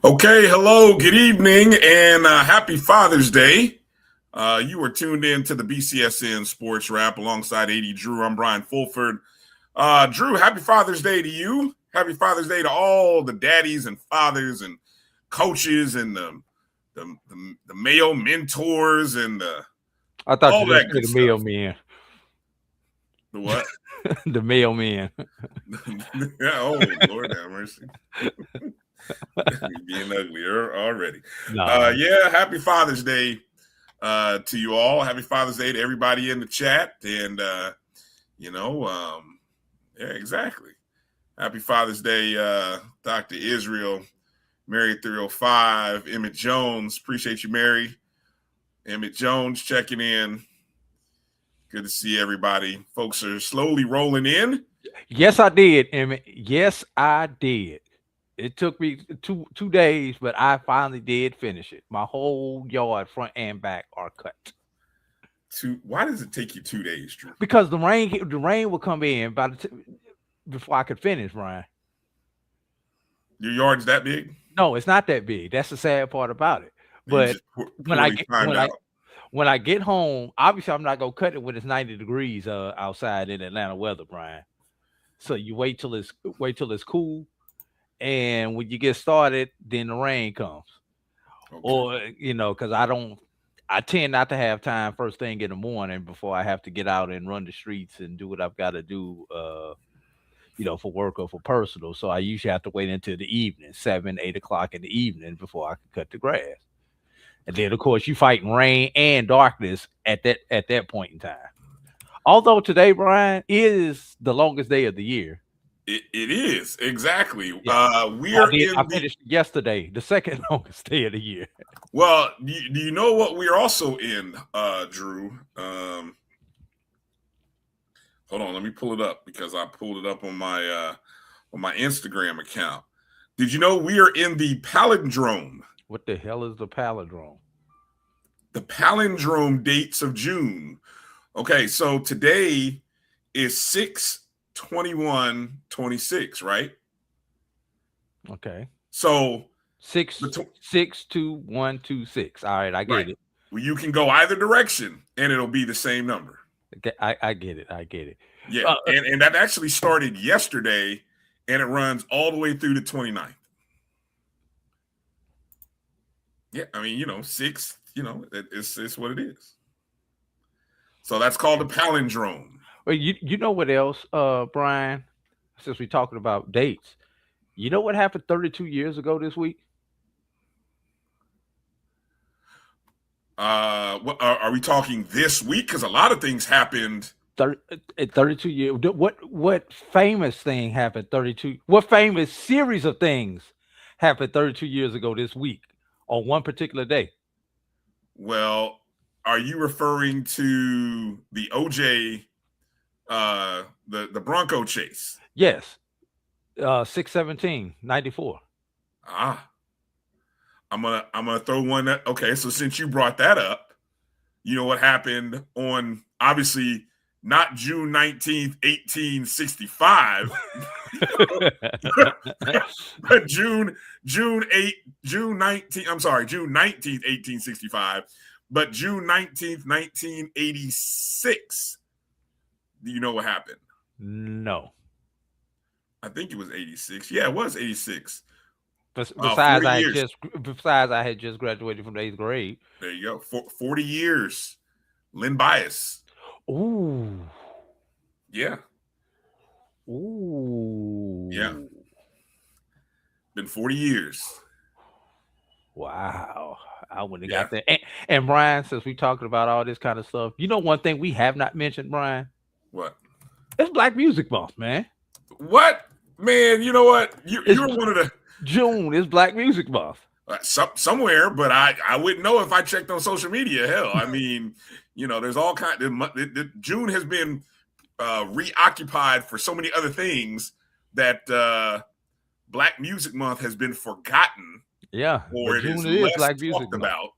Okay, hello, good evening, and happy Father's Day. You are tuned in to the BCSN SportsWrap alongside A.D. Drew. I'm Brian Fulford. Drew, happy Father's Day to you. Happy Father's Day to all the daddies and fathers and coaches and the male mentors and I thought all you were that going to good say the stuff. mailman. The what? The mailman. Oh, Lord have mercy. Being ugly already. No. Yeah, happy Father's Day to you all. Happy Father's Day to everybody in the chat. And, yeah, exactly. Happy Father's Day, Dr. Israel, Mary 305, Emmett Jones. Appreciate you, Mary. Emmett Jones checking in. Good to see everybody. Folks are slowly rolling in. Yes, I did, Emmett. Yes, I did. It took me two days, but I finally did finish it. My whole yard, front and back, are cut. Why does it take you 2 days, Drew? Because the rain will come in before I could finish, Brian. Your yard's that big? No, it's not that big. That's the sad part about it. But when I get home, obviously I'm not gonna cut it when it's 90 degrees outside in Atlanta weather, Brian. So you wait till it's cool. And when you get started, then the rain comes. Okay. Or, because I tend not to have time first thing in the morning before I have to get out and run the streets and do what I've got to do, for work or for personal. So I usually have to wait until the evening, 7, 8 o'clock in the evening before I can cut the grass. And then, of course, you fighting rain and darkness at that point in time. Although today, Brian, is the longest day of the year. It is, exactly. Yeah. I finished yesterday, the second longest day of the year. Well, do you know what we're also in, Drew? Hold on, let me pull it up because I pulled it up on my Instagram account. Did you know we are in the palindrome? What the hell is the palindrome? The palindrome dates of June. Okay, so today is 6/21/26, right? Okay. So 6/21/26. All right, I get it. Well, you can go either direction and it'll be the same number. Okay, I get it. Yeah, and that actually started yesterday and it runs all the way through the 29th. Yeah, I mean, 6, it's what it is. So that's called a palindrome. Well, you know what else, Brian? Since we're talking about dates, you know what happened 32 years ago this week? What are we talking this week? Because a lot of things happened. 32 years. What famous thing happened 32? What famous series of things happened 32 years ago this week on one particular day? Well, are you referring to the OJ, the Bronco chase? Yes. 6/17/94. Ah, I'm gonna throw one. Okay, so since you brought that up, you know what happened on obviously not June 19th, 1865, but June 19th, 1865, but June 19th, 1986. Do you know what happened? No. I think it was 86. Yeah, it was 86. Besides, 40 years. I had just graduated from the 8th grade. There you go. 40 years. Lynn Bias. Ooh. Yeah. Ooh. Yeah. Been 40 years. Wow. I wouldn't have got that. And Brian, since we talking about all this kind of stuff, you know one thing we have not mentioned, Brian? What? It's Black Music Month, man. What? Man, you know what? You're one of the June is Black Music Month. Somewhere, but I wouldn't know if I checked on social media. Hell, I mean, there's all kind of June has been reoccupied for so many other things that Black Music Month has been forgotten. Yeah, or it June is is Black Music talked Month. about.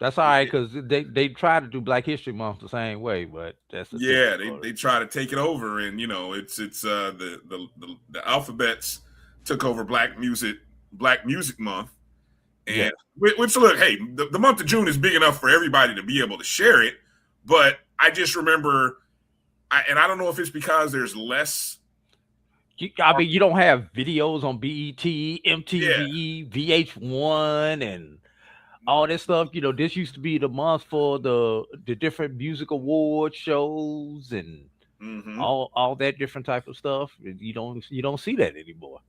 That's all right because they try to do Black History Month the same way, but that's they try to take it over, and it's the alphabets took over Black Music Month, and which look, hey, the month of June is big enough for everybody to be able to share it, but I just remember, and I don't know if it's because there's less. I mean, you don't have videos on BET, MTV, VH1, and all this stuff. This used to be the month for the different music award shows and all that different type of stuff. You don't see that anymore.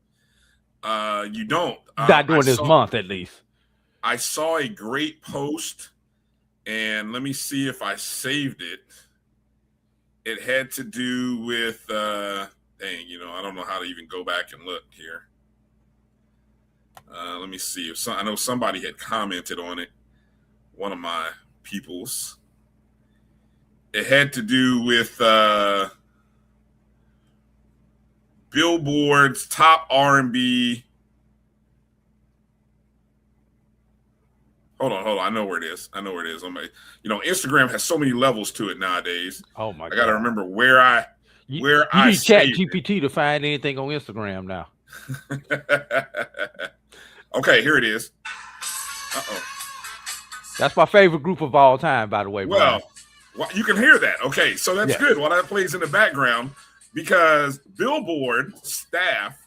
You don't. Not during this month, at least. I saw a great post, and let me see if I saved it. It had to do with I don't know how to even go back and look here. Let me see if I know somebody had commented on it. One of my peoples. It had to do with Billboard's top R&B. Hold on. I know where it is. Instagram has so many levels to it nowadays. Oh my God! I got to remember where I you need Chat GPT to find anything on Instagram now. Okay, here it is. That's my favorite group of all time, by the way. Well, you can hear that. Okay, so that's good while that plays in the background, because Billboard staff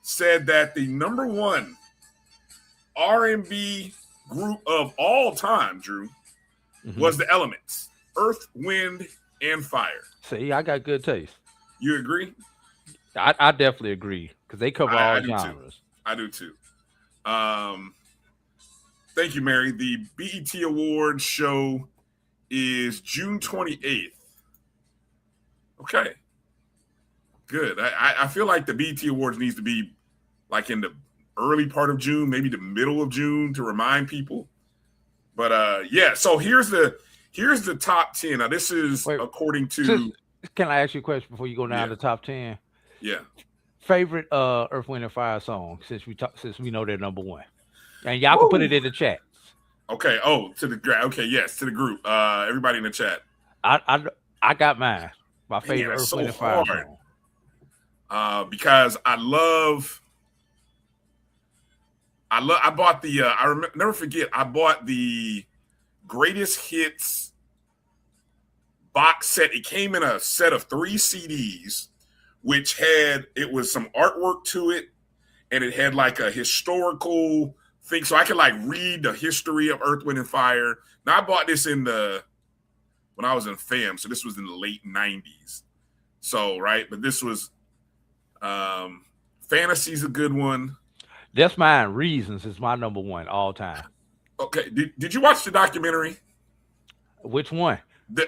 said that the number one R&B group of all time, Drew, was the Elements. Earth, Wind, and Fire. See, I got good taste. You agree? I definitely agree, because they cover all genres. I do too. Thank you, Mary. The BET Awards show is June 28th. Okay. Good. I feel like the BET Awards needs to be like in the early part of June, maybe the middle of June, to remind people. But so here's the top 10. Now this is according to. Can I ask you a question before you go down to the top 10? Yeah. Favorite Earth, Wind, and Fire song since we know they're number one, and y'all can put it in the chat. Okay. Oh, to the group. Everybody in the chat. I got mine. My favorite Earth, Wind, and Fire song. Because I bought the. Never forget. I bought the greatest hits box set. It came in a set of 3 CDs, which it was some artwork to it, and it had like a historical thing, so I could like read the history of Earth, Wind, and Fire. Now I bought this when I was in FAM, so this was in the late 90s. So but this was Fantasy's a good one. That's mine. Reasons is my number one all time. Okay. Did you watch the documentary? Which one? The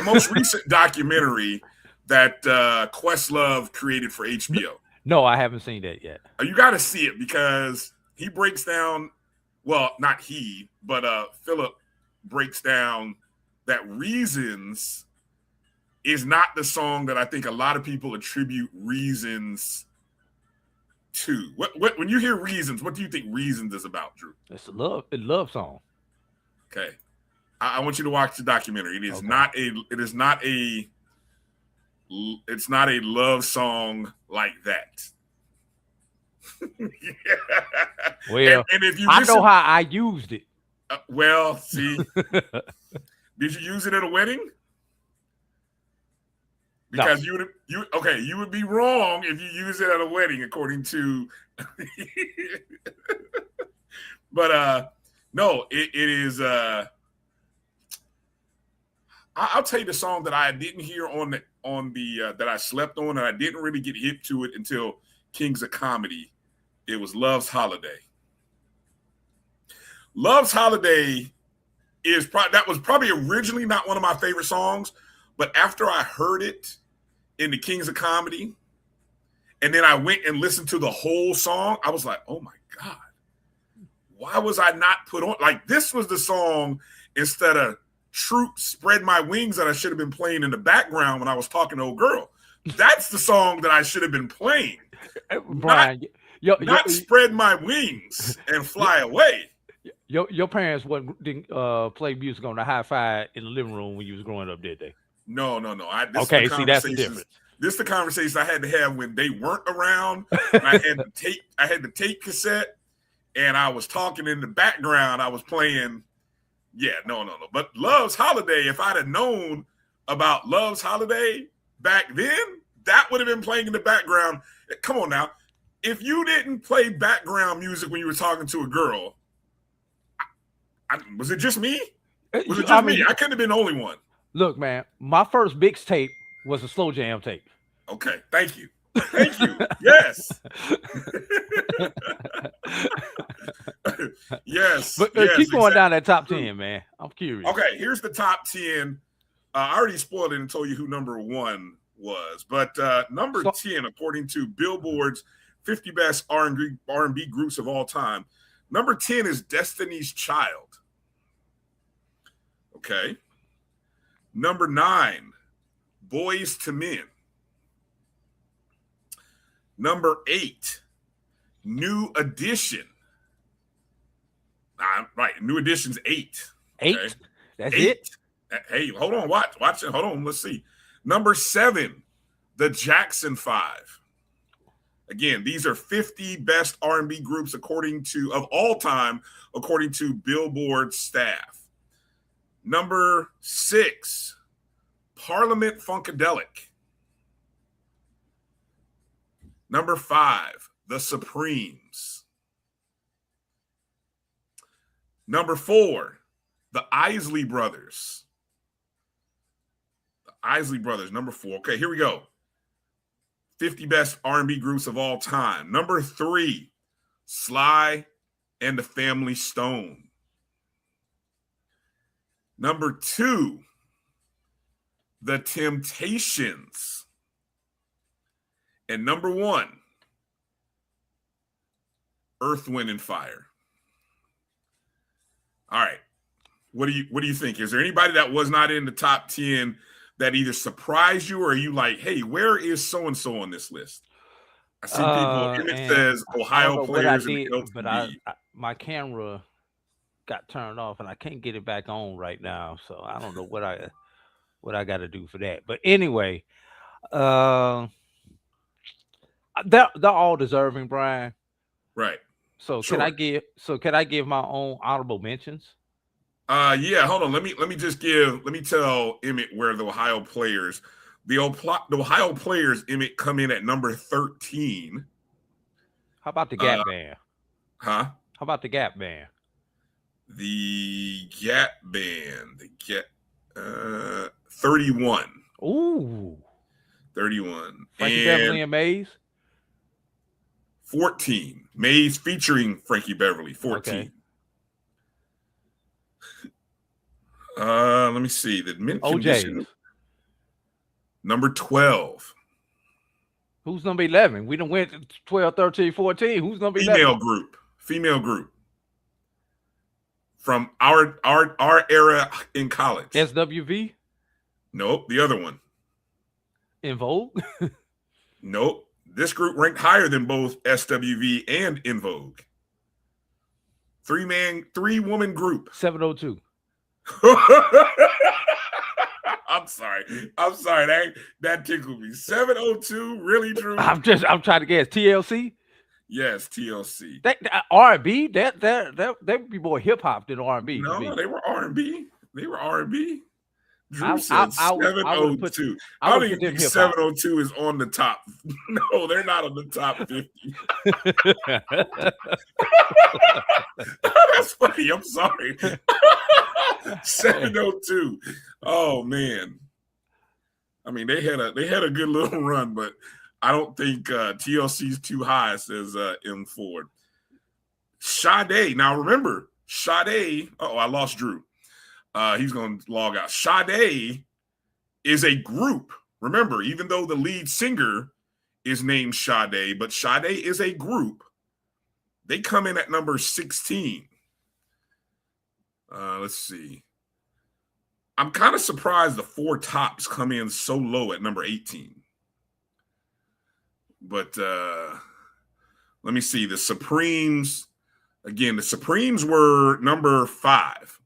most recent documentary that Questlove created for HBO. No, I haven't seen that yet. You got to see it because he breaks down. Well, not he, but Philip breaks down that Reasons is not the song that I think a lot of people attribute Reasons to. What when you hear Reasons, what do you think Reasons is about, Drew? It's a love song. Okay. I want you to watch the documentary. It is Okay. it's not a love song like that. Well, and if you I know how I used it. Well, see, did you use it at a wedding? Because No. you would be wrong if you use it at a wedding, according to. But no, it is. I'll tell you the song that I didn't hear on the that I slept on, and I didn't really get hip to it until Kings of Comedy. It was Love's Holiday. Love's Holiday that was probably originally not one of my favorite songs, but after I heard it in the Kings of Comedy, and then I went and listened to the whole song, I was like, oh my God, why was I not put on? Like, this was the song instead of Troops Spread My Wings that I should have been playing in the background when I was talking to old girl. That's the song that I should have been playing. Brian, not Spread My Wings and Fly Away. Your parents didn't play music on the hi-fi in the living room when you was growing up, did they? No. Okay, see, that's the difference. This is the conversation I had to have when they weren't around. And I had the tape cassette, and I was talking in the background. I was playing. Yeah, no. But Love's Holiday, if I'd have known about Love's Holiday back then, that would have been playing in the background. Come on now. If you didn't play background music when you were talking to a girl, was it just me? Was it just me? I couldn't have been the only one. Look, man, my first Bix tape was a slow jam tape. Okay, thank you. Yes. Yes. But keep going down that top 10, man. I'm curious. Okay, here's the top 10. I already spoiled it and told you who number 1 was. But number 10, according to Billboard's 50 Best R&B Groups of All Time, number 10 is Destiny's Child. Okay. Number 9, Boyz II Men. Number 8, New Edition. Right, New Edition's 8. 8? Okay. That's 8. It? Hey, hold on, watch it. Hold on, let's see. Number 7, the Jackson 5. Again, these are 50 best R&B groups of all time, according to Billboard staff. Number 6, Parliament Funkadelic. Number 5, The Supremes. Number 4, the Isley Brothers. The Isley Brothers, number 4. Okay, here we go. 50 best R&B groups of all time. Number 3, Sly and the Family Stone. Number 2, The Temptations. And number 1, Earth, Wind, and Fire. All right. What do you think? Is there anybody that was not in the top 10 that either surprised you, or are you like, hey, where is so-and-so on this list? I see people, and it says Ohio players. My camera got turned off, and I can't get it back on right now, so I don't know what I got to do for that. But anyway, they're all deserving, Brian. Right. So sure. Can I give my own honorable mentions? Yeah, hold on. Let me tell Emmett where the Ohio players. The Ohio players, Emmett, come in at number 13. How about the Gap Band? Huh? How about the Gap Band? The Gap Band. 31. Ooh. 31. Frankie Beverly and Maze? 14. Maze featuring Frankie Beverly, 14. Okay. Let me see. The mint condition. OJ's. Number 12. Who's number 11? We done went 12, 13, 14. Who's number 11? Female group. From our era in college. SWV? Nope. The other one. In Vogue? Nope. This group ranked higher than both SWV and In Vogue. 3-woman group. 702. I'm sorry. That tickled me. 702, really, Drew? I'm trying to guess. TLC? Yes, TLC. That R&B? That would be more hip hop than R&B. No, they were R&B. Drew said 702. I don't even think 702 is on the top. No, they're not on the top 50. That's funny. I'm sorry. 702. Oh man. I mean, they had a good little run, but I don't think TLC's too high, says M Ford. Sade. Now remember, Sade. Oh, I lost Drew. He's going to log out. Sade is a group. Remember, even though the lead singer is named Sade, but Sade is a group. They come in at number 16. Let's see. I'm kind of surprised the Four Tops come in so low at number 18. But let me see. The Supremes, again, the Supremes were number 5.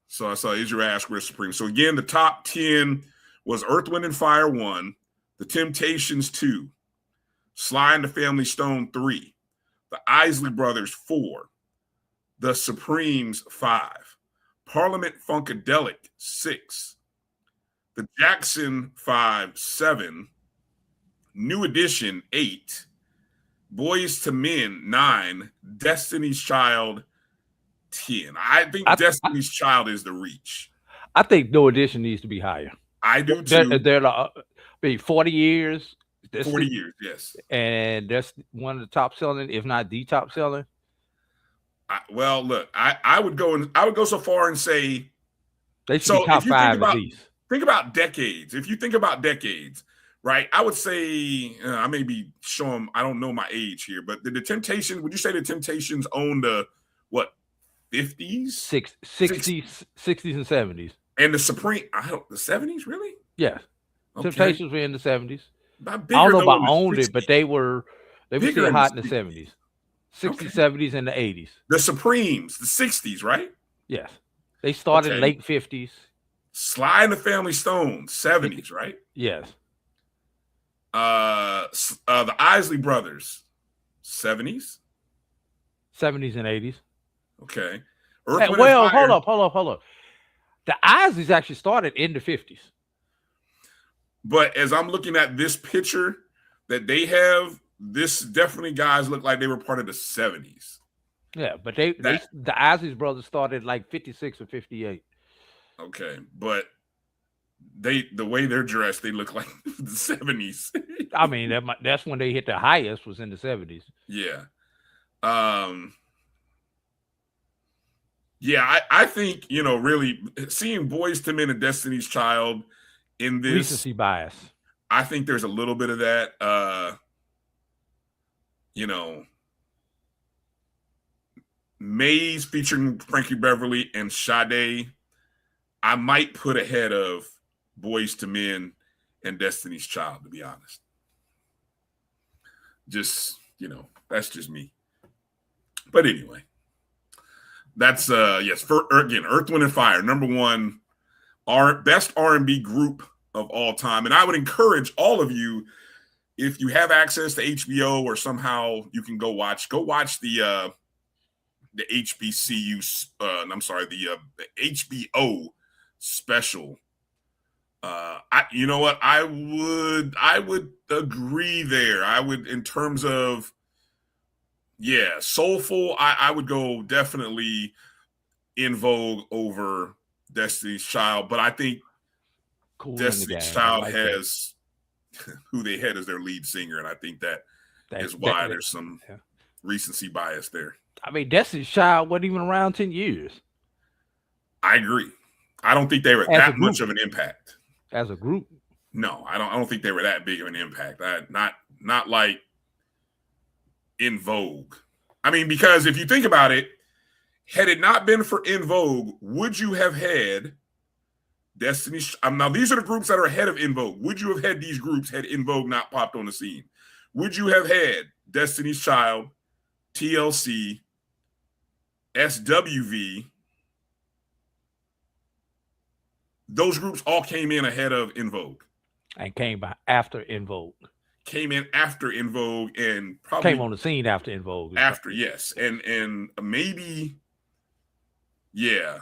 So I saw Israel ask where Supreme. So again, the top 10 was Earth, Wind, and Fire 1, The Temptations 2, Sly and the Family Stone 3, The Isley Brothers 4, The Supremes 5, Parliament Funkadelic 6, The Jackson 5 7, New Edition 8, Boyz II Men 9, Destiny's Child 10. I think Destiny's Child is the reach. I think No Edition needs to be higher. I do too. They're like 40 years. 40 years, yes. And that's one of the top selling, if not the top selling. Well, look, I would go so far and say they should be top 5 at least. Think about decades. If you think about decades, right? I would say I may be showing. I don't know my age here, but the Temptations. Would you say the Temptations own the what? 50s, 60s, 60s, and 70s. And the Supreme, the 70s, really? Yeah. Okay. Temptations were in the 70s. I don't know about owned it, but they were still hot in the 70s. 60s, 70s, and the 80s. The Supremes, the 60s, right? Yes. They started late 50s. Sly and the Family Stone, 70s, right? Yes. The Isley Brothers, 70s? 70s and 80s. Okay. Well, hold up. The Isleys actually started in the 50s. But as I'm looking at this picture that they have, this definitely guys look like they were part of the 70s. Yeah, but the Isleys brothers started like 56 or 58. Okay, but the way they're dressed, they look like the 70s. I mean, that's when they hit the highest, was in the 70s. Yeah. Yeah, I think, really seeing Boyz II Men and Destiny's Child in this recency bias. I think there's a little bit of that. Maze featuring Frankie Beverly and Sade, I might put ahead of Boyz II Men and Destiny's Child, to be honest. Just, that's just me. But anyway. That's yes. Again, Earth, Wind, and Fire, number 1, our best R&B group of all time. And I would encourage all of you, if you have access to HBO or somehow you can go watch the HBCU. The HBO special. You know what? I would agree there. I would, in terms of. Yeah, soulful. I would go definitely In Vogue over Destiny's Child, but I think Destiny's Child has who they had as their lead singer, and I think that is why there's some recency bias there. I mean, Destiny's Child wasn't even around 10 years. I agree. I don't think they were that much of an impact. As a group? No, I don't think they were that big of an impact. Not like In Vogue. I mean, because if you think about it, had it not been for In Vogue, would you have had Destiny's? Now, these are the groups that are ahead of In Vogue. Would you have had these groups had In Vogue not popped on the scene? Would you have had Destiny's Child, TLC, SWV? Those groups all came in ahead of In Vogue. And came by after In Vogue. Came in after In Vogue and probably came on the scene after In Vogue. After, yes. And maybe, yeah.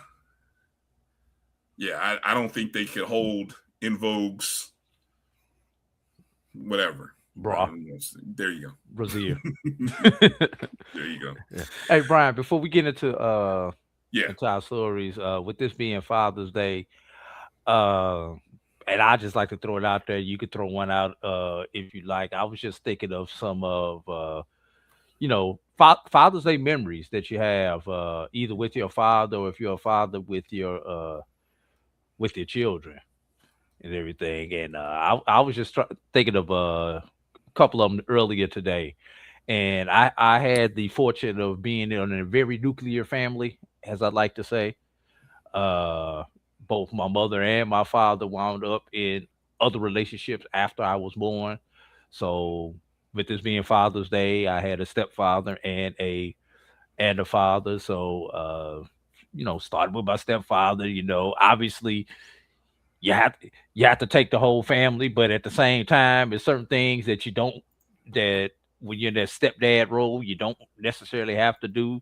Yeah, I don't think they could hold In Vogue's whatever. Bra. There you go. Brazil. There you go. Yeah. Hey, Brian, before we get into into our stories, with this being Father's Day, and I just like to throw it out there. You could throw one out if you like. I was just thinking of some of Father's Day memories that you have, either with your father or if you're a father with your children and everything. And I was just thinking of a couple of them earlier today. And I had the fortune of being in a very nuclear family, as I like to say. Both my mother and my father wound up in other relationships after I was born. So with this being Father's Day, I had a stepfather and a father. So started with my stepfather. Obviously you have to take the whole family, but at the same time, there's certain things that when you're in that stepdad role, you don't necessarily have to do.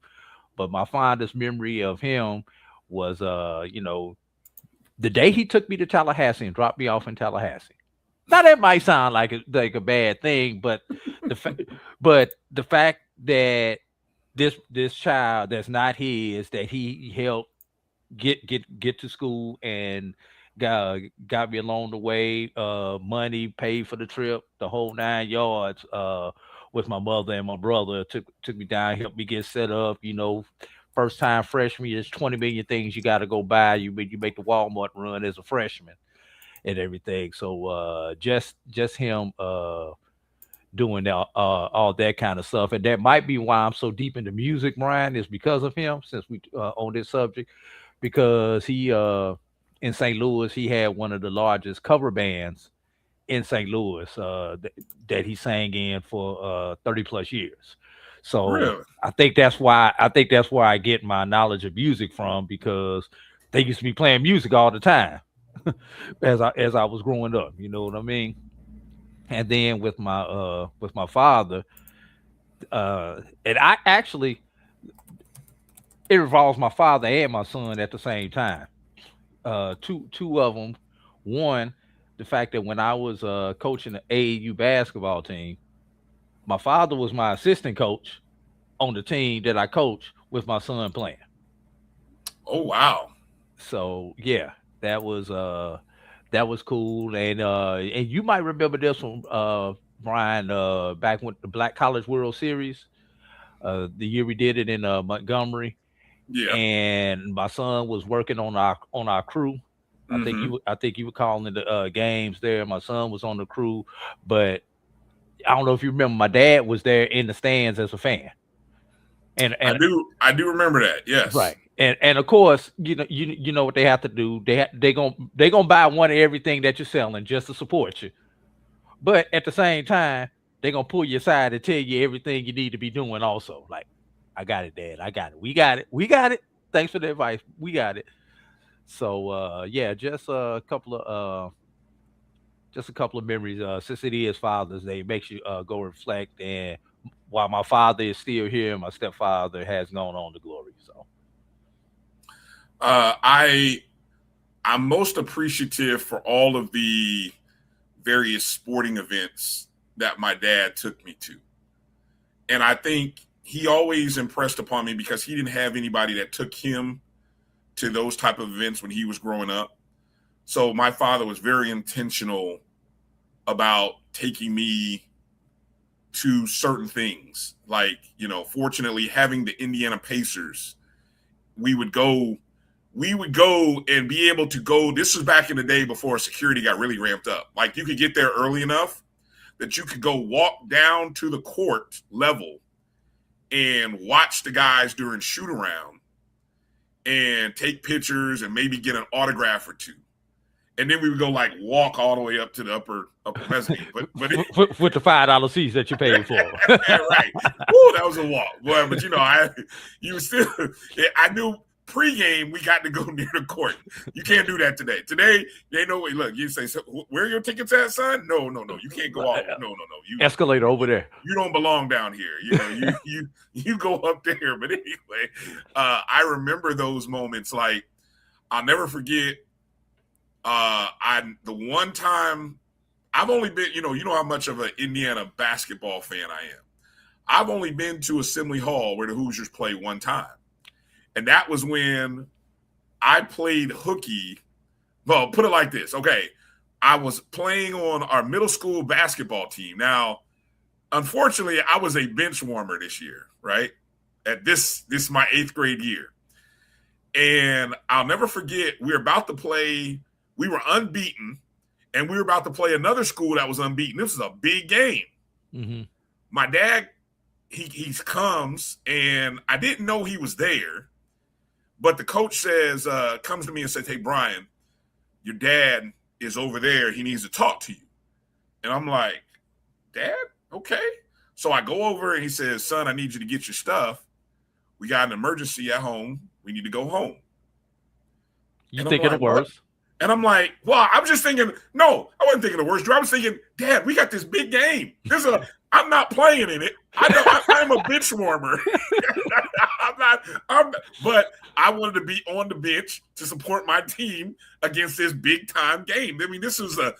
But my fondest memory of him was the day he took me to Tallahassee and dropped me off in Tallahassee. Now that might sound like a bad thing, but the fact that this child that's not his, that he helped get to school and got me along the way, money, paid for the trip, the whole 9 yards, with my mother and my brother, took me down, helped me get set up, first time freshman, there's 20 million things you got to go buy. You make the Walmart run as a freshman and everything. So just him doing all that kind of stuff. And that might be why I'm so deep into music, Brian, is because of him, since we on this subject, because he in St. Louis, he had one of the largest cover bands in St. Louis that he sang in for 30 plus years. So really? I think that's why I get my knowledge of music from, because they used to be playing music all the time as I was growing up. You know what I mean? And then with my father, and I actually, it involves my father and my son at the same time. Two of them. One, the fact that when I was coaching the AAU basketball team, my father was my assistant coach on the team that I coach with my son playing. Oh wow! So yeah, that was cool, and you might remember this one, Brian, back when the Black College World Series, the year we did it in Montgomery. Yeah. And my son was working on our crew. I think you were calling the games there. My son was on the crew, but I don't know if you remember, my dad was there in the stands as a fan. And I do remember that. Yes. Right. And of course, you know what they have to do. They gonna buy one of everything that you're selling just to support you. But at the same time, they're gonna pull you aside and tell you everything you need to be doing also. Like, I got it, Dad. I got it. We got it. Thanks for the advice. We got it. So yeah, just a couple of memories. Since it is Father's Day, it makes you go reflect. And while my father is still here, my stepfather has gone on to glory. So I'm most appreciative for all of the various sporting events that my dad took me to. And I think he always impressed upon me, because he didn't have anybody that took him to those type of events when he was growing up. So my father was very intentional about taking me to certain things. Like, fortunately, having the Indiana Pacers, we would go we would go and be able to go. This was back in the day before security got really ramped up. Like you could get there early enough that you could go walk down to the court level and watch the guys during shoot around and take pictures and maybe get an autograph or two. And then we would go like walk all the way up to the upper mezzanine. But with the $5 seats that you paid for. Right. Woo, that was a walk. Boy, but I knew pregame we got to go near the court. You can't do that today. Today, they know. Look, you say, so, where are your tickets at, son? No. You can't go out. No. You escalator over there. You don't belong down here. You go up there. But anyway, I remember those moments. Like I'll never forget. The one time I've only been, you know how much of an Indiana basketball fan I am. I've only been to Assembly Hall where the Hoosiers play one time. And that was when I played hooky. Well, put it like this. Okay. I was playing on our middle school basketball team. Now, unfortunately, I was a bench warmer this year, right? At this my 8th grade year. And I'll never forget, we were unbeaten, and we were about to play another school that was unbeaten. This was a big game. Mm-hmm. My dad, he comes, and I didn't know he was there. But the coach comes to me and says, "Hey, Bryan, your dad is over there. He needs to talk to you." And I'm like, "Dad? Okay." So I go over and he says, "Son, I need you to get your stuff. We got an emergency at home. We need to go home." You thinking the worst? And I'm like, well, I'm just thinking, no, I wasn't thinking the worst. I was thinking, Dad, we got this big game. I'm not playing in it. I'm a bench warmer. But I wanted to be on the bench to support my team against this big time game. I mean, this is the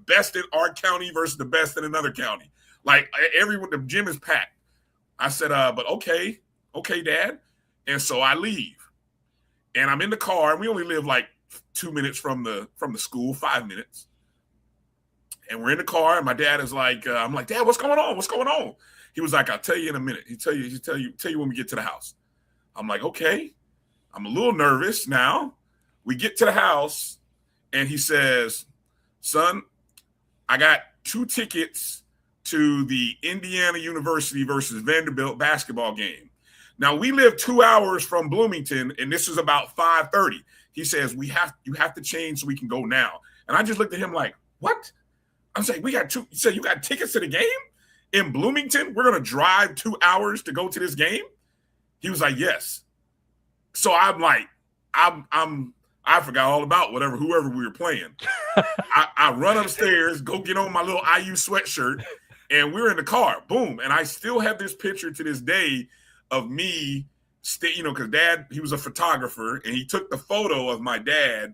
best in our county versus the best in another county. Like everyone, the gym is packed. I said, but okay, Dad. And so I leave. And I'm in the car, and we only live like 2 minutes from the school, 5 minutes. And we're in the car, and my dad is like, I'm like, "Dad, what's going on? What's going on?" He was like, "I'll tell you in a minute. He'll tell you when we get to the house." I'm like, "Okay." I'm a little nervous now. We get to the house, and he says, "Son, I got 2 tickets to the Indiana University versus Vanderbilt basketball game. Now, we live 2 hours from Bloomington, and this is about 5:30. He says, you have to change so we can go now." And I just looked at him like, "What?" I'm saying, "We got 2. You said you got tickets to the game in Bloomington? We're going to drive 2 hours to go to this game?" He was like, "Yes." So I'm like, I forgot all about whoever we were playing. I run upstairs, go get on my little IU sweatshirt, and we're in the car. Boom. And I still have this picture to this day of me, because Dad, he was a photographer, and he took the photo of my dad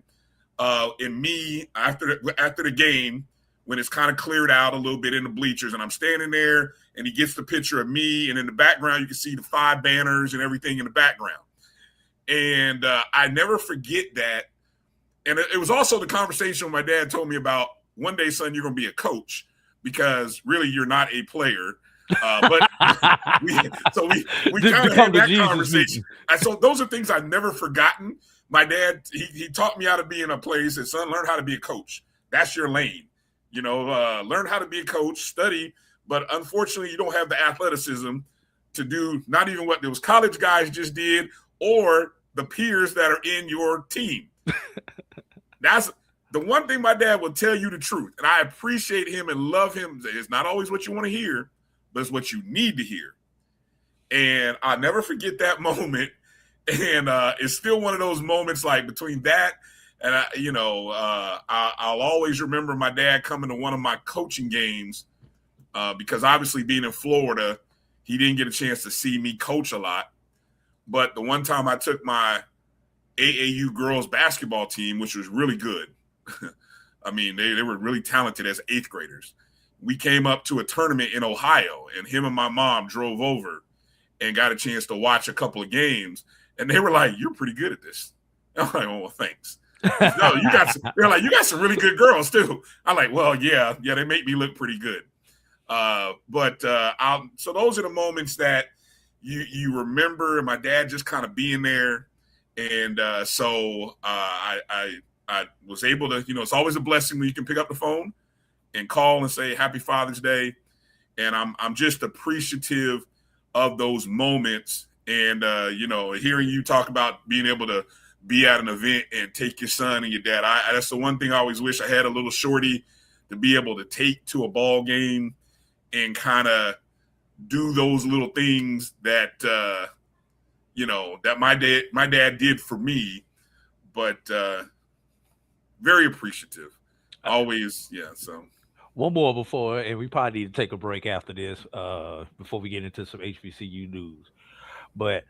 and me after the game when it's kind of cleared out a little bit in the bleachers, and I'm standing there, and he gets the picture of me, and in the background you can see the 5 banners and everything in the background. And I never forget that. And it was also the conversation my dad told me about, one day, son, you're going to be a coach, because really you're not a player. But we kind of had that conversation. And so those are things I've never forgotten. My dad, he taught me how to be in a player. He said, "Son, learn how to be a coach. That's your lane. Learn how to be a coach, study. But unfortunately, you don't have the athleticism to do not even what those college guys just did or the peers that are in your team." That's the one thing my dad will tell you the truth. And I appreciate him and love him. It's not always what you want to hear, but it's what you need to hear. And I'll never forget that moment. And it's still one of those moments, like between that and I'll always remember my dad coming to one of my coaching games because obviously being in Florida, he didn't get a chance to see me coach a lot. But the one time I took my AAU girls basketball team, which was really good. I mean, they were really talented as 8th graders. We came up to a tournament in Ohio, and him and my mom drove over and got a chance to watch a couple of games. And they were like, "You're pretty good at this." I'm like, "Oh, well, thanks." No, they're like, "You got some really good girls too." I'm like, "Well, yeah, they make me look pretty good." So those are the moments that you remember my dad just kind of being there And so I was able to, it's always a blessing when you can pick up the phone and call and say Happy Father's Day. And I'm just appreciative of those moments. And hearing you talk about being able to be at an event and take your son and your dad. That's the one thing I always wish I had a little shorty to be able to take to a ball game and kind of do those little things that that my dad did for me. But very appreciative. Always, yeah. So one more before, and we probably need to take a break after this, before we get into some HBCU news. But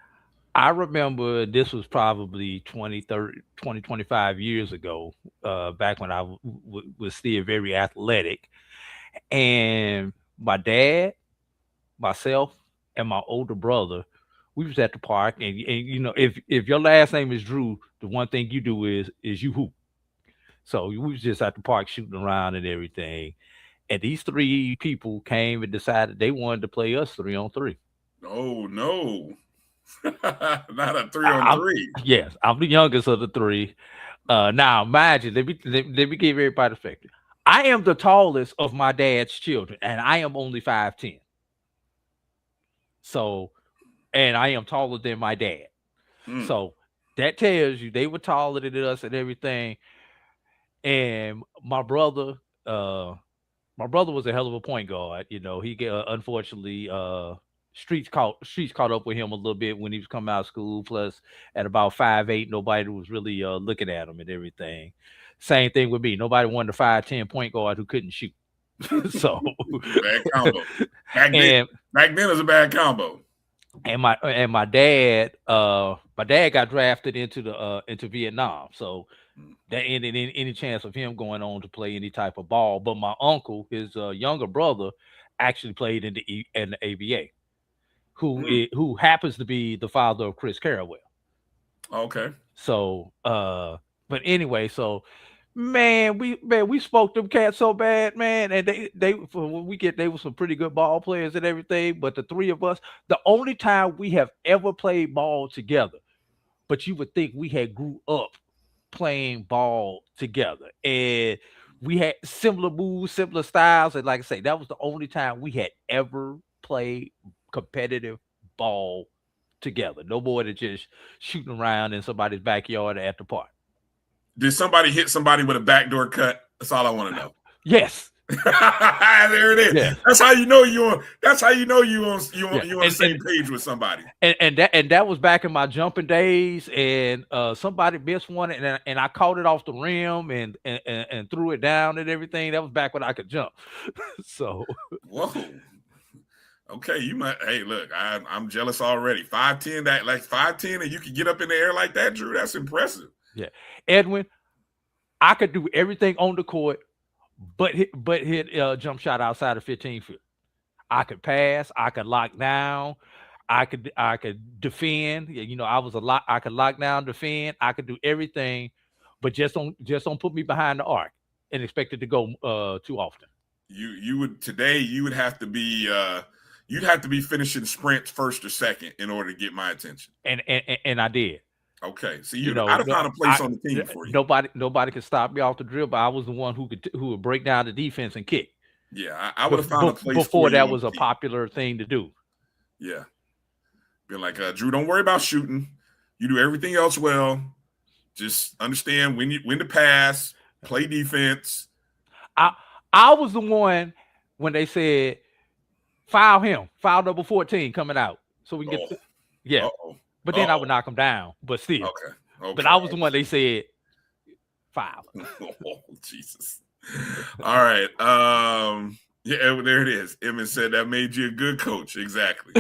I remember this was probably 20, 30, 20, 25 years ago, back when I was still very athletic. And my dad, myself, and my older brother, we was at the park. And if your last name is Drew, the one thing you do is you hoop. So we was just at the park shooting around and everything. And these three people came and decided they wanted to play us 3-on-3. Oh, no. Not a 3-on-3. Yes, I'm the youngest of the three. Now, imagine, let me give everybody perspective. I am the tallest of my dad's children, and I am only 5'10". So, and I am taller than my dad. So that tells you they were taller than us and everything. And my brother was a hell of a point guard. He unfortunately streets caught up with him a little bit when he was coming out of school. Plus, at about 5'8", nobody was really looking at him and everything. Same thing with me. Nobody wanted a 5'10" point guard who couldn't shoot. So bad combo. Back then it was a bad combo. And my dad got drafted into Vietnam. So that ended in any chance of him going on to play any type of ball. But my uncle, his younger brother, actually played in the ABA, who happens to be the father of Chris Carrawell. Okay. So, but anyway, so we spoke them cats so bad, man, and they were some pretty good ball players and everything. But the three of us, the only time we have ever played ball together, but you would think we had grew up playing ball together, and we had similar moves, similar styles, and like I say, that was the only time we had ever played competitive ball together. No more than just shooting around in somebody's backyard or at the park. Did somebody hit somebody with a backdoor cut? That's all I want to know. Yes. There it is. Yeah. That's how you know you on the same page with somebody. And that was back in my jumping days, and somebody missed one, and I caught it off the rim and threw it down and everything. That was back when I could jump. So whoa. Okay, you might. Hey, look, I'm jealous already. 5'10", 5'10", and you can get up in the air like that, Drew. That's impressive. Yeah, Edwin, I could do everything on the court, but hit a jump shot outside of 15 feet. I could pass. I could lock down. I could defend. I could lock down, defend. I could do everything, but just don't put me behind the arc and expect it to go too often. You would have to be. You'd have to be finishing sprints first or second in order to get my attention. And I did. Okay, so I'd have found a place on the team for you. Nobody could stop me off the dribble. I was the one who would break down the defense and kick. Yeah, I would have found a place before that was a popular thing to do. Yeah, being like, Drew, don't worry about shooting. You do everything else well. Just understand when to pass, play defense. I was the one when they said foul him, foul number 14 coming out, so we can get. Yeah. Uh-oh. But then I would knock him down, but still. Okay. But I was the one they said foul. Oh, Jesus. All right. Yeah, there it is. Emmett said that made you a good coach. Exactly.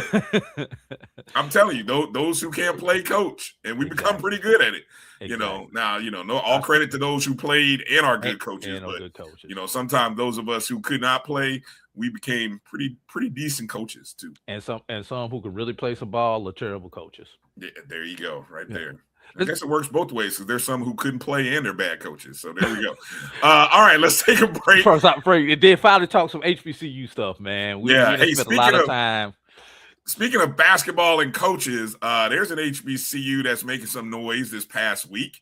I'm telling you, those who can't play coach, and we become pretty good at it. Exactly. Now, no, all credit to those who played and are good coaches. But sometimes those of us who could not play, we became pretty decent coaches too. And some who could really play some ball are terrible coaches. Yeah, there you go, right there. I guess it works both ways because there's some who couldn't play and they're bad coaches. So there we go. All right, let's take a break. First, it did finally talk some HBCU stuff, man. We spent a lot of time. Speaking of basketball and coaches, there's an HBCU that's making some noise this past week.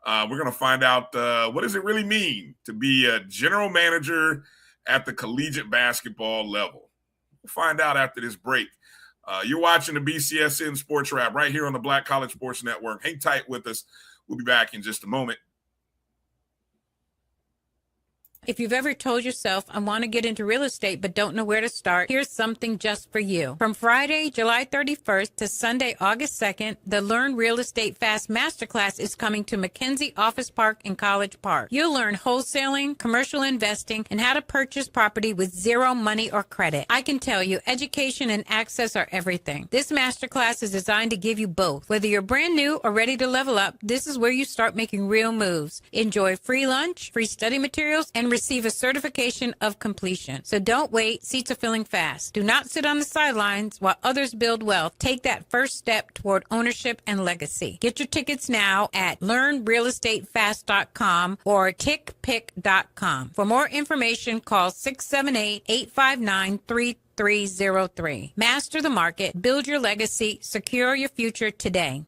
We're going to find out what does it really mean to be a general manager at the collegiate basketball level. We'll find out after this break. You're watching the BCSN SportsWrap right here on the Black College Sports Network. Hang tight with us. We'll be back in just a moment. If you've ever told yourself, I want to get into real estate but don't know where to start, here's something just for you. From Friday, July 31st to Sunday, August 2nd, the Learn Real Estate Fast Masterclass is coming to McKenzie Office Park in College Park. You'll learn wholesaling, commercial investing, and how to purchase property with zero money or credit. I can tell you, education and access are everything. This masterclass is designed to give you both. Whether you're brand new or ready to level up, this is where you start making real moves. Enjoy free lunch, free study materials, and receive a certification of completion. So don't wait. Seats are filling fast. Do not sit on the sidelines while others build wealth. Take that first step toward ownership and legacy. Get your tickets now at learnrealestatefast.com or tickpick.com. For more information, call 678-859-3303. Master the market, build your legacy, secure your future today.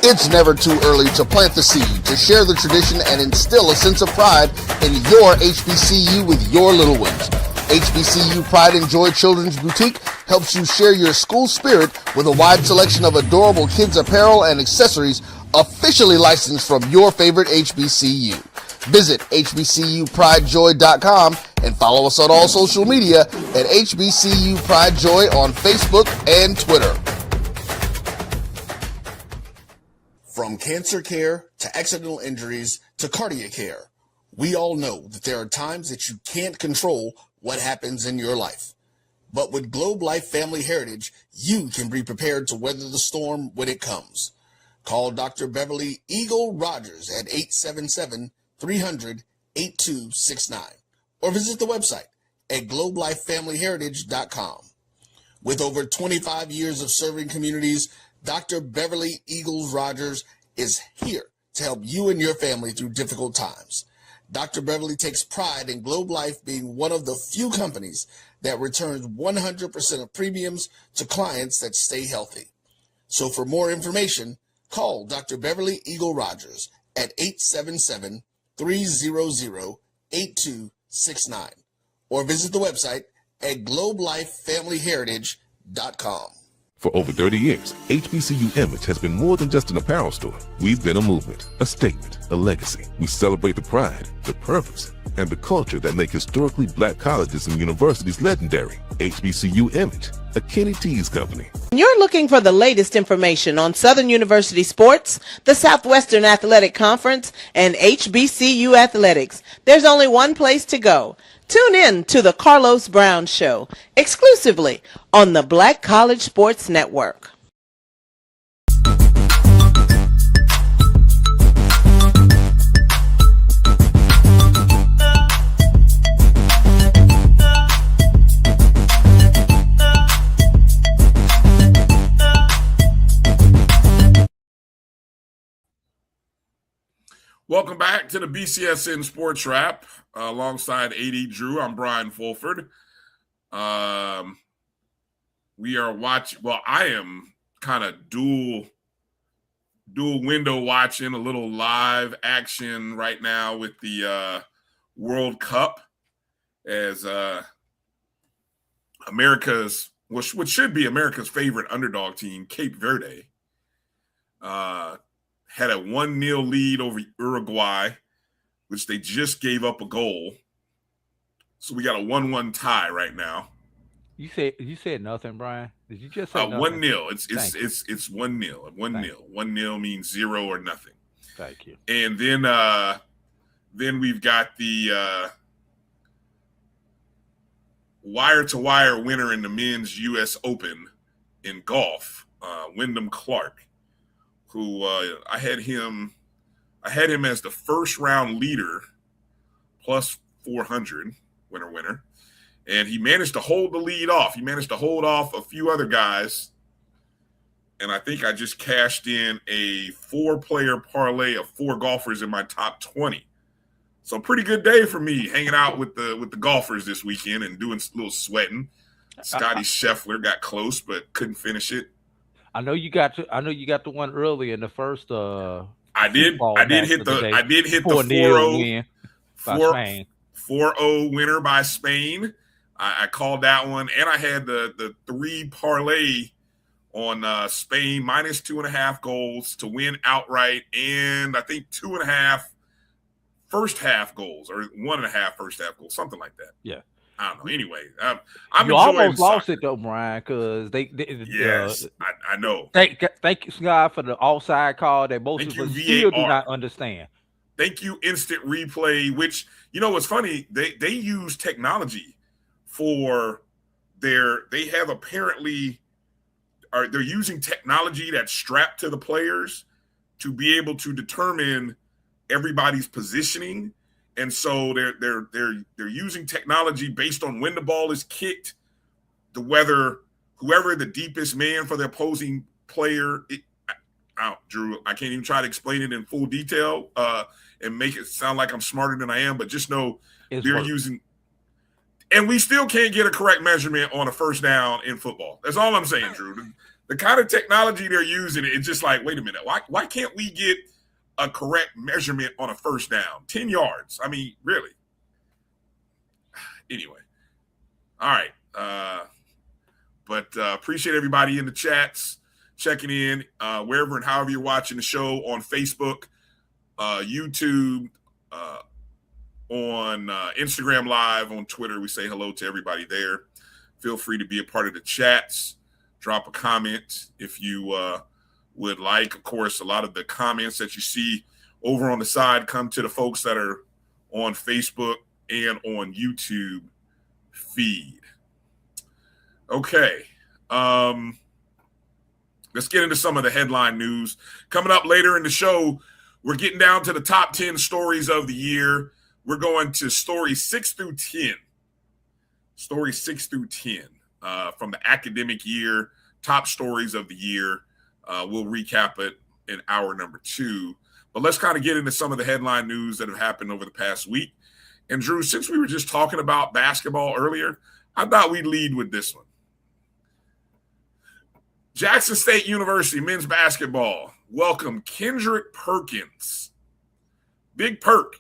It's never too early to plant the seed, to share the tradition, and instill a sense of pride in your HBCU with your little ones. HBCU Pride and Joy Children's Boutique helps you share your school spirit with a wide selection of adorable kids' apparel and accessories officially licensed from your favorite HBCU. Visit hbcupridejoy.com and follow us on all social media at HBCU Pride Joy on Facebook and Twitter. From cancer care to accidental injuries to cardiac care, we all know that there are times that you can't control what happens in your life. But with Globe Life Family Heritage, you can be prepared to weather the storm when it comes. Call Dr. Beverly Eagle Rogers at 877-300-8269 or visit the website at globelifefamilyheritage.com. With over 25 years of serving communities, Dr. Beverly Eagles Rogers is here to help you and your family through difficult times. Dr. Beverly takes pride in Globe Life being one of the few companies that returns 100% of premiums to clients that stay healthy. So for more information, call Dr. Beverly Eagle Rogers at 877-300-8269 or visit the website at globelifefamilyheritage.com. For over 30 years, HBCU Image has been more than just an apparel store. We've been a movement, a statement, a legacy. We celebrate the pride, the purpose, and the culture that make historically black colleges and universities legendary. HBCU Image, a Kenny T's company. You're looking for the latest information on Southern University sports, the Southwestern Athletic Conference, and HBCU athletics. There's only one place to go. Tune in to the Carlos Brown Show, exclusively on the Black College Sports Network. Welcome back to the BCSN SportsWrap alongside A.D. Drew. I'm Brian Fulford. We are watching. Well, I am kind of dual window watching a little live action right now with the World Cup as America's, what should be America's favorite underdog team, Cape Verde, had a 1-0 lead over Uruguay, which they just gave up a goal. So we got a 1-1 tie right now. You said nothing, Brian. Did you just say nothing? 1-0. It's 1-0. 1-0. 1-0 means 0 or nothing. Thank you. And then we've got the wire-to-wire winner in the men's U.S. Open in golf, Wyndham Clark, who I had him as the first round leader plus 400 winner. And he managed to hold the lead off. He managed to hold off a few other guys. And I think I just cashed in a 4-player parlay of 4 golfers in my top 20 So pretty good day for me, hanging out with the golfers this weekend and doing a little sweating. Scotty Scheffler got close but couldn't finish it. I know you got the one early in the first. I did hit the 4-0 win by Spain. 4-0 winner by Spain. I called that one, and I had the 3 parlay on Spain minus 2.5 goals to win outright, and I think 2.5 first half goals or 1.5 first half goals, something like that. Yeah. I don't know. Anyway, you almost lost it though, Brian, because they yes, I know. Thank you, Scott, for the offside call that most of us still do not understand. Thank you, instant replay. Which what's funny? They use technology for they're using technology that's strapped to the players to be able to determine everybody's positioning. And so they're using technology based on when the ball is kicked, whoever the deepest man for the opposing player. Drew, I can't even try to explain it in full detail and make it sound like I'm smarter than I am, but just know they're using, and we still can't get a correct measurement on a first down in football. That's all I'm saying, Drew. The kind of technology they're using, it's just like, wait a minute, why can't we get a correct measurement on a first down? 10 yards. I mean, really. Anyway. All right. But appreciate everybody in the chats checking in wherever and however you're watching the show on Facebook, YouTube, on Instagram Live, on Twitter. We say hello to everybody there. Feel free to be a part of the chats. Drop a comment if you would like. Of course, a lot of the comments that you see over on the side come to the folks that are on Facebook and on YouTube feed. Okay. Let's get into some of the headline news. Coming up later in the show, we're getting down to the top 10 stories of the year. We're going to stories 6 through 10. Stories 6 through 10 from the academic year, top stories of the year. We'll recap it in hour number 2. But let's kind of get into some of the headline news that have happened over the past week. And Drew, since we were just talking about basketball earlier, I thought we'd lead with this one. Jackson State University men's basketball welcome Kendrick Perkins. Big Perk,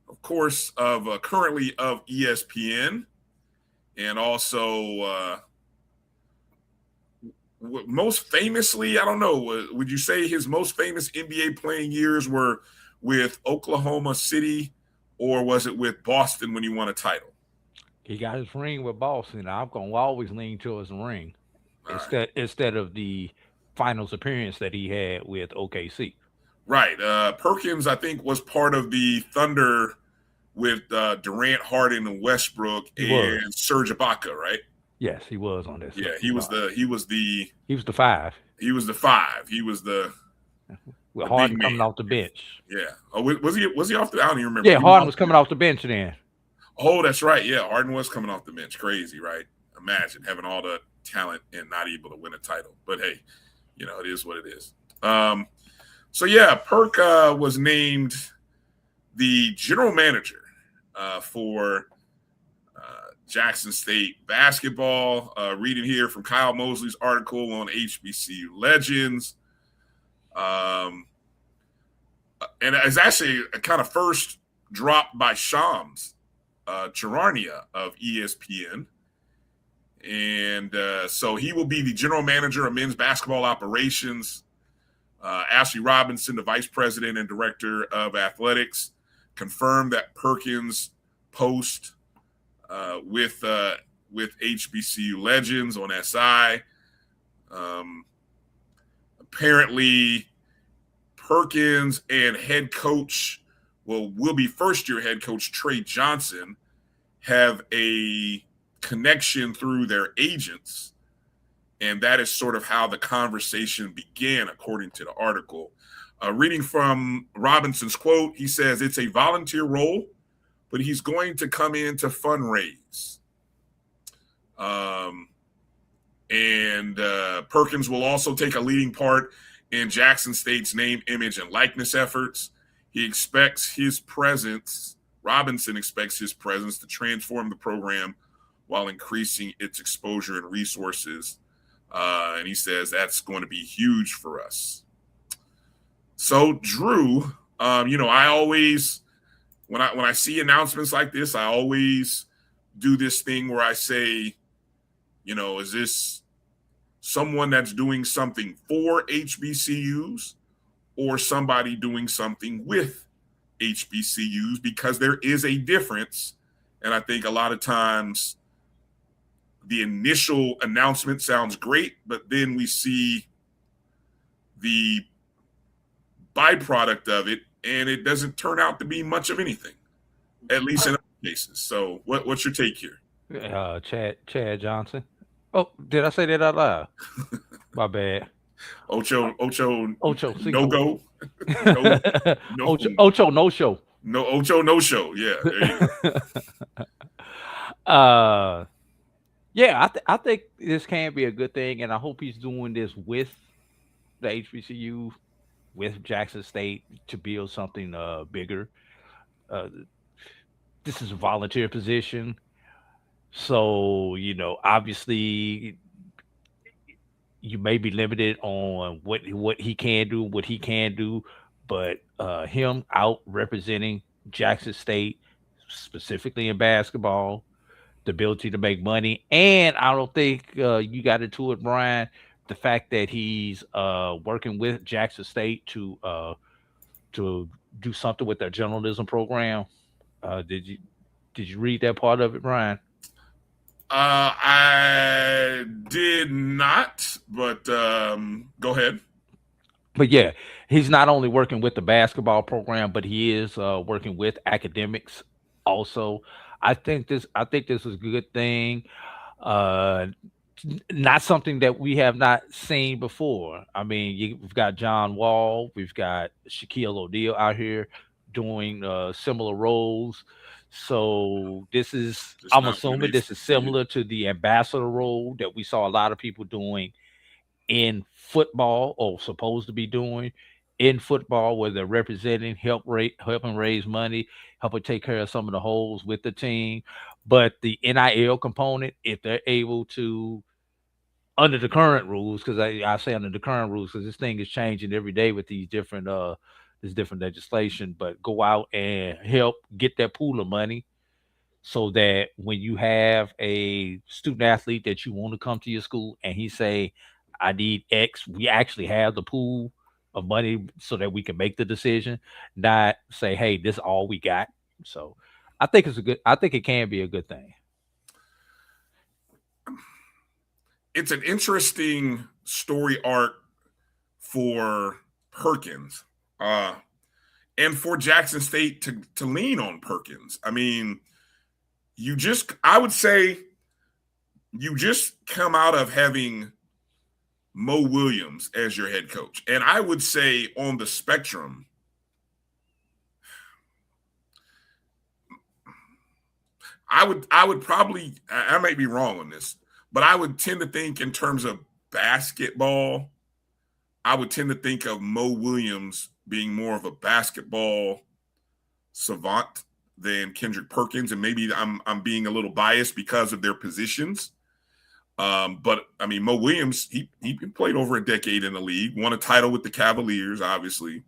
of course, of currently of ESPN, and also most famously, I don't know, would you say his most famous NBA playing years were with Oklahoma City, or was it with Boston when he won a title? He got his ring with Boston. I'm going to always lean towards the ring instead of the finals appearance that he had with OKC. Right. Perkins, I think, was part of the Thunder with Durant, Harden, and Westbrook, and Serge Ibaka, right? Yes, he was on this. Yeah, he was the 5. He was the 5. He was the with Harden coming off the bench. Yeah. Oh, was he off the? I don't even remember. Yeah, Harden was coming off the bench then. Oh, that's right. Yeah, Harden was coming off the bench. Crazy, right? Imagine having all the talent and not able to win a title. But hey, it is what it is. So yeah, Perk was named the general manager for Jackson State basketball. Reading here from Kyle Mosley's article on HBCU Legends. And it's actually a kind of first dropped by Shams Charania of ESPN. And so he will be the general manager of men's basketball operations. Ashley Robinson, the vice president and director of athletics, confirmed that Perkins' post with HBCU Legends on SI. Apparently, Perkins and head coach, will be first-year head coach Trey Johnson, have a connection through their agents. And that is sort of how the conversation began, according to the article. Reading from Robinson's quote, he says, it's a volunteer role, but he's going to come in to fundraise. And Perkins will also take a leading part in Jackson State's name, image, and likeness efforts. Robinson expects his presence to transform the program while increasing its exposure and resources. And he says that's going to be huge for us. So, Drew, I always, when I see announcements like this, I always do this thing where I say, is this someone that's doing something for HBCUs or somebody doing something with HBCUs? Because there is a difference. And I think a lot of times the initial announcement sounds great, but then we see the byproduct of it, and it doesn't turn out to be much of anything, at least in other cases. So what's your take here? Chad Johnson. Oh, did I say that out loud? My bad. Ocho, no go. Ocho, no show. No, Ocho, no show. Yeah, there you go. Yeah, I think this can be a good thing, and I hope he's doing this with the HBCU, with Jackson State, to build something bigger. This is a volunteer position, so obviously you may be limited on what he can do, but him out representing Jackson State, specifically in basketball, the ability to make money, and I don't think you got into it, Bryan, the fact that he's working with Jackson State to do something with their journalism program. Did you read that part of it, Bryan? I did not, but go ahead. But yeah, he's not only working with the basketball program, but he is working with academics also. I think this is a good thing. Not something that we have not seen before. I mean, we've got John Wall, we've got Shaquille O'Neal out here doing similar roles. So I'm assuming this is similar to the ambassador role that we saw a lot of people doing in football, or supposed to be doing in football, where they're representing, helping raise money, helping take care of some of the holes with the team. But the NIL component, if they're able to, under the current rules, because I say under the current rules, because this thing is changing every day with these different this different legislation, but go out and help get that pool of money, so that when you have a student athlete that you want to come to your school and he say, I need X, we actually have the pool of money so that we can make the decision, not say, hey, this is all we got. So I think it can be a good thing. It's an interesting story arc for Perkins, and for Jackson State to lean on Perkins. I mean, I would say you just come out of having Mo Williams as your head coach. And I would say on the spectrum, I would probably, I might be wrong on this, but I would tend to think in terms of basketball, I would tend to think of Mo Williams being more of a basketball savant than Kendrick Perkins. And maybe I'm being a little biased because of their positions. But I mean, Mo Williams, he played over a decade in the league, won a title with the Cavaliers, obviously,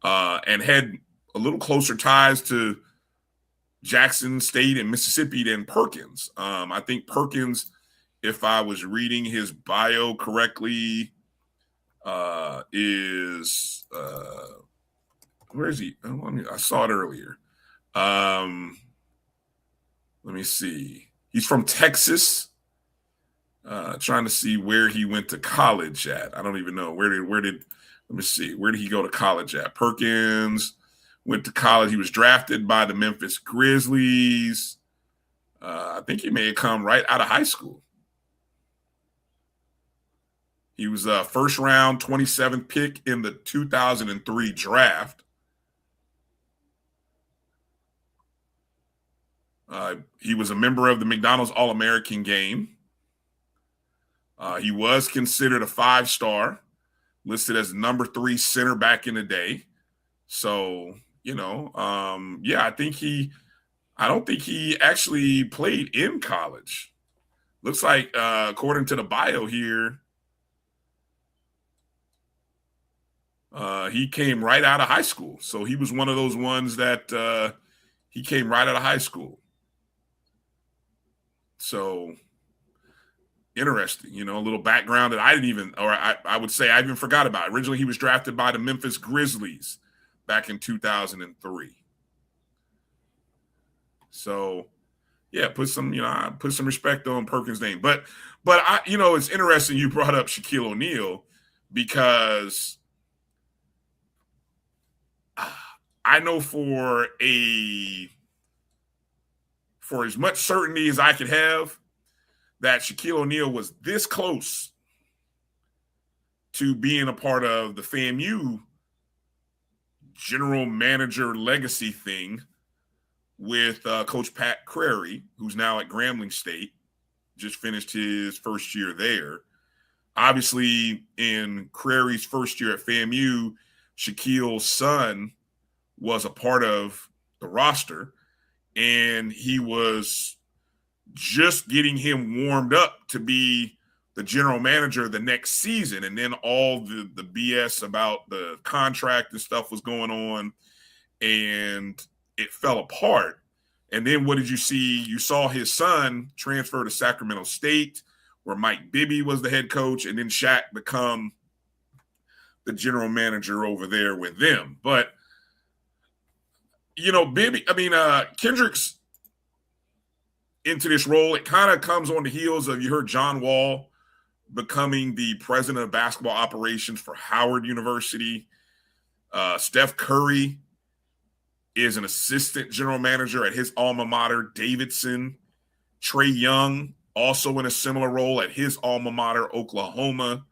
and had a little closer ties to Jackson State and Mississippi than Perkins. I think Perkins, if I was reading his bio correctly, is where is he? I saw it earlier. Let me see. He's from Texas. Trying to see where he went to college at. I don't even know. Let me see. Where did he go to college at? Perkins went to college. He was drafted by the Memphis Grizzlies. I think he may have come right out of high school. He was a first round 27th pick in the 2003 draft. He was a member of the McDonald's All-American game. He was considered a 5-star, listed as number 3 center back in the day. So, yeah, I don't think he actually played in college. Looks like, according to the bio here, he came right out of high school. So he was one of those ones that he came right out of high school. So interesting, a little background that I didn't even, or I would say I even forgot about. Originally, he was drafted by the Memphis Grizzlies back in 2003. So, yeah, put some respect on Perkins' name. But it's interesting you brought up Shaquille O'Neal, because I know for as much certainty as I could have that Shaquille O'Neal was this close to being a part of the FAMU general manager legacy thing with Coach Pat Crary, who's now at Grambling State, just finished his first year there. Obviously, in Crary's first year at FAMU, Shaquille's son was a part of the roster, and he was just getting him warmed up to be the general manager the next season. And then all the BS about the contract and stuff was going on, and it fell apart. And then what did you see? You saw his son transfer to Sacramento State, where Mike Bibby was the head coach, and then Shaq become the general manager over there with them. But, Kendrick's into this role. It kind of comes on the heels of, you heard John Wall becoming the president of basketball operations for Howard University. Steph Curry is an assistant general manager at his alma mater, Davidson. Trae Young, also in a similar role at his alma mater, Oklahoma.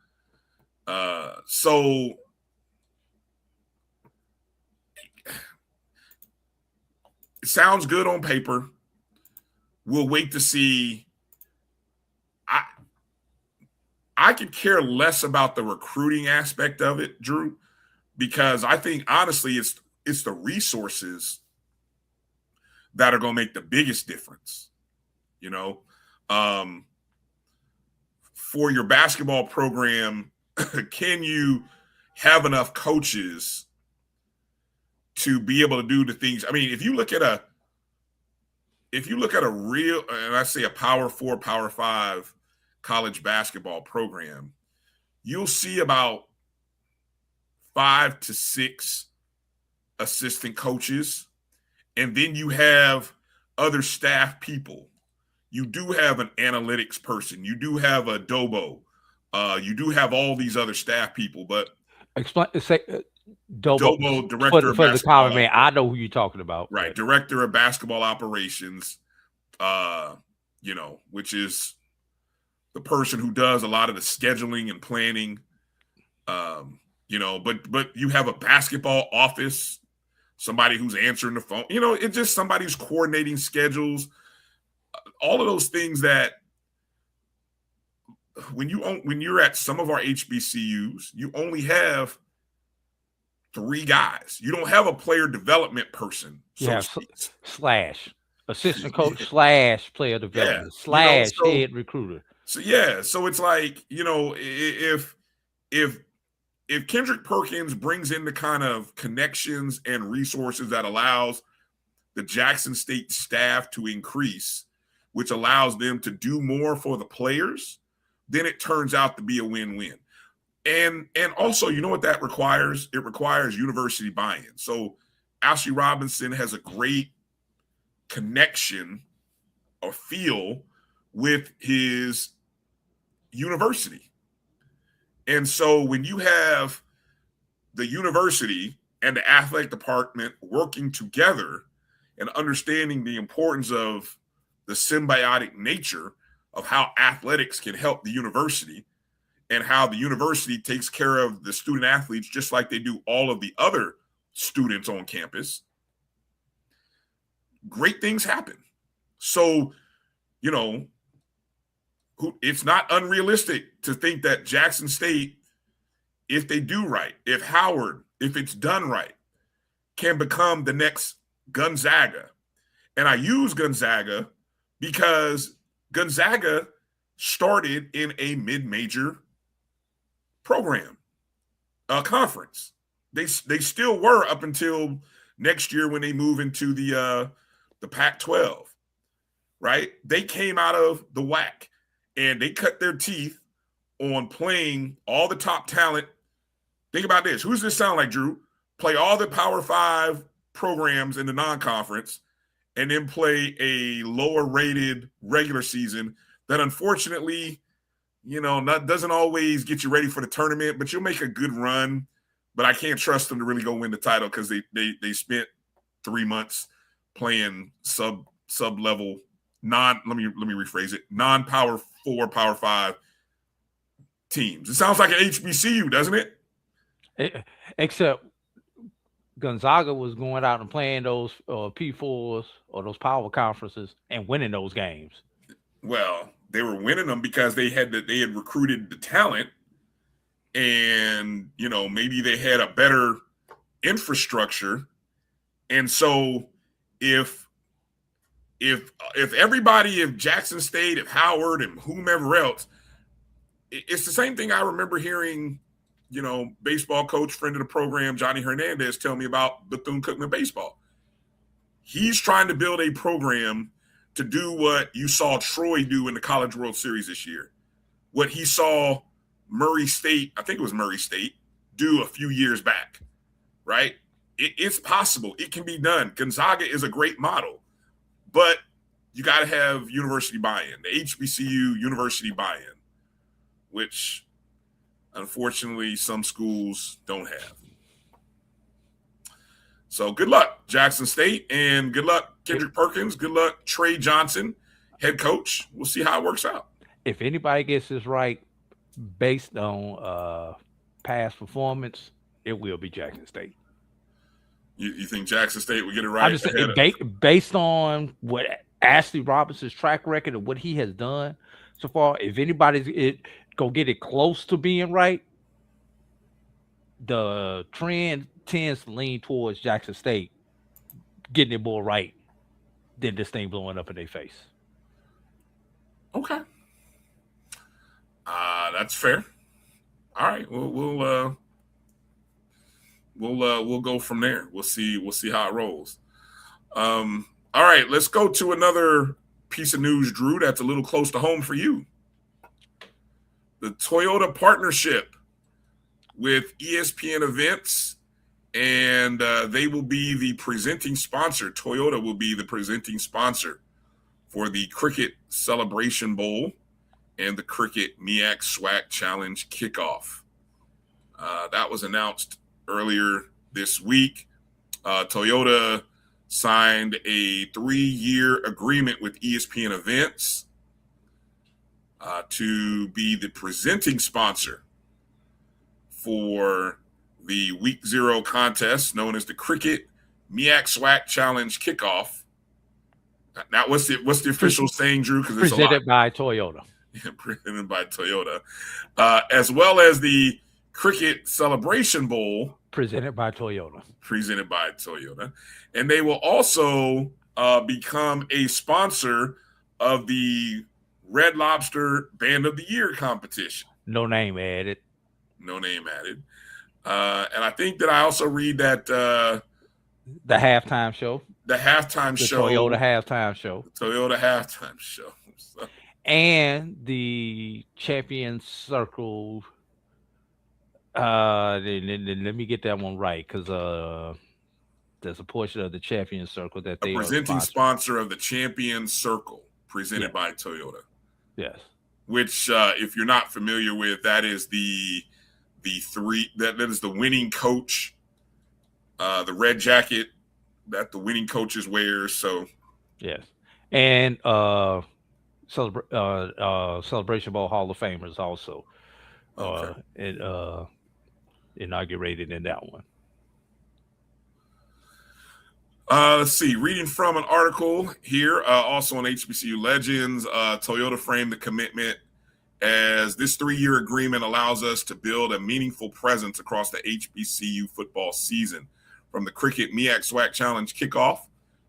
So it sounds good on paper. We'll wait to see. I could care less about the recruiting aspect of it, Drew, because I think, honestly, it's the resources that are going to make the biggest difference. For your basketball program, can you have enough coaches to be able to do the things? I mean, if you look at a real, and I say a Power 4, Power 5 college basketball program, you'll see about 5 to 6 assistant coaches, and then you have other staff people. You do have an analytics person. You do have a Dobo. You do have all these other staff people, but Dobo, director of for the common basketball. man, I know who you're talking about. Right, director of basketball operations, which is the person who does a lot of the scheduling and planning. But you have a basketball office, somebody who's answering the phone. It's just somebody who's coordinating schedules. All of those things that when you're at some of our HBCUs, you only have 3 guys. You don't have a player development person. Yeah, / assistant coach / player development / head recruiter. So it's like, if Kendrick Perkins brings in the kind of connections and resources that allows the Jackson State staff to increase, which allows them to do more for the players, then it turns out to be a win-win. And also, you know what that requires? It requires university buy-in. So Ashley Robinson has a great connection or feel with his university. And so when you have the university and the athletic department working together and understanding the importance of the symbiotic nature of how athletics can help the university, and how the university takes care of the student athletes just like they do all of the other students on campus, great things happen. So, it's not unrealistic to think that Jackson State, if they do right, if Howard, if it's done right, can become the next Gonzaga. And I use Gonzaga because Gonzaga started in a mid-major program, conference. They still were up until next year when they move into the Pac-12, right? They came out of the WAC and they cut their teeth on playing all the top talent. Think about this. Who does this sound like, Drew? Play all the Power 5 programs in the non-conference and then play a lower-rated regular season that unfortunately, doesn't always get you ready for the tournament, but you'll make a good run. But I can't trust them to really go win the title because they spent 3 months playing sub-level, let me rephrase it, non-Power 4, Power 5 teams. It sounds like an HBCU, doesn't it? Except Gonzaga was going out and playing those P4s or those power conferences and winning those games. Well, they were winning them because they had recruited the talent, and maybe they had a better infrastructure. And so if everybody, if Jackson State, if Howard, and whomever else, it's the same thing I remember hearing, baseball coach, friend of the program, Johnny Hernandez, tell me about Bethune-Cookman baseball. He's trying to build a program to do what you saw Troy do in the College World Series this year, what he saw Murray State, I think it was Murray State, do a few years back, right? It's possible. It can be done. Gonzaga is a great model, but you got to have university buy-in, the HBCU university buy-in, which unfortunately some schools don't have. So good luck, Jackson State, and good luck, Kendrick Perkins. Good luck, Trey Johnson, head coach. We'll see how it works out. If anybody gets this right based on past performance, it will be Jackson State. You think Jackson State will get it right? I'm just saying, based on what Ashley Robinson's track record and what he has done so far, if anybody's go get it close to being right, the trend tends to lean towards Jackson State getting it more right than this thing blowing up in their face. Okay. That's fair. All right. We'll go from there. We'll see how it rolls. All right, let's go to another piece of news, Drew, that's a little close to home for you. The Toyota partnership with ESPN Events, and they will be the presenting sponsor. Toyota will be the presenting sponsor for the Cricket Celebration Bowl and the Cricket MEAC SWAC Challenge kickoff. That was announced earlier this week. Toyota signed a 3-year agreement with ESPN Events to be the presenting sponsor for the Week 0 contest known as the Cricket MEAC SWAC Challenge kickoff. Now, what's the official saying, Drew? Because it's presented by Toyota. Presented by Toyota, as well as the Cricket Celebration Bowl, presented by Toyota. And they will also become a sponsor of the Red Lobster Band of the Year competition. No name added. And I think that I also read that the halftime show. The Toyota halftime show. So. And the Champion Circle. Let me get that one right, because there's a portion of the Champion Circle that they presenting sponsor of the Champion Circle, presented by Toyota. Yes. Which, if you're not familiar with, that is the three that is the winning coach, the red jacket that the winning coaches wear. So yes, and Celebration Bowl Hall of Famers also inaugurated in that one. Let's see. Reading from an article here, also on HBCU Legends, Toyota framed the commitment as this 3-year agreement allows us to build a meaningful presence across the HBCU football season, from the Cricket MEAC SWAC Challenge kickoff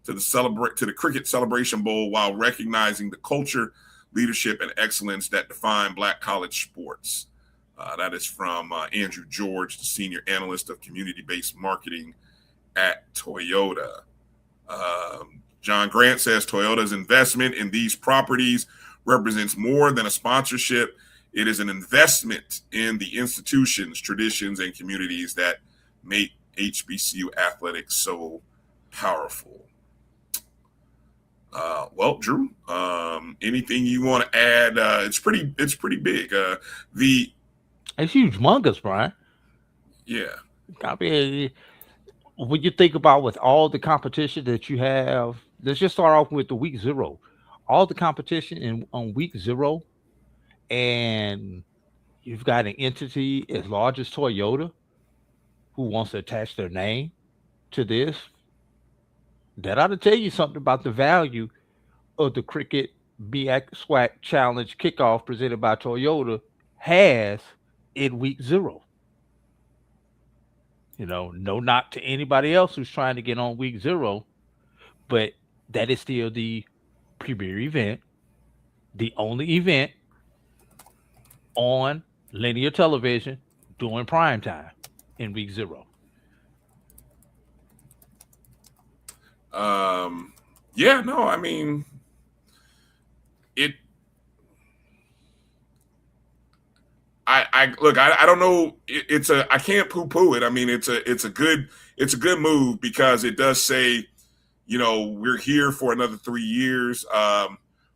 to the Cricket Celebration Bowl while recognizing the culture, leadership, and excellence that define Black college sports. That is from Andrew George, the Senior Analyst of Community-Based Marketing at Toyota. John Grant says Toyota's investment in these properties represents more than a sponsorship. It is an investment in the institutions, traditions, and communities that make HBCU athletics so powerful. Well, Drew, anything you want to add? It's pretty big. It's humongous, Brian. Yeah. When you think about with all the competition that you have, let's just start off with the week 0. All the competition on week 0, and you've got an entity as large as Toyota who wants to attach their name to this. That ought to tell you something about the value of the Cricket MEAC SWAC Challenge kickoff presented by Toyota has in week 0. No knock to anybody else who's trying to get on week 0, but that is still the premier event, the only event on linear television during prime time in week 0. Yeah, no, I mean, I don't know. I can't poo-poo it. I mean, it's a good move because it does say, we're here for another 3 years,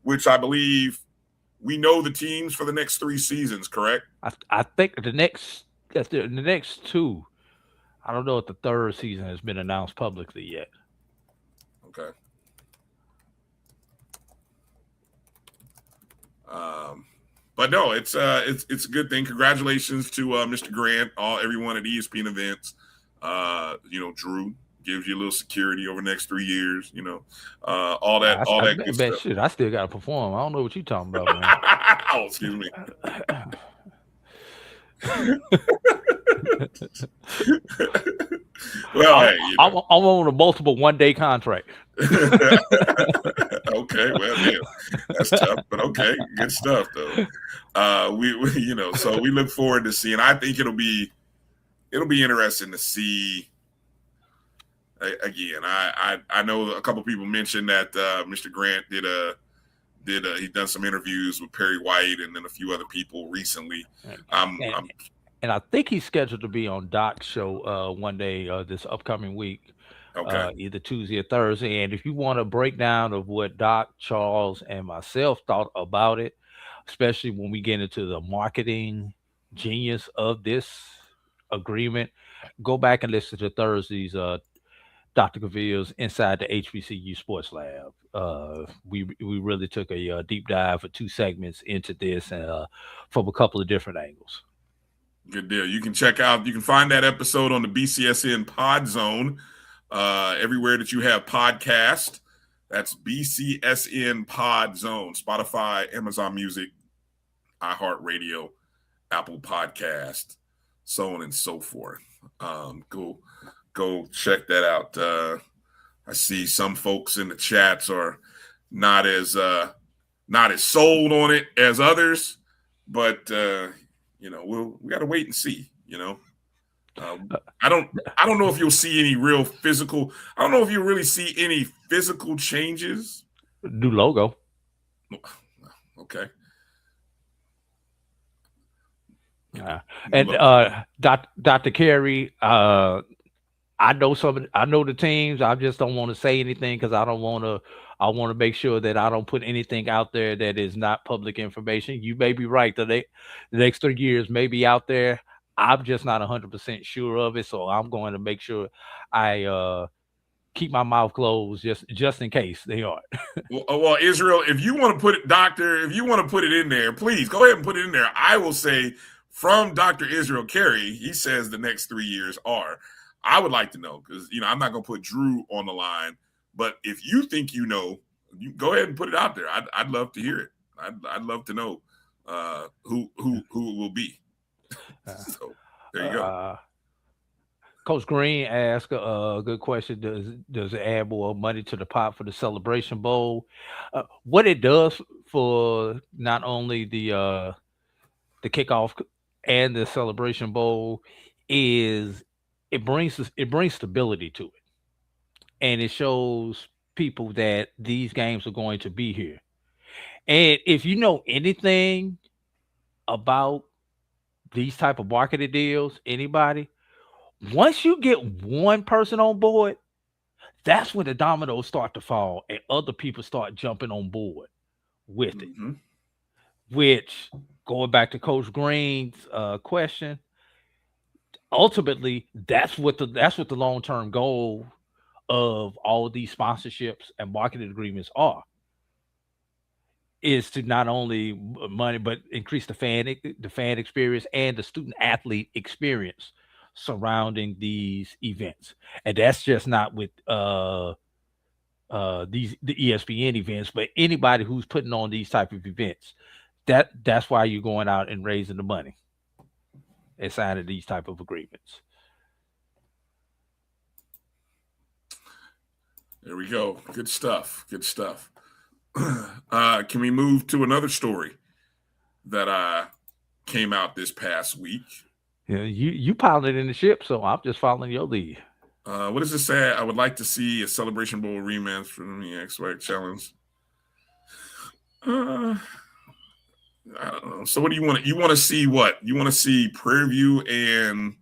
which I believe we know the teams for the next 3 seasons, correct? I think the next 2. I don't know if the 3rd season has been announced publicly yet. Okay. But no, it's a good thing. Congratulations to Mr. Grant, everyone at ESPN events. Drew gives you a little security over the next 3 years. All that good stuff. Shit, I still got to perform. I don't know what you're talking about, man. Oh, excuse me. Well, hey, I'm on a multiple 1-day contract. Okay, well, yeah, that's tough, but okay, good stuff though. So we look forward to seeing. I think it'll be interesting to see. Again, I know a couple people mentioned that Mr. Grant he's done some interviews with Perry White and then a few other people recently. And I think he's scheduled to be on Doc's show one day this upcoming week. Okay. Either Tuesday or Thursday. And if you want a breakdown of what Doc, Charles, and myself thought about it, especially when we get into the marketing genius of this agreement, go back and listen to Thursday's Dr. Gaville's Inside the HBCU Sports Lab. We really took a deep dive for 2 segments into this from a couple of different angles. Good deal. You can find that episode on the BCSN Pod Zone. Everywhere that you have podcast, that's BCSN Pod Zone, Spotify, Amazon Music, iHeartRadio, Apple Podcast, so on and so forth. Go check that out. I see some folks in the chats are not as sold on it as others, but we got to wait and see. I don't know if you'll see any real physical. I don't know if you'll really see any physical changes. New logo. Okay. And Dr. Carey, I know the teams. I just don't want to say anything because I want to make sure that I don't put anything out there that is not public information. You may be right. The next 3 years may be out there. I'm just not 100% sure of it, so I'm going to make sure I keep my mouth closed just in case they are. Well, Israel, if you want to put it, Doctor, if you want to put it in there, please go ahead and put it in there. I will say from Dr. Israel Carey, he says the next 3 years are. I would like to know because I'm not going to put Drew on the line, but if you think you go ahead and put it out there. I'd love to hear it. I'd love to know who it will be. So there you go. Coach Green asked a good question. Does it add more money to the pot for the Celebration Bowl? What it does for not only the kickoff and the Celebration Bowl is it brings stability to it, and it shows people that these games are going to be here. And if you know anything about these type of marketing deals, anybody, once you get one person on board, that's when the dominoes start to fall and other people start jumping on board with it. Mm-hmm. Which, going back to Coach Green's question, ultimately that's what the long-term goal of all of these sponsorships and marketing agreements are, is to not only money but increase the fan experience and the student athlete experience surrounding these events. And that's just not with the ESPN events, but anybody who's putting on these type of events. That's why you're going out and raising the money and signing these type of agreements. There we go. Good stuff. Can we move to another story that came out this past week? Yeah, you piloted in the ship, so I'm just following your lead. What does it say? I would like to see a Celebration Bowl rematch from the X-Wax Challenge. I don't know. So what do you want? You want to see what? You want to see Prairie View and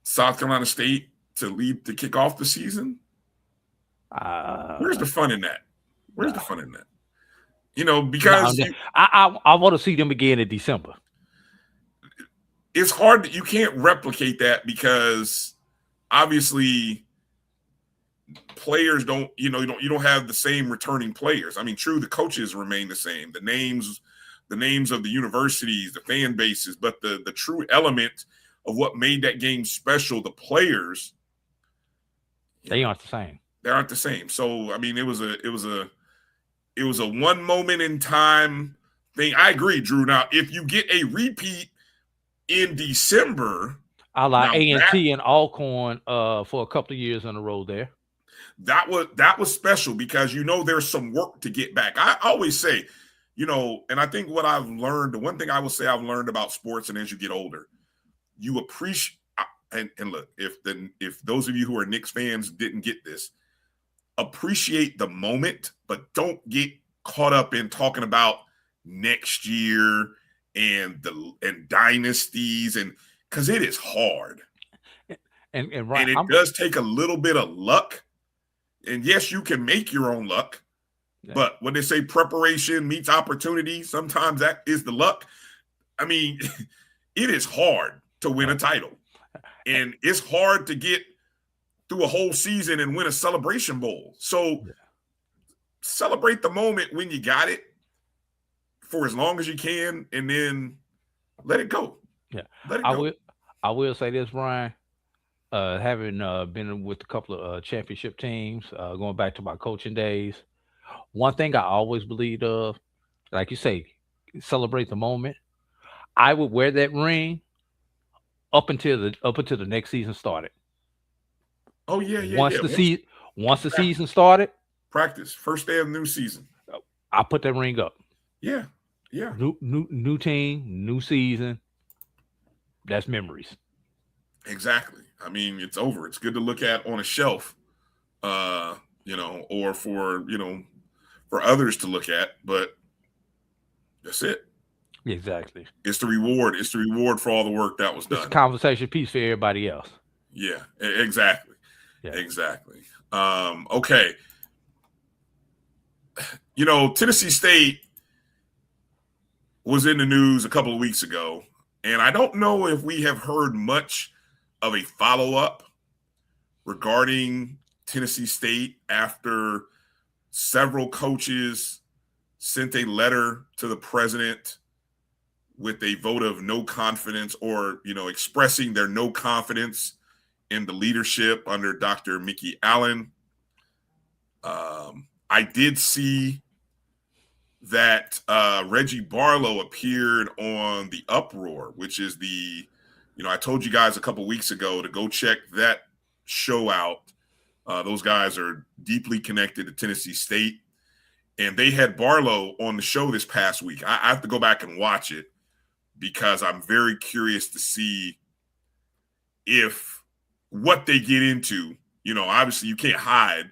South Carolina State to kick off the season? Where's the fun in that? Where's the fun in that? Because I want to see them again in December. It's hard that you can't replicate that because obviously players don't, you don't have the same returning players. I mean, true, the coaches remain the same, the names of the universities, the fan bases, but the true element of what made that game special, the players, they aren't the same. They aren't the same. So I mean, it was a one moment in time thing. I agree, Drew. Now, if you get a repeat in December, I like A&T and Alcorn for a couple of years in a row there. That was special because there's some work to get back. I always say, and I think what I've learned, the one thing I will say I've learned about sports, and as you get older, you appreciate. And look, if those of you who are Knicks fans didn't get this, appreciate the moment, but don't get caught up in talking about next year and dynasties, and because it is hard, and it does take a little bit of luck. And yes, you can make your own luck, but when they say preparation meets opportunity, sometimes that is the luck. I mean, it is hard to win a title, and it's hard to get through a whole season and win a Celebration Bowl. So celebrate the moment when you got it for as long as you can, and then let it go. Yeah, let it go. I will say this, Brian. Having been with a couple of championship teams, going back to my coaching days, one thing I always believed of, like you say, celebrate the moment. I would wear that ring up until the next season started. Oh yeah. Once the season started, practice first day of the new season, I put that ring up. Yeah. New team, new season. That's memories. Exactly. I mean, it's over. It's good to look at on a shelf, or for others to look at, but that's it. Exactly. It's the reward. It's the reward for all the work that was done. It's a conversation piece for everybody else. Yeah, exactly. Yeah. Exactly. Okay. Tennessee State was in the news a couple of weeks ago, and I don't know if we have heard much of a follow-up regarding Tennessee State after several coaches sent a letter to the president with a vote of no confidence, or, expressing their no confidence in the leadership under Dr. Mickey Allen. I did see that Reggie Barlow appeared on The Uproar, which is the I told you guys a couple weeks ago to go check that show out. Those guys are deeply connected to Tennessee State, and they had Barlow on the show this past week. I have to go back and watch it because I'm very curious to see if what they get into. Obviously you can't hide,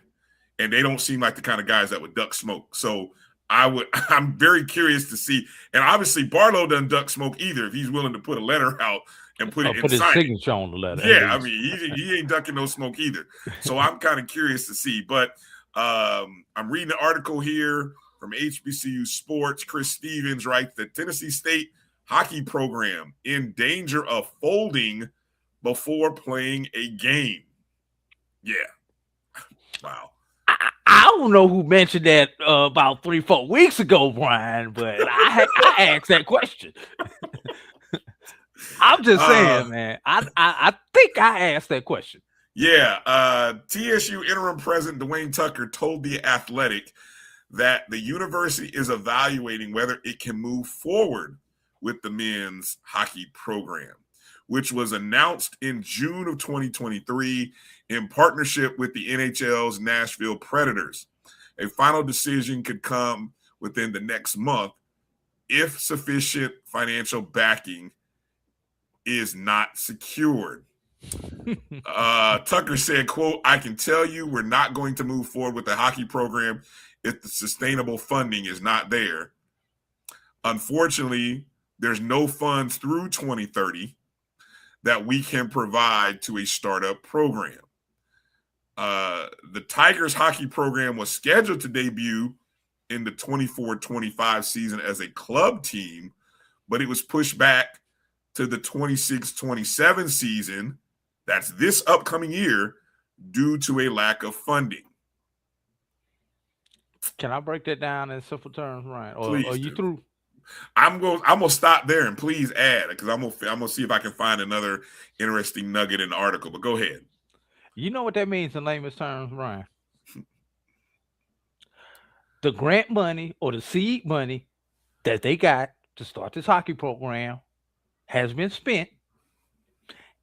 and they don't seem like the kind of guys that would duck smoke. So I'm very curious to see. And obviously Barlow doesn't duck smoke either if he's willing to put a letter out and put his signature on the letter. Yeah, I mean, he ain't ducking no smoke either. So I'm kind of curious to see. But I'm reading the article here from HBCU Sports. Chris Stevens writes that Tennessee State hockey program in danger of folding before playing a game. Yeah. Wow. I don't know who mentioned that about 3-4 weeks ago, Brian, but I asked that question. I'm just saying, man. I think I asked that question. Yeah. TSU interim president Dwayne Tucker told The Athletic that the university is evaluating whether it can move forward with the men's hockey program, which was announced in June of 2023 in partnership with the NHL's Nashville Predators. A final decision could come within the next month if sufficient financial backing is not secured. Tucker said, quote, "I can tell you we're not going to move forward with the hockey program if the sustainable funding is not there. Unfortunately, there's no funds through 2030 that we can provide to a startup program." The Tigers hockey program was scheduled to debut in the 24-25 season as a club team, but it was pushed back to the 26-27 season, that's this upcoming year, due to a lack of funding. Can I break that down in simple terms, Ryan? Or Please are you do. through? I'm gonna stop there and please add, because I'm gonna see if I can find another interesting nugget in the article. But go ahead. You know what that means in layman's terms, Ryan? The grant money or the seed money that they got to start this hockey program has been spent,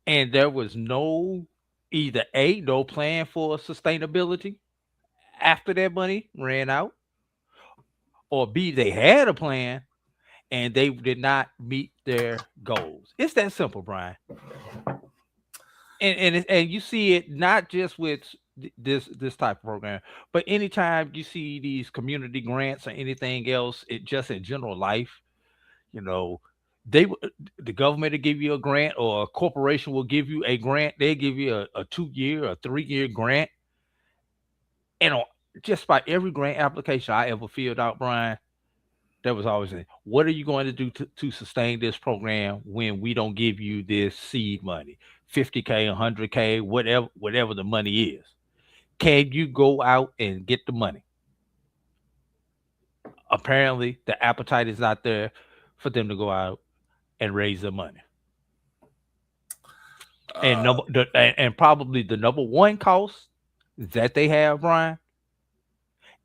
and there was no plan for sustainability after that money ran out, or B, they had a plan and they did not meet their goals. It's that simple, Brian. And you see it not just with this type of program, but anytime you see these community grants or anything else, it just in general life, the government will give you a grant, or a corporation will give you a grant. They give you a 2-year or 3-year grant, and just about every grant application I ever filled out, Brian, there was always what are you going to do to sustain this program when we don't give you this seed money, $50K, $100K, whatever the money is? Can you go out and get the money? Apparently, the appetite is not there for them to go out and raise the money. And probably the number one cost that they have, Brian,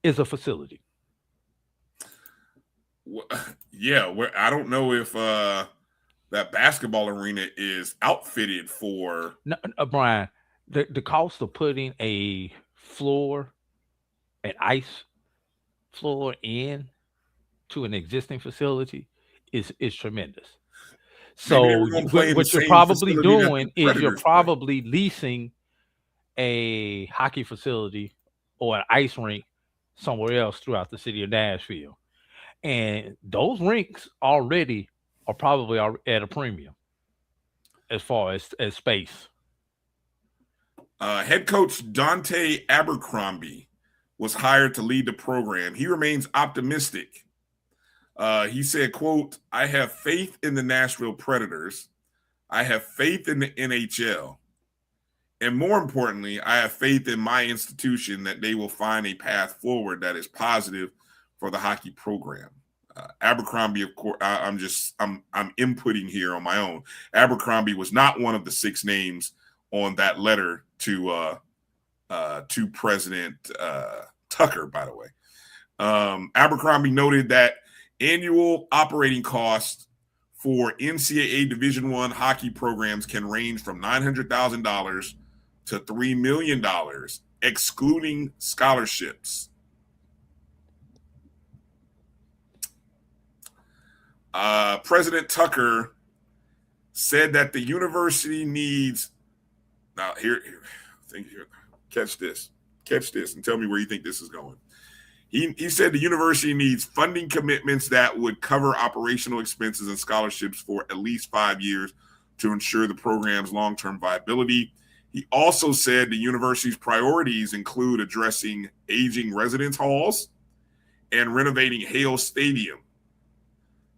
is a facility. Yeah, I don't know if that basketball arena is outfitted for. No, Brian, the cost of putting an ice floor in to an existing facility is tremendous. So what you're probably doing is you're probably leasing a hockey facility or an ice rink somewhere else throughout the city of Nashville. And those rinks already are probably at a premium as far as space. Head coach Dante Abercrombie was hired to lead the program. He remains optimistic. He said, quote, "I have faith in the Nashville Predators. I have faith in the NHL. And more importantly, I have faith in my institution that they will find a path forward that is positive for the hockey program." Abercrombie, of course, I'm inputting here on my own. Abercrombie was not one of the 6 names on that letter to President Tucker, by the way. Abercrombie noted that annual operating costs for NCAA Division I hockey programs can range from $900,000 to $3 million, excluding scholarships. President Tucker said that the university needs. Now, catch this, and tell me where you think this is going. He said the university needs funding commitments that would cover operational expenses and scholarships for at least 5 years to ensure the program's long-term viability. He also said the university's priorities include addressing aging residence halls and renovating Hale Stadium.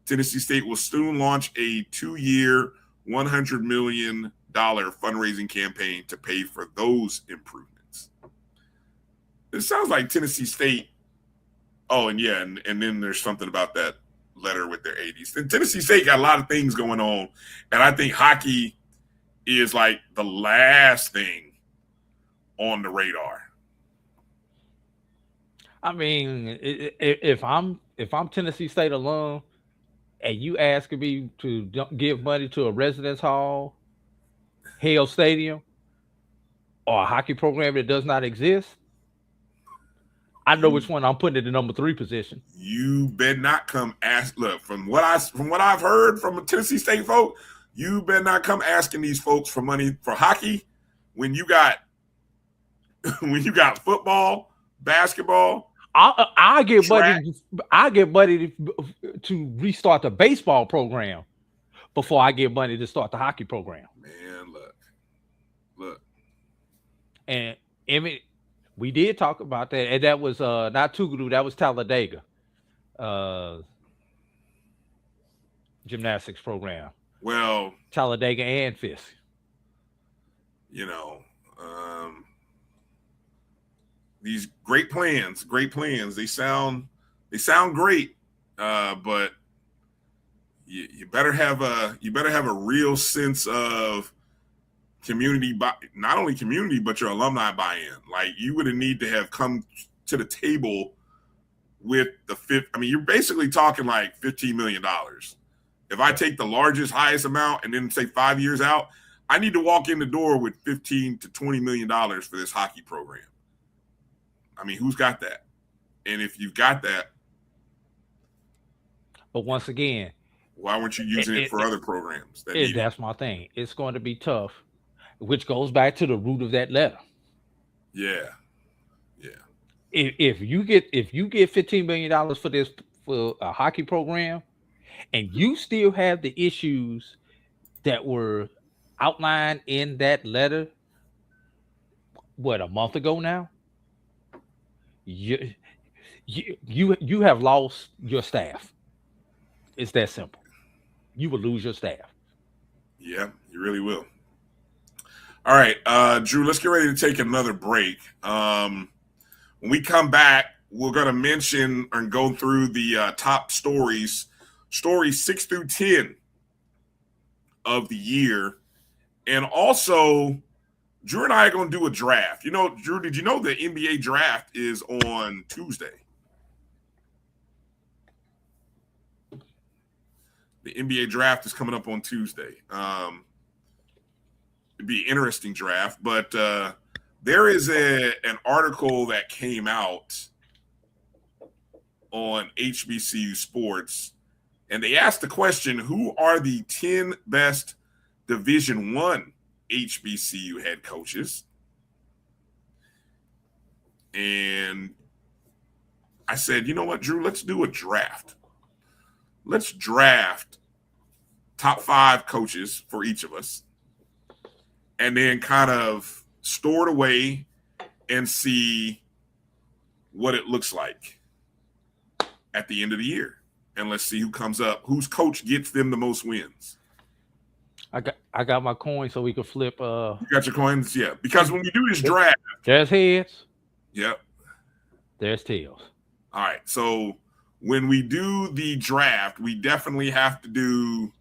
Tennessee State will soon launch a 2-year, $100 million fundraising campaign to pay for those improvements. It sounds like Tennessee State. Oh, and yeah, and then there's something about that letter with their ADs. And Tennessee State got a lot of things going on, and I think hockey is like the last thing on the radar. I mean, if I'm Tennessee State alum, and you asking me to give money to a residence hall, Hale Stadium, or a hockey program that does not exist, I know which one I'm putting in the number 3 position. You better not come ask. Look, from what I've heard from Tennessee State folk, you better not come asking these folks for money for hockey when you got football, basketball. I get money to restart the baseball program before I get money to start the hockey program. Man, look. And Emmett, we did talk about that, and that was not Tougaloo, that was Talladega gymnastics program. Well, Talladega and Fisk. These great plans. They sound great, but you better have a real sense of community, not only community, but your alumni buy-in. Like, you would need to have come to the table with the fifth. I mean, you're basically talking like $15 million. If I take the largest, highest amount and then say 5 years out, I need to walk in the door with $15 to $20 million for this hockey program. I mean, who's got that? And if you've got that, but once again, why weren't you using it for other programs? That's my thing. It's going to be tough, which goes back to the root of that letter. Yeah. If you get $15 million for a hockey program, and you still have the issues that were outlined in that letter, a month ago now, you have lost your staff. It's that simple. You will lose your staff. Yeah, you really will. All right, Drew, let's get ready to take another break. When we come back, we're going to mention and go through the top stories 6 through 10 of the year. And also, Drew and I are going to do a draft. Drew, did you know the NBA draft is on Tuesday? The NBA draft is coming up on Tuesday. It'd be an interesting draft, but there is an article that came out on HBCU Sports, and they asked the question, who are the 10 best Division I HBCU head coaches? And I said, you know what, Drew, let's do a draft. Let's draft top 5 coaches for each of us and then kind of store it away and see what it looks like at the end of the year. And let's see who comes up, whose coach gets them the most wins. I got my coin so we can flip. You got your coins? Yeah. Because when we do this draft, there's heads. Yep. There's tails. All right. So when we do the draft, we definitely have to do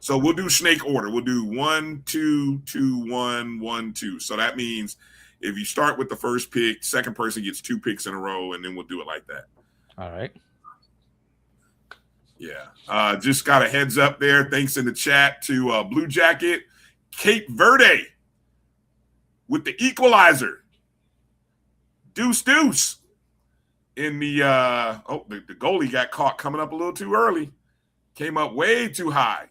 so we'll do snake order. We'll do 1, 2, 2, 1, 1, 2. So that means if you start with the first pick, second person gets 2 picks in a row, and then we'll do it like that. All right. Yeah. Just got a heads up there. Thanks in the chat to Blue Jacket. Cape Verde with the equalizer. Deuce. In the the goalie got caught coming up a little too early. Came up way too high.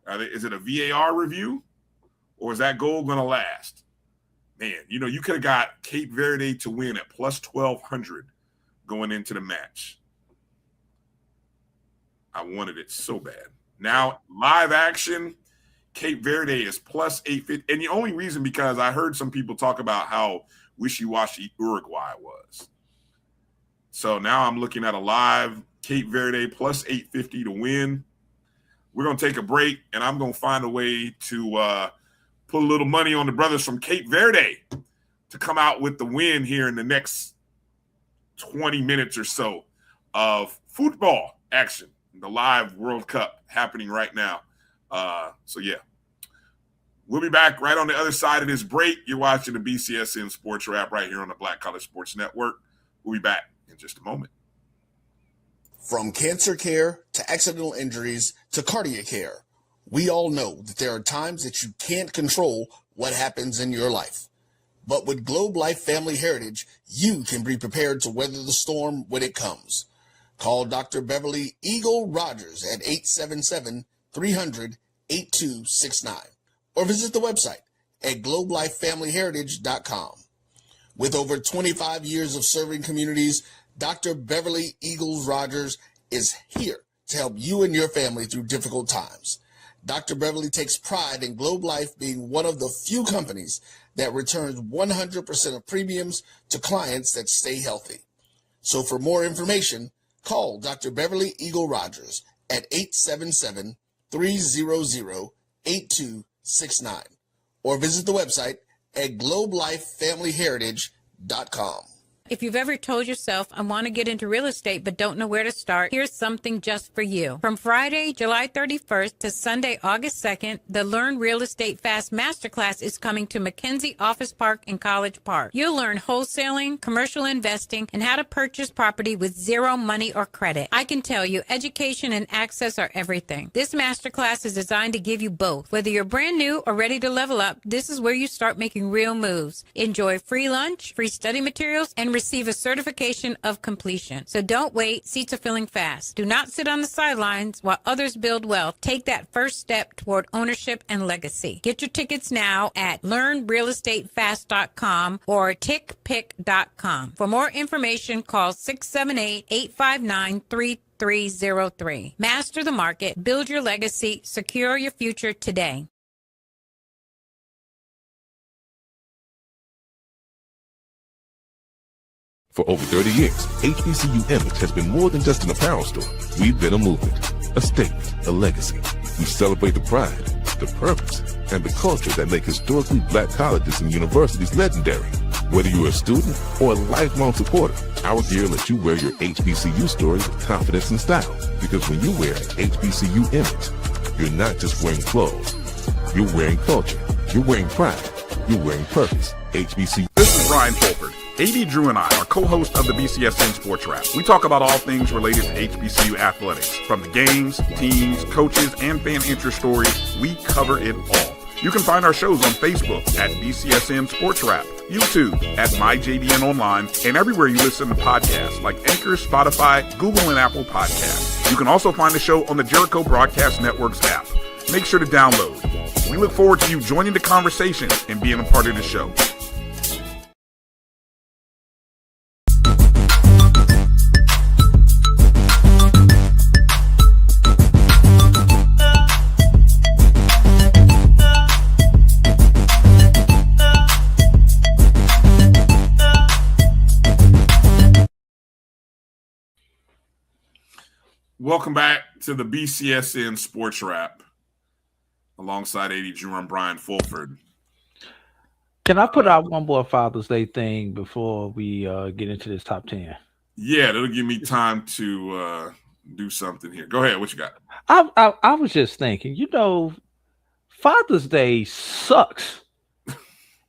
Is it a VAR review? Or is that goal going to last? Man, you could have got Cape Verde to win at plus 1,200 going into the match. I wanted it so bad. Now, live action, Cape Verde is plus 850. And the only reason because I heard some people talk about how wishy-washy Uruguay was. So now I'm looking at a live Cape Verde plus 850 to win. We're going to take a break, and I'm going to find a way to put a little money on the brothers from Cape Verde to come out with the win here in the next 20 minutes or so of football action. The live World Cup happening right now. So, yeah. We'll be back right on the other side of this break. You're watching the BCSN SportsWrap right here on the Black College Sports Network. We'll be back in just a moment. From cancer care to accidental injuries to cardiac care, we all know that there are times that you can't control what happens in your life. But with Globe Life Family Heritage, you can be prepared to weather the storm when it comes. Call Dr. Beverly Eagle Rogers at 877-300-8269 or visit the website at globelifefamilyheritage.com. With over 25 years of serving communities, Dr. Beverly Eagles Rogers is here to help you and your family through difficult times. Dr. Beverly takes pride in Globe Life being one of the few companies that returns 100% of premiums to clients that stay healthy. So for more information, call Dr. Beverly Eagle Rogers at 877-300-8269 or visit the website at globelifefamilyheritage.com. If you've ever told yourself, I want to get into real estate but don't know where to start, here's something just for you. From Friday, July 31st to Sunday, August 2nd, the Learn Real Estate Fast Masterclass is coming to McKenzie Office Park in College Park. You'll learn wholesaling, commercial investing, and how to purchase property with zero money or credit. I can tell you, education and access are everything. This masterclass is designed to give you both. Whether you're brand new or ready to level up, this is where you start making real moves. Enjoy free lunch, free study materials, and receive a certification of completion. So don't wait. Seats are filling fast. Do not sit on the sidelines while others build wealth. Take that first step toward ownership and legacy. Get your tickets now at learnrealestatefast.com or tickpick.com. For more information, call 678-859-3303. Master the market. Build your legacy. Secure your future today. For over 30 years, HBCU Image has been more than just an apparel store. We've been a movement, a statement, a legacy. We celebrate the pride, the purpose, and the culture that make historically black colleges and universities legendary. Whether you're a student or a lifelong supporter, our gear lets you wear your HBCU story with confidence and style. Because when you wear HBCU Image, you're not just wearing clothes. You're wearing culture. You're wearing pride. You're wearing purpose. HBCU. This is Brian Fulford. A.D. Drew and I are co-hosts of the BCSN SportsWrap. We talk about all things related to HBCU athletics. From the games, teams, coaches, and fan interest stories, we cover it all. You can find our shows on Facebook at BCSN SportsWrap, YouTube at MyJBN Online, and everywhere you listen to podcasts like Anchor, Spotify, Google, and Apple Podcasts. You can also find the show on the Jericho Broadcast Network's app. Make sure to download. We look forward to you joining the conversation and being a part of the show. Welcome back to the BCSN SportsWrap. Alongside A.D. Drew and Bryan Fulford. Can I put out one more Father's Day thing before we get into this top 10? Yeah, that'll give me time to do something here. Go ahead. What you got? I was just thinking, Father's Day sucks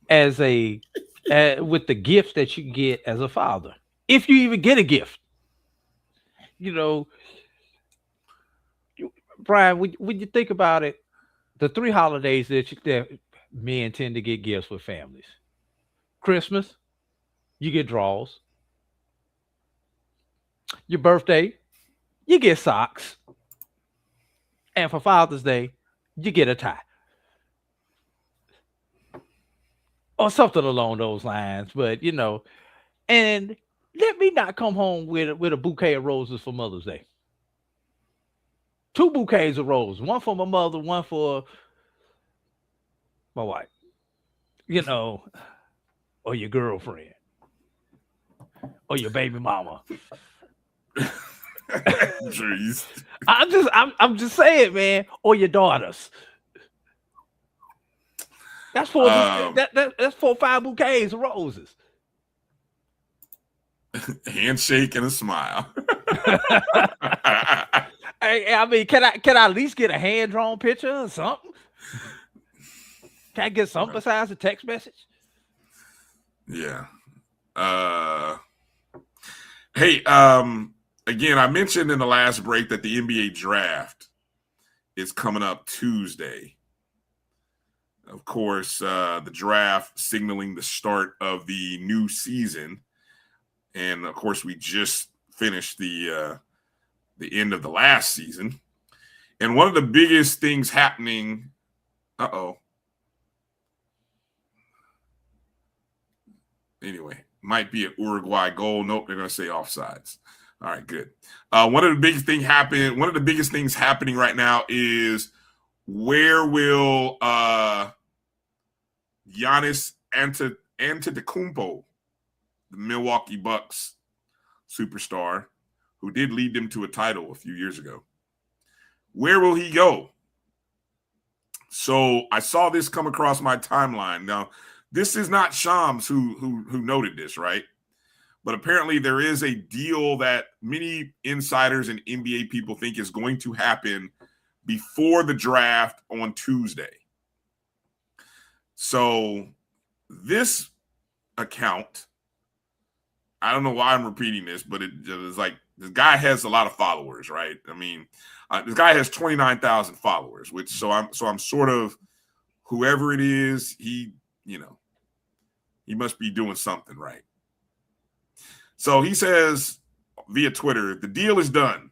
with the gift that you get as a father. If you even get a gift. Brian, when you think about it, the 3 holidays that men tend to get gifts with families. Christmas, you get draws. Your birthday, you get socks. And for Father's Day, you get a tie. Or something along those lines. But, and let me not come home with a bouquet of roses for Mother's Day. 2 bouquets of roses. One for my mother, one for my wife. Or your girlfriend. Or your baby mama. Jeez. I'm just saying, man. Or your daughters. That's 4 that's 4 or 5 bouquets of roses. Handshake and a smile. I mean, can I at least get a hand drawn picture or something? Can I get something besides a text message? Yeah. Hey, again, I mentioned in the last break that the NBA draft is coming up Tuesday. Of course, the draft signaling the start of the new season. And of course, we just finished the end of the last season. And one of the biggest things happening, anyway, might be an Uruguay goal. Nope, they're going to say offsides. All right, good. One of the biggest things happening right now is where will Giannis Antetokounmpo, the Milwaukee Bucks superstar, who did lead them to a title a few years ago, where will he go? So I saw this come across my timeline. Now, this is not Shams who noted this, right? But apparently there is a deal that many insiders and NBA people think is going to happen before the draft on Tuesday. So this account, I don't know why I'm repeating this, but it's like this guy has a lot of followers, right? I mean, this guy has 29,000 followers, so I'm sort of, whoever it is, he must be doing something right. So he says via Twitter, the deal is done.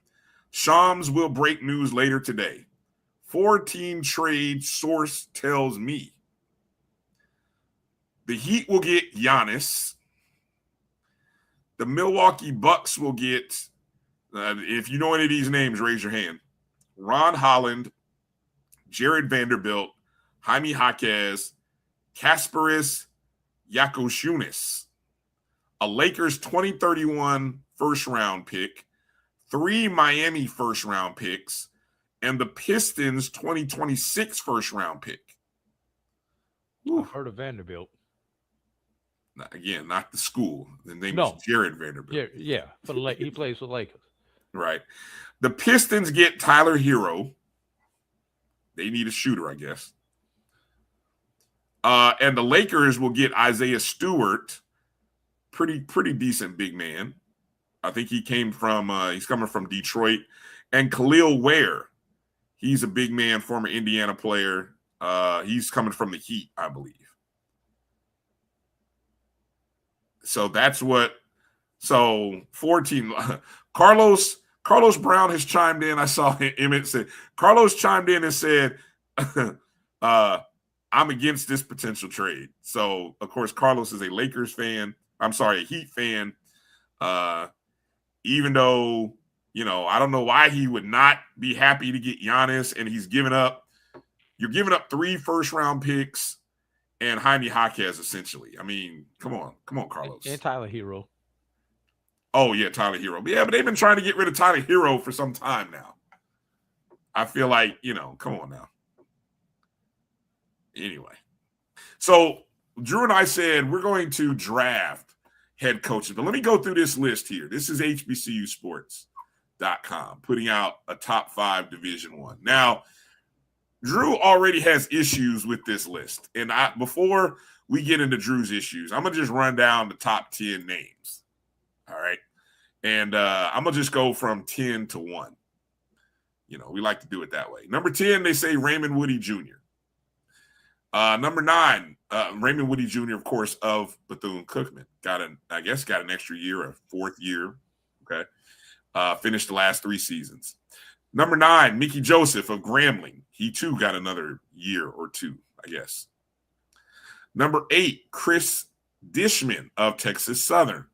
Shams will break news later today. 4-team trade source tells me. The Heat will get Giannis. The Milwaukee Bucks will get, if you know any of these names, raise your hand. Ron Holland, Jared Vanderbilt, Jaime Jaquez, Kasparis Yakoshunis, a Lakers 2031 first-round pick, 3 Miami first-round picks, and the Pistons 2026 first-round pick. I've heard of Vanderbilt. Again, not the school. The name is Jared Vanderbilt. Yeah. He plays for Lakers. Right. The Pistons get Tyler Hero. They need a shooter, I guess. And the Lakers will get Isaiah Stewart, pretty decent big man. I think he's coming from Detroit. And Khalil Ware, he's a big man, former Indiana player. He's coming from the Heat, I believe. So that's what. So 14. Carlos Brown has chimed in. I saw Emmett say. Carlos chimed in and said, "I'm against this potential trade." So of course, Carlos is a Lakers fan. I'm sorry, a Heat fan. Even though I don't know why he would not be happy to get Giannis, and you're giving up 3 first-round picks and Jaime Jaquez, essentially. I mean, come on, Carlos. And Tyler Hero. Oh, yeah, Tyler Hero. But they've been trying to get rid of Tyler Hero for some time now. I feel like, come on now. Anyway. So, Drew and I said we're going to draft head coaches. But let me go through this list here. This is HBCU Sports.com, putting out a top 5 Division I. Now, Drew already has issues with this list. And before we get into Drew's issues, I'm going to just run down the top 10 names. All right. And I'm going to just go from 10 to 1. we like to do it that way. Number 10, they say Raymond Woody Jr. Number 9, Raymond Woody Jr., of course, of Bethune-Cookman. Got an extra year, a 4th year. Okay. Finished the last 3 seasons. Number 9, Mickey Joseph of Grambling. He too got another year or 2, I guess. Number 8, Chris Dishman of Texas Southern.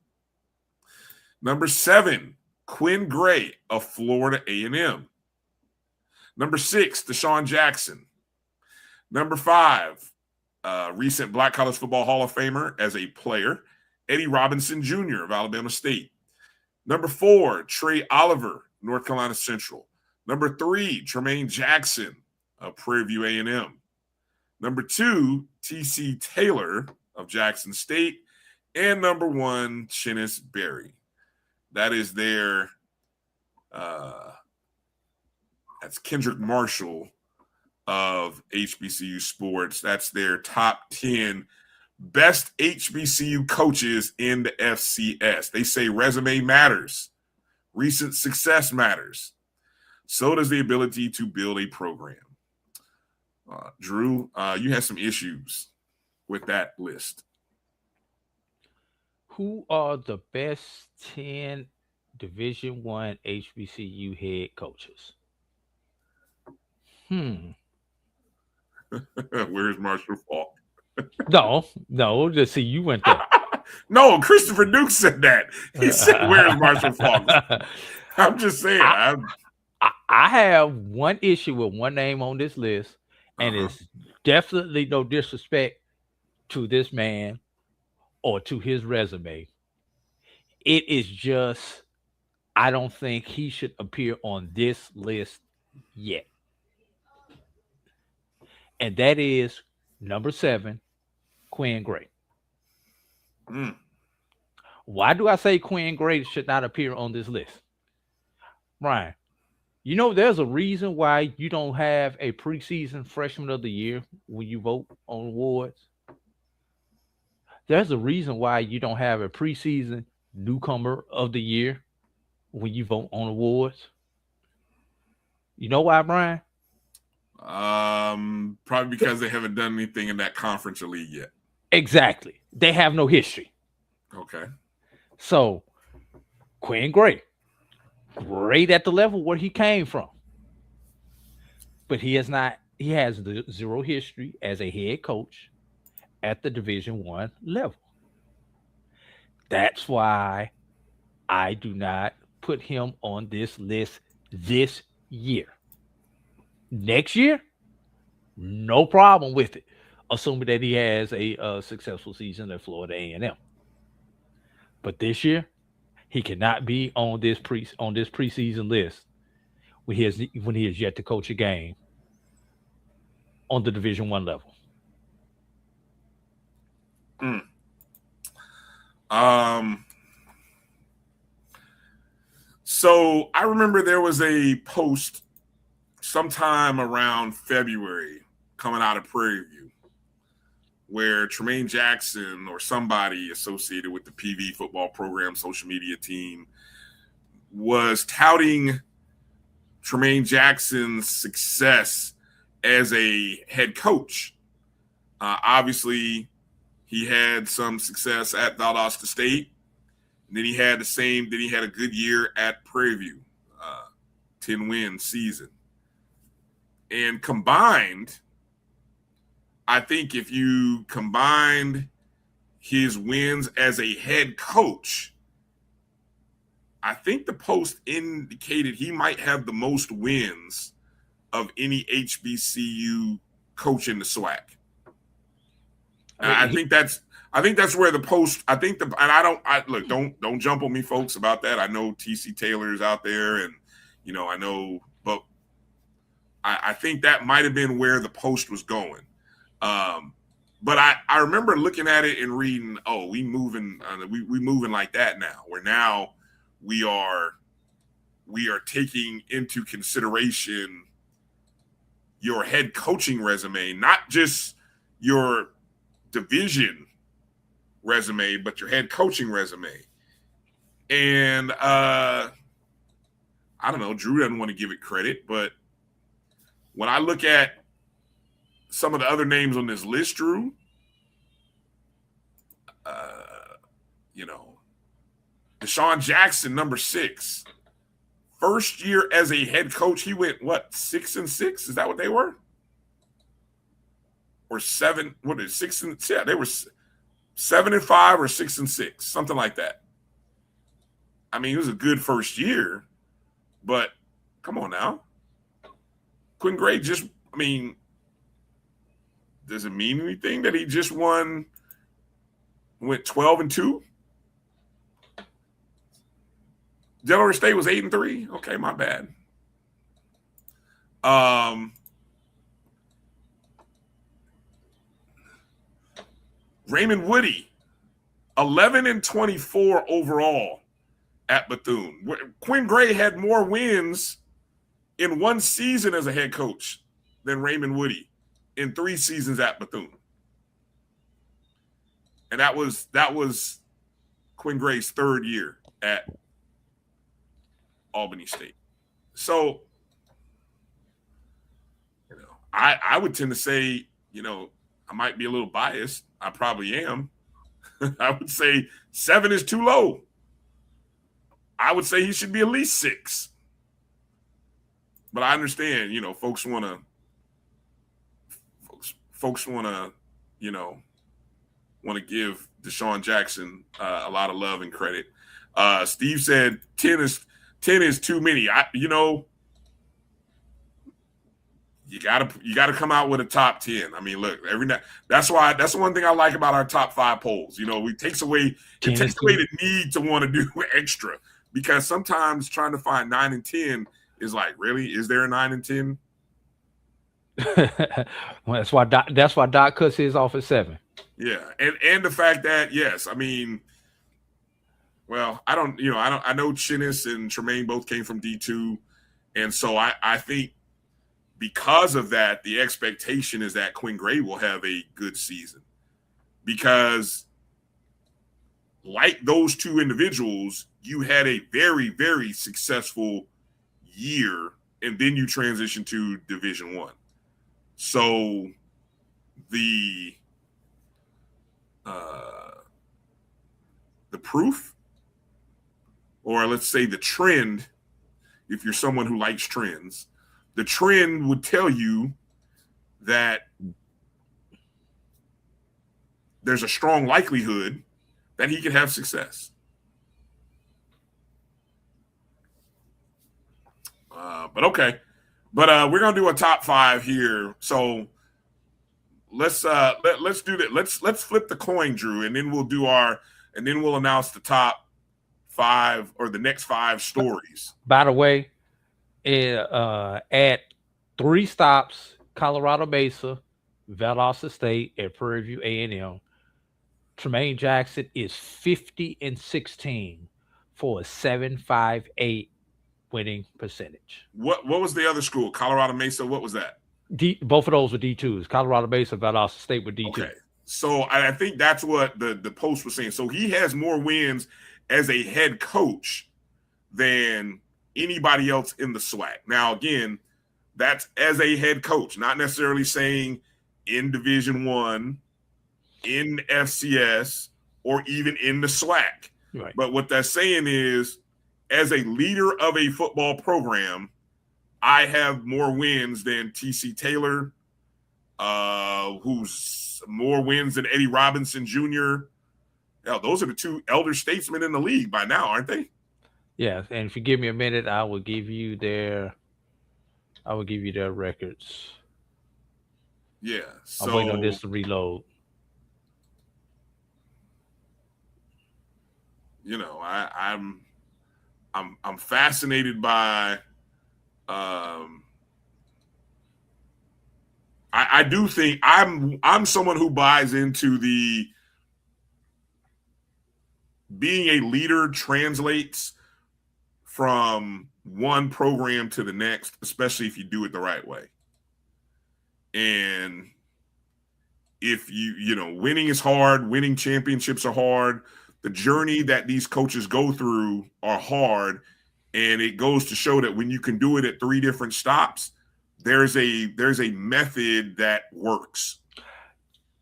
Number 7, Quinn Gray of Florida A&M. Number 6, Deshaun Jackson. Number 5, recent Black College Football Hall of Famer as a player, Eddie Robinson Jr. of Alabama State. Number 4, Trey Oliver, North Carolina Central. Number 3, Tremaine Jackson of Prairie View A&M. Number 2, T.C. Taylor of Jackson State. And number 1, Chennis Berry. That is their that's Kendrick Marshall of HBCU Sports. That's their top 10 best HBCU coaches in the FCS. They say resume matters. Recent success matters. So does the ability to build a program. Drew, you had some issues with that list. Who are the best 10 Division I HBCU head coaches? Where's Marshall Faulk? No. Just see, you went there. No, Christopher Duke said that. He said, "Where's Marshall Faulk?" I'm just saying. I have one issue with one name on this list, and it's definitely no disrespect to this man or to his resume. It is just, I don't think he should appear on this list yet. And that is number 7, Quinn Gray. Why do I say Quinn Gray should not appear on this list? Brian, there's a reason why you don't have a preseason freshman of the year when you vote on awards. There's a reason why you don't have a preseason newcomer of the year when you vote on awards. You know why, Brian? Probably because they haven't done anything in that conference or league yet. Exactly. They have no history. Okay. So, Quinn Gray, great at the level where he came from. But he has 0 history as a head coach at the Division I level. That's why I do not put him on this list this year. Next year, no problem with it, assuming that he has a successful season at Florida A&M. But this year, he cannot be on this preseason list when he has yet to coach a game on the Division I level. So I remember there was a post sometime around February coming out of Prairie View where Tremaine Jackson or somebody associated with the PV football program social media team was touting Tremaine Jackson's success as a head coach. Obviously, he had some success at Valdosta State. And then he had a good year at Prairie View, 10-win season. And combined, I think if you combined his wins as a head coach, I think the post indicated he might have the most wins of any HBCU coach in the SWAC. I think that's where the post. Don't jump on me, folks, about that. I know T.C. Taylor's out there, and I know, but I think that might have been where the post was going. But I remember looking at it and reading, we moving like that now. Where now we are taking into consideration your head coaching resume, not just your division resume, but your head coaching resume. And I I don't know, Drew doesn't want to give it credit, but when I look at some of the other names on this list, Drew, Deshaun Jackson, number 6. First year as a head coach, he went, 6-6? Is that what they were? Or 7? What is 6 and yeah? They were 7-5 or 6-6, something like that. I mean, it was a good first year, but come on now. Quinn Gray does it mean anything that he just went 12-2? Delaware State was 8-3. Okay, my bad. Raymond Woody, 11-24 overall at Bethune. Quinn Gray had more wins in one season as a head coach than Raymond Woody in 3 seasons at Bethune. And that was Quinn Gray's 3rd year at Albany State. So, I would tend to say, I might be a little biased. I probably am. I would say 7 is too low. I would say he should be at least 6. But I understand, folks want to give Deshaun Jackson a lot of love and credit. Steve said 10 is too many. You gotta come out with a top 10. I mean, look, every night. That's the one thing I like about our top 5 polls. It takes away the need to want to do extra, because sometimes trying to find 9 and 10 is like, really? Is there a 9 and 10? Well, that's why Doc cuts his off at 7. Yeah, and the fact that, yes, I mean, well, I know Chinnis and Tremaine both came from D2, and so I think because of that, the expectation is that Quinn Gray will have a good season, because like those 2 individuals, you had a very, very successful year, and then you transition to Division I. So the proof, or let's say the trend, if you're someone who likes trends, the trend would tell you that there's a strong likelihood that he could have success. But okay. But we're gonna do a top 5 here. So let's do that. Let's flip the coin, Drew, and then we'll announce the top 5 or the next 5 stories. By the way, at 3 stops, Colorado Mesa, Valdosta State, and Prairie View A&M, Tremaine Jackson is 50-16 for a 7.58 winning percentage. What was the other school? Colorado Mesa. What was that? Both of those were D2s. Colorado Mesa, Valdosta State were D2. Okay. So I think that's what the post was saying. So he has more wins as a head coach than anybody else in the SWAC. Now, again, that's as a head coach, not necessarily saying in Division I, in FCS, or even in the SWAC. Right. But what that's saying is, as a leader of a football program, I have more wins than T.C. Taylor, who's more wins than Eddie Robinson Jr. Now, those are the 2 elder statesmen in the league by now, aren't they? Yeah, and if you give me a minute, I will give you their records. Yeah. So, I'm waiting on this to reload. I'm fascinated by I do think I'm someone who buys into the being a leader translates from one program to the next, especially if you do it the right way. And if winning is hard, winning championships are hard. The journey that these coaches go through are hard. And it goes to show that when you can do it at 3 different stops, there's a method that works.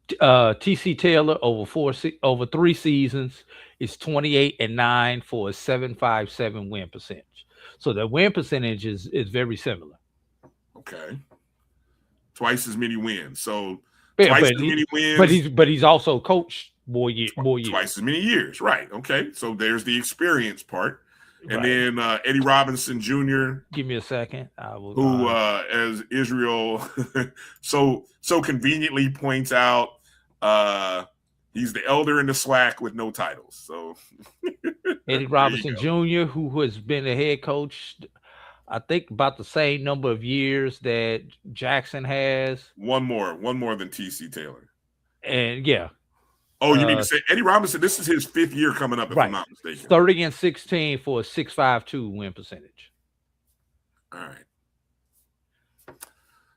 TC Taylor over 3 seasons is 28-9 for a 7.57 win percentage. So the win percentage is very similar. Okay. Twice as many wins. So Yeah, twice as many wins. But he's also coached more years. Twice as many years. Right. Okay. So there's the experience part. And Right. then Eddie Robinson Jr. Give me a second. I will. Who, as Israel so conveniently points out, he's the elder in the SWAC with no titles. So Eddie Robinson Jr., who has been a head coach, I think about the same number of years that Jackson has. One more than TC Taylor. And yeah. Oh, you mean to say Eddie Robinson? This is his 5th year coming up, if I'm not mistaken. 30-16 for a 6.52 win percentage. All right.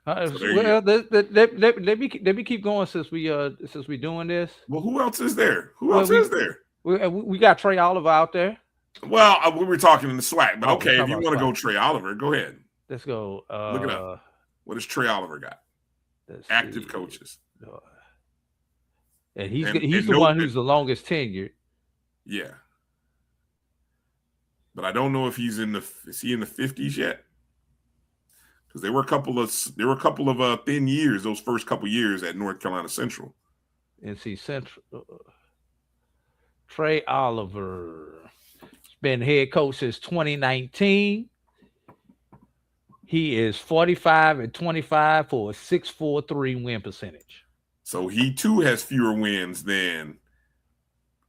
Well, let me keep going since we doing this. Well, who else is there? Is there? We got Trey Oliver out there. Well, we were talking in the SWAC, but okay, if you want to go Trey Oliver, go ahead. Let's go. Look it up. What does Trey Oliver got? Active coaches. And he's the one who's the longest tenured. Yeah. But I don't know if is he in the 50s yet? Because there were a couple of thin years, those first couple years at North Carolina Central. NC Central. Trey Oliver. He's been head coach since 2019. He is 45-25 for a 6.43 win percentage. So he too has fewer wins than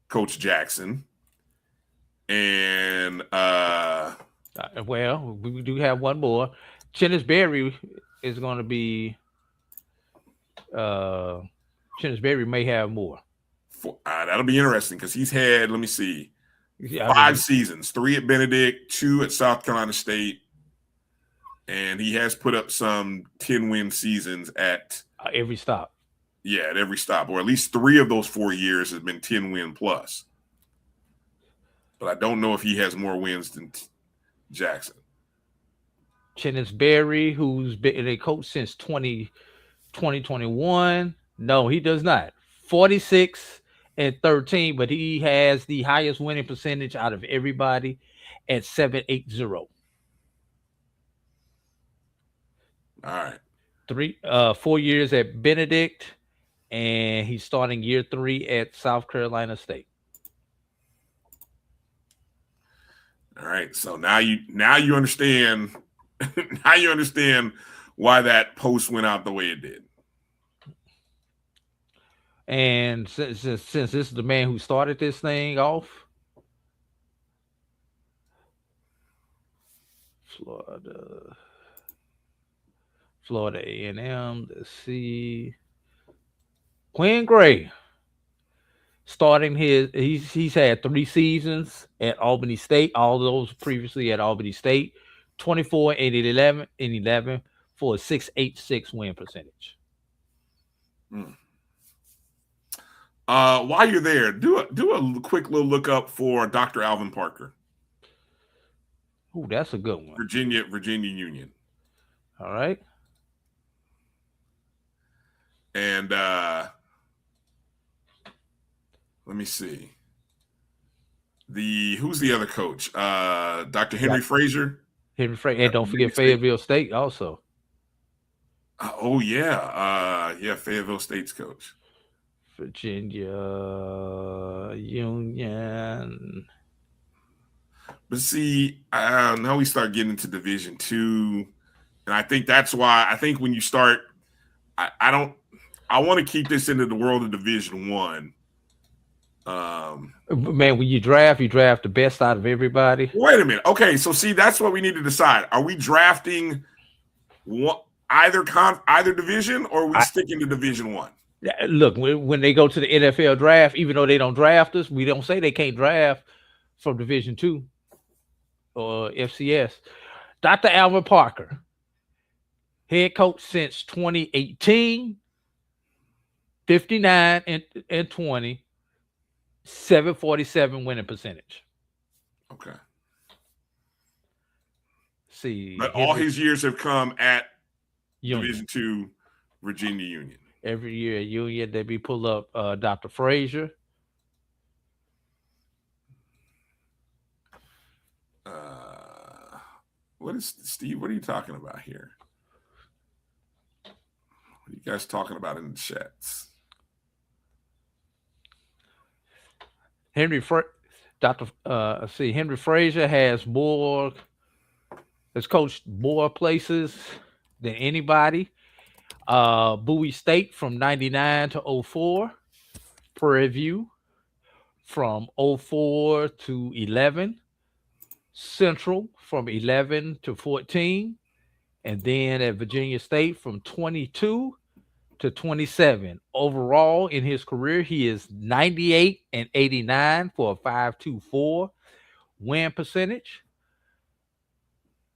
Coach Jackson. And well, we do have one more. Chennis Berry is going to be Chennis Berry may have more. That'll be interesting because he's had, let me see, 5 seasons, 3 at Benedict, 2 at South Carolina State. And he has put up some 10-win seasons at every stop. Yeah, at every stop, or at least 3 of those 4 years has been 10-win plus. But I don't know if he has more wins than Jackson. Chennis Berry, who's been a coach since 2021. No, he does not. 46-13, but he has the highest winning percentage out of everybody at 7.80. All right. 4 years at Benedict, and he's starting year 3 at South Carolina State. All right. So now you understand now you understand why that post went out the way it did. And since this is the man who started this thing off, Florida A&M, let's see. Quinn Gray starting he's had 3 seasons at Albany State, all those previously at Albany State, 24-11 for a 6.86 win percentage. While you're there, do a quick little look up for Dr. Alvin Parker. Ooh, that's a good one. Virginia Union. All right. And let me see. Who's the other coach? Dr. Henry Frazier. Henry Frazier, and don't forget Fayetteville State also. Oh yeah, Fayetteville State's coach. Virginia Union. But see, now we start getting into Division II, and I think that's why I think when you start, I want to keep this into the world of Division I. Man, when you draft the best out of everybody. Wait a minute. Okay, so see, that's what we need to decide. Are we drafting either division, or are we sticking to Division I? Look, when they go to the NFL draft, even though they don't draft us, we don't say they can't draft from Division II or FCS. Dr. Alvin Parker, head coach since 2018, 59-20. 7.47 winning percentage. Okay. see. But all his years have come at Union. Division II Virginia Union. Every year at Union, they be pull up Dr. Frazier. What is Steve? What are you talking about here? What are you guys talking about in the chats? Henry Frazier has coached more places than anybody. Bowie State from 99 to 04. Prairie View from 04 to 11. Central from 11 to 14. And then at Virginia State from 22 to 27. Overall in his career, he is 98 and 89 for a 5.24 win percentage.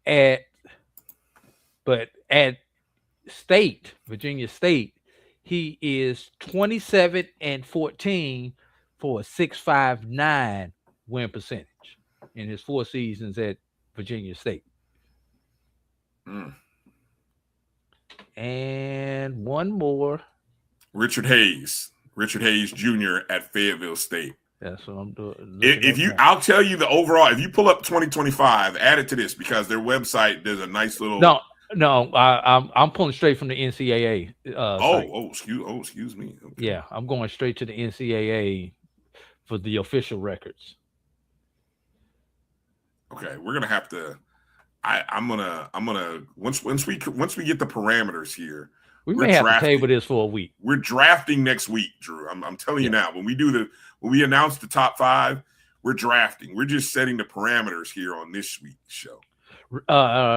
But at State, Virginia State, he is 27 and 14 for a 6.59 win percentage in his 4 seasons at Virginia State. And one more. Richard Hayes Jr. at Fayetteville State. That's what I'm doing. I'll tell you the overall. If you pull up 2025, add it to this because their website there's a nice little. No, I'm pulling straight from the NCAA. Excuse me. Okay. Yeah, I'm going straight to the NCAA for the official records. Okay, we're gonna have to. I'm gonna once we get the parameters here. We may have to table this for a week. We're drafting next week, Drew. I'm telling you now. When we announce the top 5, we're drafting. We're just setting the parameters here on this week's show.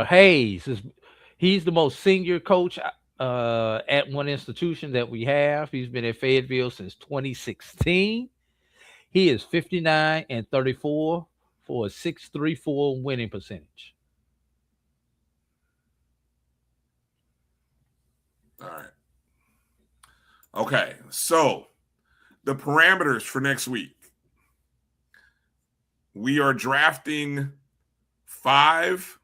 Hayes he's the most senior coach at one institution that we have. He's been at Fayetteville since 2016. He is 59 and 34 for a 6.34 winning percentage. All right. Okay, so the parameters for next week. We are drafting 5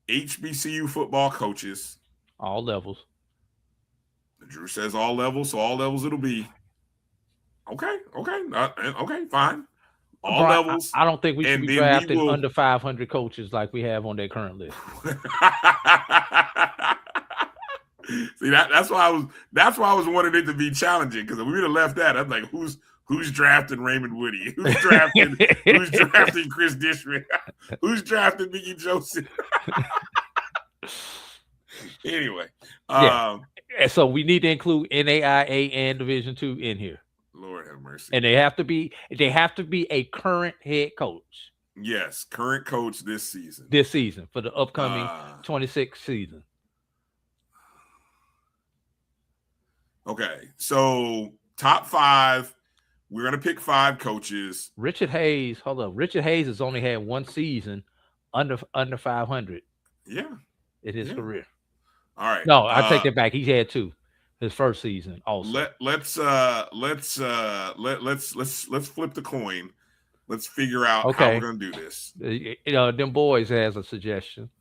HBCU football coaches. All levels. Drew says all levels, so all levels it'll be. Okay, fine. All levels. I don't think we should be drafting under 500 coaches like we have on their current list. See, that's why I was wanting it to be challenging, because if we would have left that, I'm like, who's drafting Raymond Woody? Who's drafting Chris Dishman? Who's drafting Mickey Joseph? Anyway, so we need to include NAIA and Division II in here. Lord have mercy. And they have to be a current head coach. Yes, current coach this season. For the upcoming 26 season. Okay, so top 5. We're gonna pick 5 coaches. Richard Hayes has only had 1 season under 500. Yeah, in his career. All right. No, I take that back. He had 2 his first season. Also, let's flip the coin. Let's figure out how we're gonna do this. Them boys has a suggestion.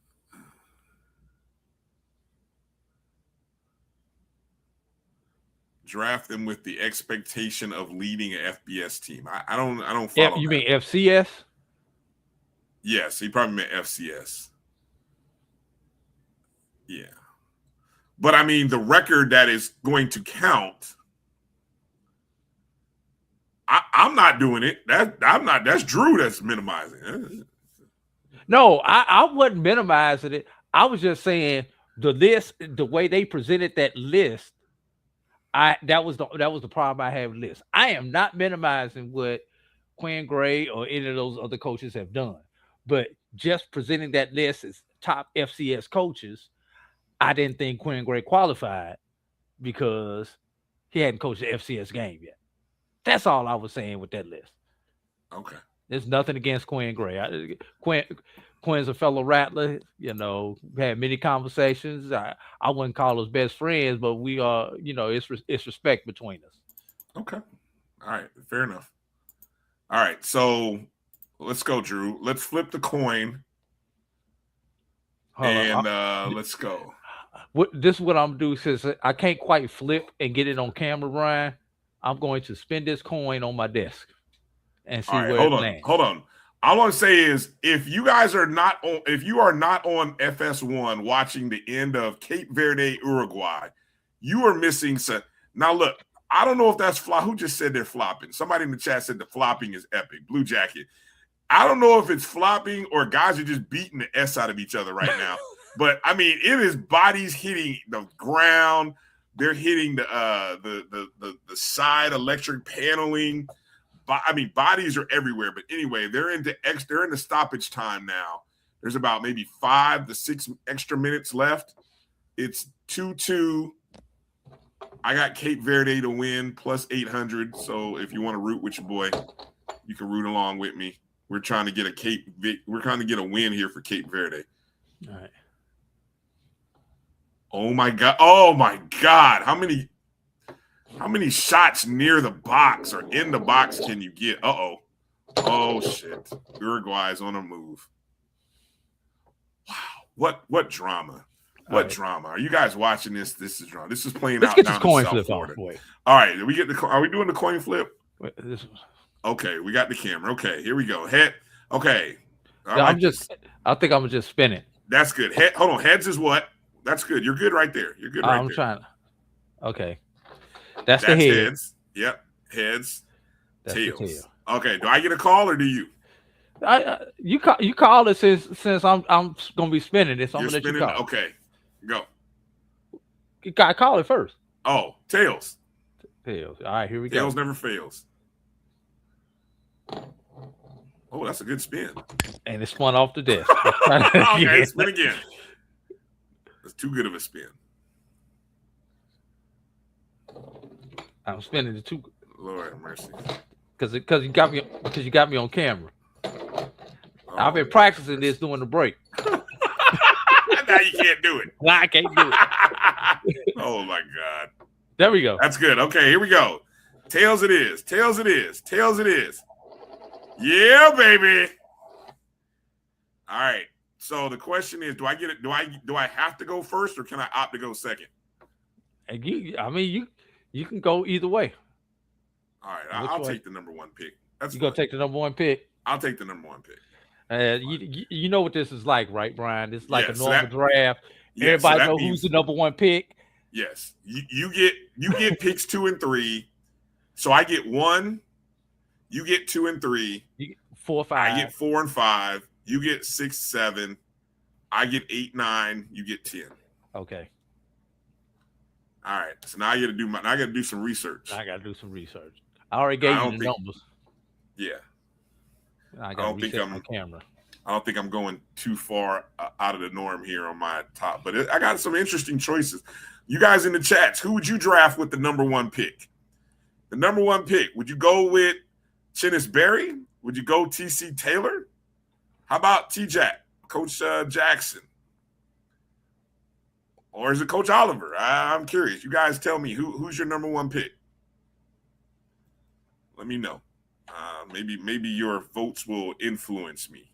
Draft them with the expectation of leading an FBS team. I don't follow. You mean FCS? Yes, he probably meant FCS. Yeah. But I mean, the record that is going to count, I'm not doing it. That's Drew that's minimizing. No, I wasn't minimizing it. I was just saying the list, the way they presented that list, that was the problem I had with the list. I am not minimizing what Quinn Gray or any of those other coaches have done, but just presenting that list as top FCS coaches, I didn't think Quinn Gray qualified because he hadn't coached the FCS game yet. That's all I was saying with that list. Okay. There's nothing against Quinn Gray. Quinn's a fellow Rattler. Had many conversations. I wouldn't call us best friends, but we are. It's respect between us. Okay. All right. Fair enough. All right. So let's go, Drew. Let's flip the coin. Let's go. This is what I'm gonna do since I can't quite flip and get it on camera, Brian. I'm going to spin this coin on my desk and see where it lands. Hold on. All I want to say is, if you are not on FS1 watching the end of Cape Verde, Uruguay, you are missing some. Now look, I don't know if that's flop. Who just said they're flopping? Somebody in the chat said the flopping is epic. Blue Jacket. I don't know if it's flopping or guys are just beating the S out of each other right now. But I mean, it is bodies hitting the ground. They're hitting the side electric paneling. I mean, bodies are everywhere. But anyway, they're in the stoppage time now. There's about maybe 5 to 6 extra minutes left. It's 2-2. I got Cape Verde to win plus 800. So if you want to root with your boy, you can root along with me. We're trying to get a win here for Cape Verde. All right. Oh my God. How many shots near the box or in the box can you get? Oh shit. Uruguay's on a move. Wow. What drama? What drama? Are you guys watching this? This is drama. This is playing out down in South Florida. All right. Are we doing the coin flip? Okay, we got the camera. Okay, here we go. Head. Okay. I think I'm just spin it. That's good. Hold on. Heads is what? That's good. You're good right there. You're good right there. I'm trying. Okay. That's the head. Heads. Yep. Heads. That's tails. the tail. Okay. Do I get a call or do you? You call it since I'm gonna be spinning it. So I'm gonna let you call. Okay. Go. You gotta call it first. Oh, tails. Tails. All right, here we go. go. Tails never fails. Oh, that's a good spin. And it spun off the desk. Okay, spin again. That's too good of a spin. I'm spinning the two. Lord have mercy. Because you got me on camera. I've been practicing this during the break. Now you can't do it. Now I can't do it. Oh my God. There we go. That's good. Okay, here we go. Tails it is. Tails it is. Tails it is. Yeah, baby. All right. So the question is, do I get it? Do I have to go first or can I opt to go second? And you can go either way. All right. I'll take the number 1 pick. You gonna take the number 1 pick? I'll take the number 1 pick. You know what this is like, right, Brian? It's like a normal draft. Everybody know who's the number 1 pick. Yes. You get picks 2 and 3. So I get 1. You get 2 and 3. You get 4, 5. I get 4 and 5. You get 6, 7. I get 8, 9. You get 10. Okay. All right. So now I got to do some research. I got to do some research. I already gave you the numbers. Yeah. I got to reset my camera. I don't think I'm going too far out of the norm here on my top, but I got some interesting choices. You guys in the chats, who would you draft with the number 1 pick? The number 1 pick, would you go with Chinnis Berry? Would you go TC Taylor? How about T-Jack, Coach Jackson? Or is it Coach Oliver? I'm curious. You guys tell me who's your number 1 pick. Let me know. Maybe your votes will influence me.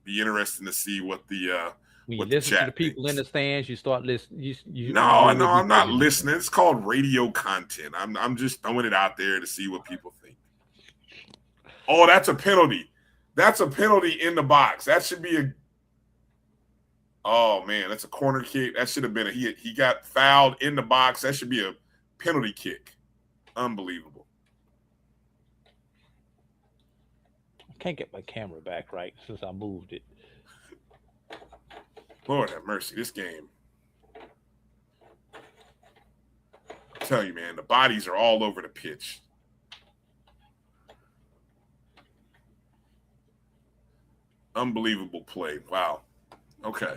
Be interesting to see what the when you listen to the people in the stands, you start listening. No, I'm not listening. It's called radio content. I'm just throwing it out there to see what people think. Oh, that's a penalty. That's a penalty in the box. That should be a. Oh man, that's a corner kick. That should have been he got fouled in the box. That should be a penalty kick. Unbelievable. I can't get my camera back right since I moved it. Lord have mercy, this game. I tell you, man, the bodies are all over the pitch. Unbelievable play. Wow. Okay.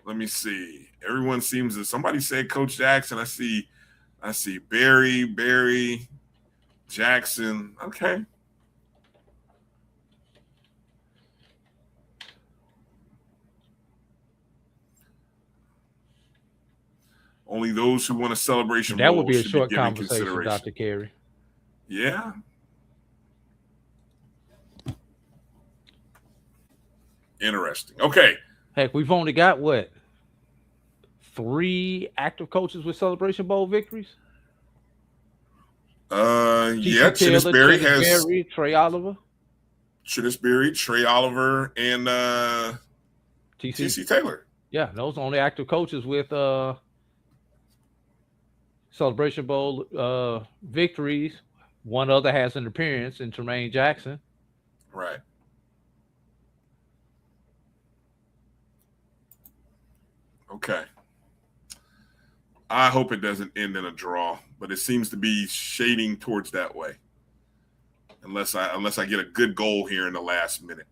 Let me see. Everyone seems to. Somebody said Coach Jackson. I see Barry, Jackson. Okay. Only those who want a celebration. That would be a short conversation, Dr. Carey. Yeah. Interesting. Okay. Heck, we've only got what? 3 active coaches with Celebration Bowl victories? Yeah, Taylor, Chinnisberry has Trey Oliver. Chinnisberry, Trey Oliver, and TC Taylor. Yeah, those are only active coaches with Celebration Bowl victories. One other has an appearance in Tremaine Jackson. Right. Okay. I hope it doesn't end in a draw, but it seems to be shading towards that way. Unless I get a good goal here in the last minute.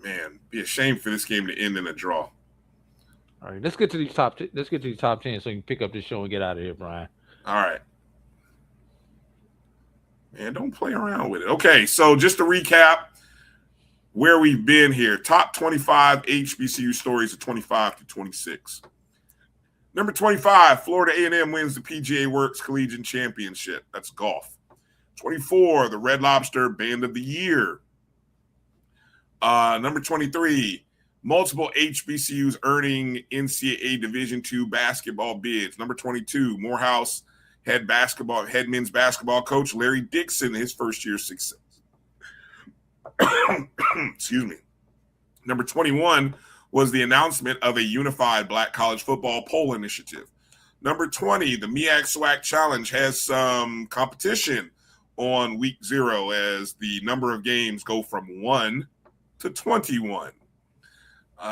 Man, be a shame for this game to end in a draw. All right, let's get to these top 10 so you can pick up this show and get out of here, Brian. All right. Man, don't play around with it. Okay, so just to recap where we've been here. Top 25 HBCU stories of 25 to 26. Number 25, Florida A&M wins the PGA Works Collegiate Championship. That's golf. 24, the Red Lobster Band of the Year. Number 23, multiple HBCUs earning NCAA Division II basketball bids. Number 22, Morehouse head men's basketball coach Larry Dixon, his first year success. Excuse me. Number 21 was the announcement of a unified Black college football poll initiative. Number 20, the MEAC SWAC Challenge has some competition on week 0 as the number of games go from 1 to 21.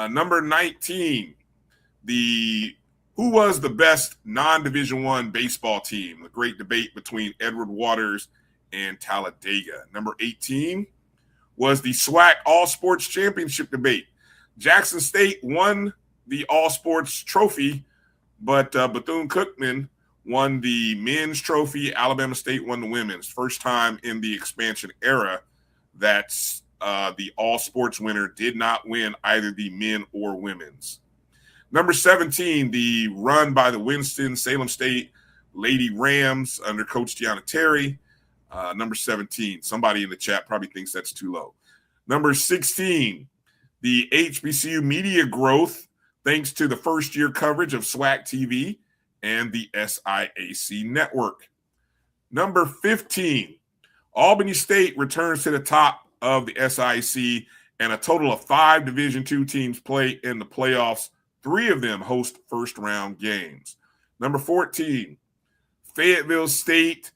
Number 19, who was the best non-Division I baseball team? The great debate between Edward Waters and Talladega. Number 18 was the SWAC All-Sports Championship debate. Jackson State won the All-Sports trophy, but Bethune-Cookman won the men's trophy. Alabama State won the women's. First time in the expansion era that the All-Sports winner did not win either the men or women's. Number 17, the run by the Winston-Salem State Lady Rams under Coach Deanna Terry. Number 17, somebody in the chat probably thinks that's too low. Number 16, the HBCU media growth thanks to the first-year coverage of SWAC TV and the SIAC network. Number 15, Albany State returns to the top of the SIAC, and a total of 5 Division II teams play in the playoffs. 3 of them host first-round games. Number 14, Fayetteville State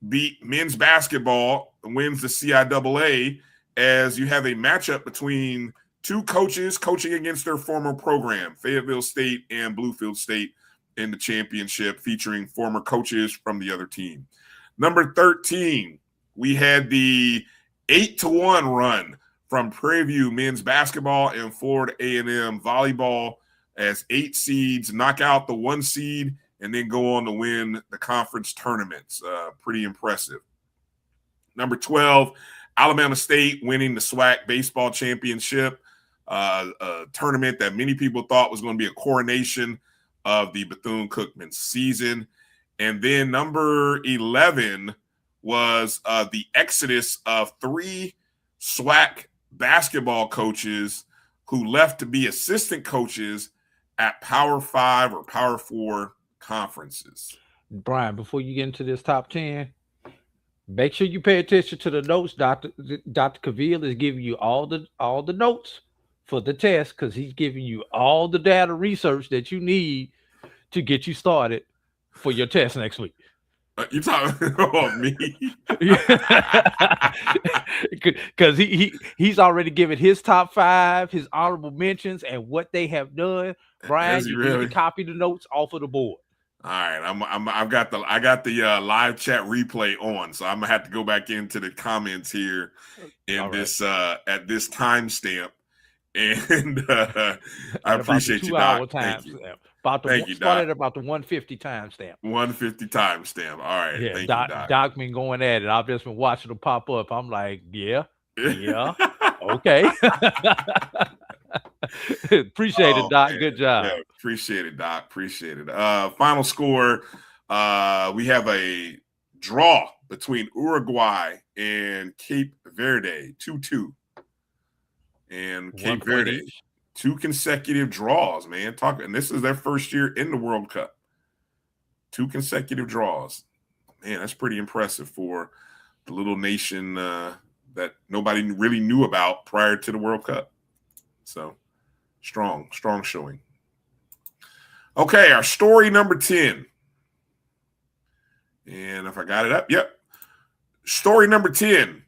beat men's basketball and wins the CIAA as you have a matchup between 2 coaches coaching against their former program, Fayetteville State and Bluefield State, in the championship featuring former coaches from the other team. Number 13, we had the 8-1 run from Prairie View men's basketball and Florida A&M volleyball as 8 seeds knock out the 1 seed and then go on to win the conference tournaments. Pretty impressive. Number 12, Alabama State winning the SWAC baseball championship, a tournament that many people thought was going to be a coronation of the Bethune-Cookman season. And then number 11 was the exodus of 3 SWAC basketball coaches who left to be assistant coaches at Power 5 or Power 4 conferences. Brian, before you get into this top 10, make sure you pay attention to the notes. Dr. Cavill is giving you all the notes for the test because he's giving you all the data research that you need to get you started for your test next week. You talking about me? Because he's already given his top 5, his honorable mentions, and what they have done. Brian, you need to copy the notes off of the board. All right, I got the live chat replay on, so I'm gonna have to go back into the comments here in this at this timestamp, and I appreciate you, Doc. Thank you. Thank you, Doc. Started about the 150 timestamp. 150 timestamp. All right. Yeah, thank Doc, you, Doc. Doc been going at it. I've just been watching them pop up. I'm like, yeah, okay. Appreciate it, Doc. Man. Good job. Yeah, appreciate it, Doc. Appreciate it. Final score. We have a draw between Uruguay and Cape Verde, 2-2. And One Cape point Verde, each. 2 consecutive draws, man. And this is their first year in the World Cup. 2 consecutive draws. Man, that's pretty impressive for the little nation that nobody really knew about prior to the World Cup. So strong showing. Okay, our story number 10. And if I got it up, yep. Story number 10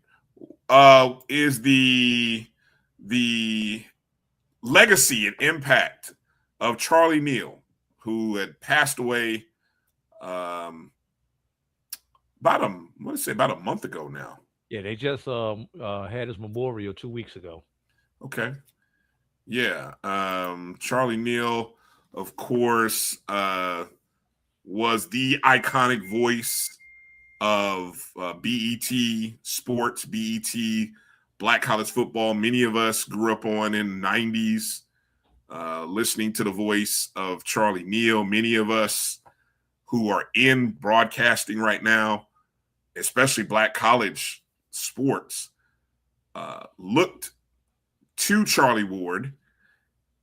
is the legacy and impact of Charlie Neal, who had passed away about a month ago now. Yeah, they just had his memorial 2 weeks ago. Okay. Yeah. Charlie Neal, of course, was the iconic voice of BET Sports, BET Black College Football. Many of us grew up on in the 90s listening to the voice of Charlie Neal. Many of us who are in broadcasting right now, especially Black college sports, looked to Charlie Ward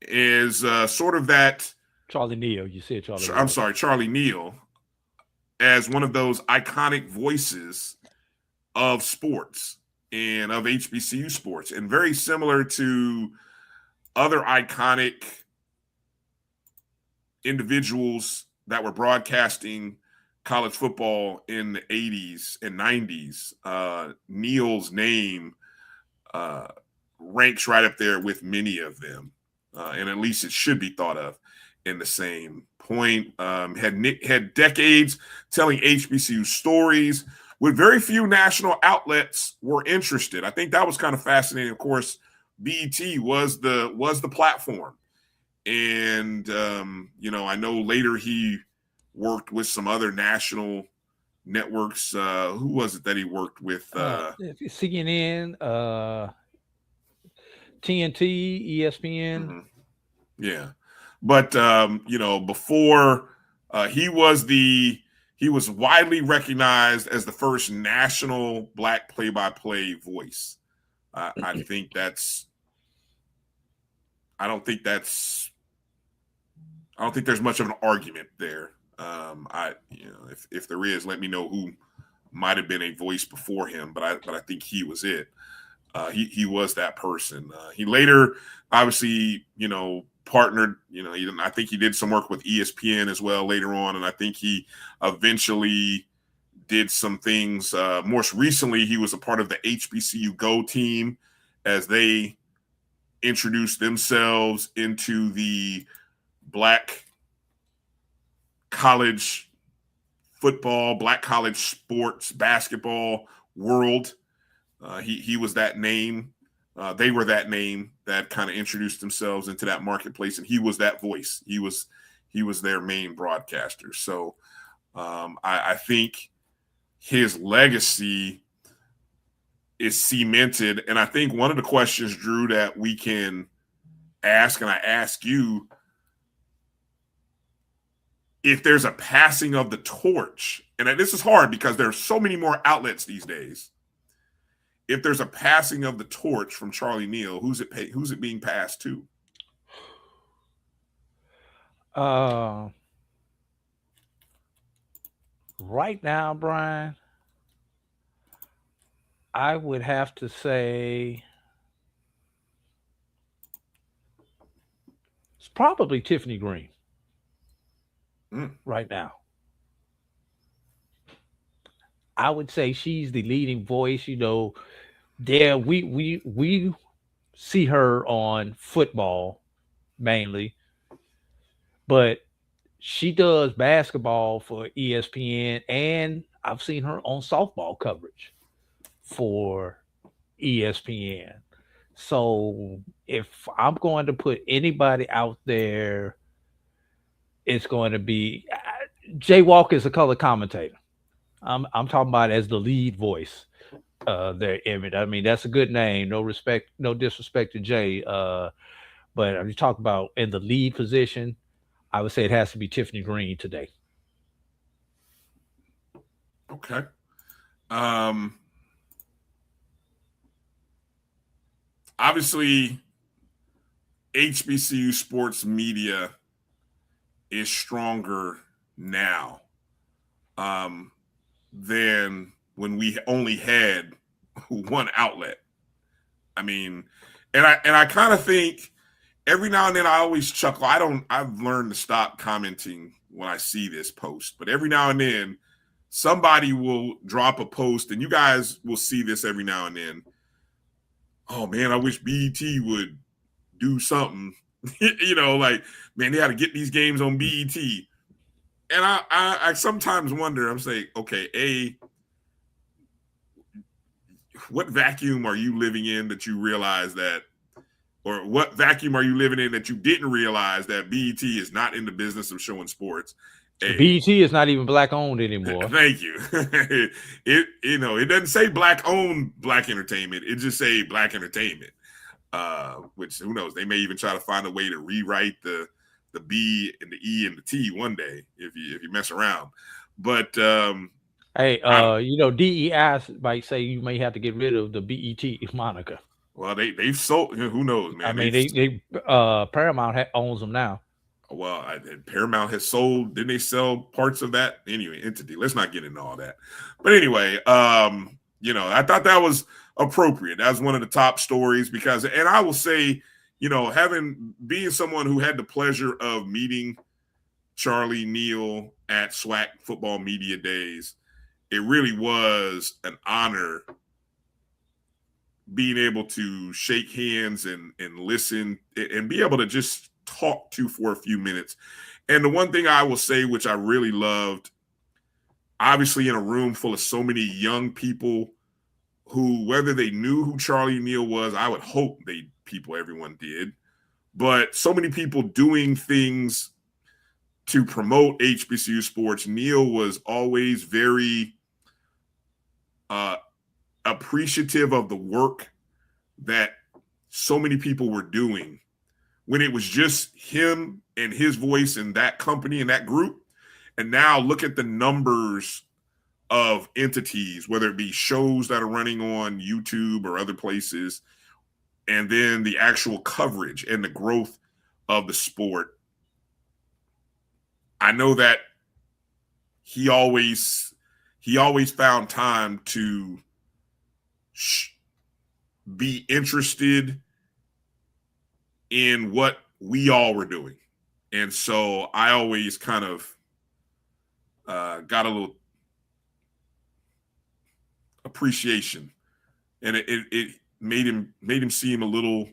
is sort of that. Charlie Neal, you said Charlie. I'm sorry, Charlie Neal, as one of those iconic voices of sports and of HBCU sports, and very similar to other iconic individuals that were broadcasting college football in the 80s and 90s. Neal's name ranks right up there with many of them. And at least it should be thought of in the same point. Had decades telling HBCU stories with very few national outlets were interested. I think that was kind of fascinating. Of course, BET was the platform. And, I know later he worked with some other national networks. Who was it that he worked with? CNN, TNT, ESPN. Mm-hmm. Yeah. But, before he was widely recognized as the first national Black play-by-play voice. I don't think there's much of an argument there. If there is, let me know who might have been a voice before him, but I think he was it. He was that person. He later, obviously, partnered. I think he did some work with ESPN as well later on, and I think he eventually did some things. Most recently, he was a part of the HBCU Go team as they introduced themselves into the Black college football, Black college sports, basketball world. He was that name. They were that name that kind of introduced themselves into that marketplace, and he was that voice. He was their main broadcaster. So I think his legacy is cemented. And I think one of the questions, Drew, that we can ask, and I ask you, if there's a passing of the torch, and this is hard because there are so many more outlets these days. If there's a passing of the torch from Charlie Neal, who's it being passed to? Right now, Brian, I would have to say it's probably Tiffany Green. Right now, I would say she's the leading voice. There we see her on football mainly, but she does basketball for ESPN, and I've seen her on softball coverage for ESPN. So if I'm going to put anybody out there, it's going to be Jay Walker is a color commentator. I'm talking about as the lead voice there, Emmett. I mean, that's a good name. No disrespect to Jay. But I'm talking about in the lead position, I would say it has to be Tiffany Green today. Okay. Obviously, HBCU sports media is stronger now than when we only had one outlet. I mean, and I kind of think every now and then I always chuckle. I've learned to stop commenting when I see this post, but every now and then somebody will drop a post, and you guys will see this every now and then. Oh man, I wish BET would do something. Like, man, they had to get these games on BET. And I sometimes wonder, I'm saying, okay, what vacuum are you living in that you realize that, or what vacuum are you living in that you didn't realize that BET is not in the business of showing sports? BET is not even black owned anymore. Thank you. It doesn't say black owned black entertainment. It just say black entertainment. Which who knows? They may even try to find a way to rewrite the B and the E and the T one day if you mess around. But hey, DEI might say you may have to get rid of the BET moniker. Well, they've sold. Who knows, man? I mean, they Paramount owns them now. Well, Paramount has sold. Didn't they sell parts of that entity? Let's not get into all that. But anyway, I thought that was appropriate. That was one of the top stories because, and I will say, being someone who had the pleasure of meeting Charlie Neal at SWAC Football Media Days, it really was an honor being able to shake hands and listen and be able to just talk to for a few minutes. And the one thing I will say, which I really loved, obviously in a room full of so many young people who, whether they knew who Charlie Neal was, I would hope everyone did, but so many people doing things to promote HBCU sports. Neal was always very appreciative of the work that so many people were doing when it was just him and his voice and that company and that group. And now look at the numbers of entities, whether it be shows that are running on YouTube or other places, and then the actual coverage and the growth of the sport. I know that he always found time to be interested in what we all were doing. And so I always kind of got a little appreciation, and it made him seem a little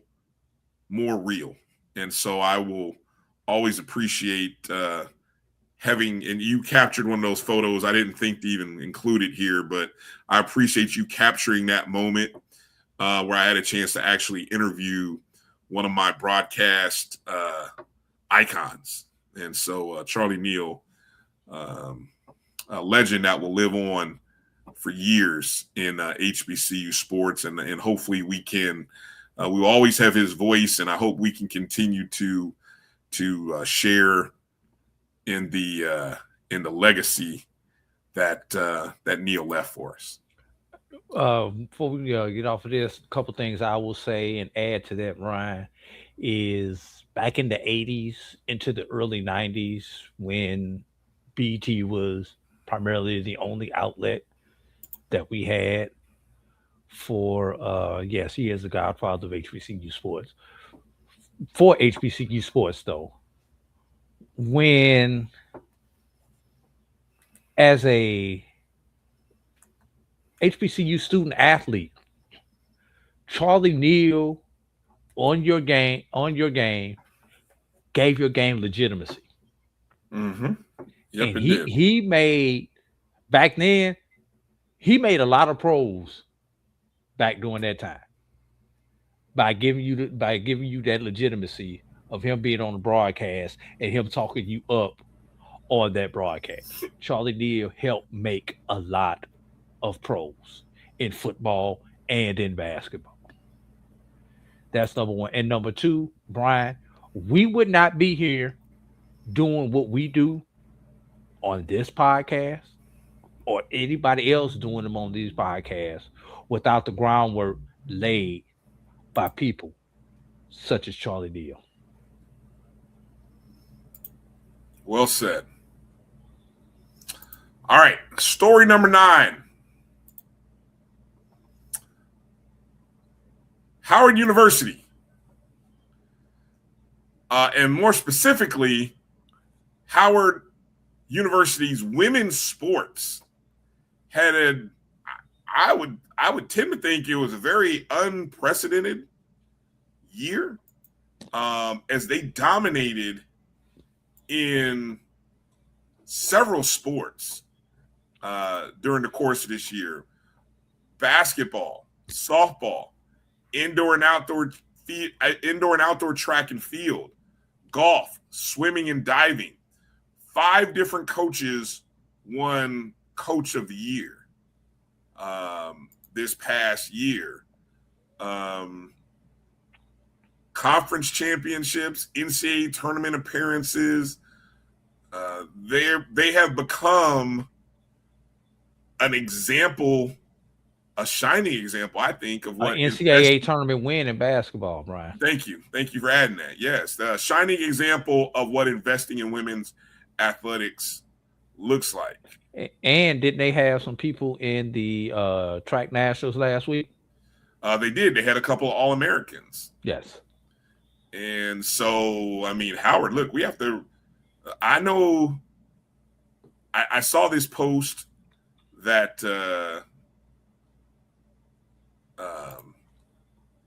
more real. And so I will always appreciate having, and you captured one of those photos. I didn't think to even include it here, but I appreciate you capturing that moment where I had a chance to actually interview one of my broadcast icons. And so Charlie Neal, a legend that will live on for years in HBCU sports, and hopefully we can. We'll always have his voice, and I hope we can continue to share in the legacy that Neal left for us. Before we get off of this, a couple things I will say and add to that, Ryan, is back in the 80s into the early 90s when BET was primarily the only outlet that we had for, yes, he is the godfather of HBCU sports. For HBCU sports, though, when as a HBCU student athlete, Charlie Neal on your game gave your game legitimacy. Mm-hmm. Yep, and he made back then, he made a lot of pros back during that time by giving you that legitimacy of him being on the broadcast and him talking you up on that broadcast. Charlie Neal helped make a lot of pros in football and in basketball. That's number one. And number two, Brian, we would not be here doing what we do on this podcast or anybody else doing them on these podcasts without the groundwork laid by people such as Charlie Neal. Well said. All right, story number 9. Howard University, and more specifically, Howard University's women's sports had I would tend to think it was a very unprecedented year, as they dominated in several sports during the course of this year: basketball, softball, indoor and outdoor track and field, golf, swimming, and diving. 5 different coaches won Coach of the Year this past year. Conference championships, NCAA tournament appearances. They have become an example, a shining example, I think, of what NCAA tournament win in basketball, Brian. Thank you for adding that. Yes, the shining example of what investing in women's athletics looks like. And didn't they have some people in the track nationals last week? They did. They had a couple of All-Americans. Yes. And so, I mean, Howard, look, we have to. I know. I saw this post that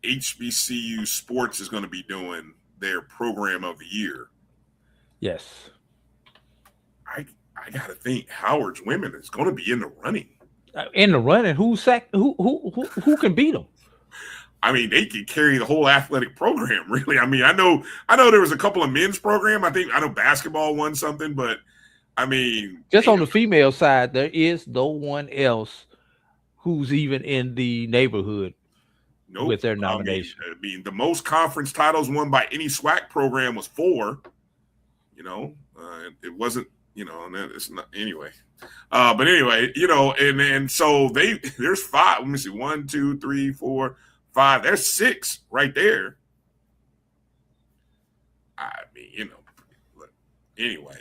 HBCU Sports is going to be doing their program of the year. Yes. I got to think Howard's women is going to be in the running. In the running, who can beat them? I mean, they could carry the whole athletic program, really. I mean, I know there was a couple of men's program. I know basketball won something, but I mean, just on the female side, there is no one else who's even in the neighborhood with their nomination. I mean, the most conference titles won by any SWAC program was 4. It wasn't. It's not anyway. But anyway, and so there's 5. Let me see, 1, 2, 3, 4, 5. There's 6 right there. I mean, anyway,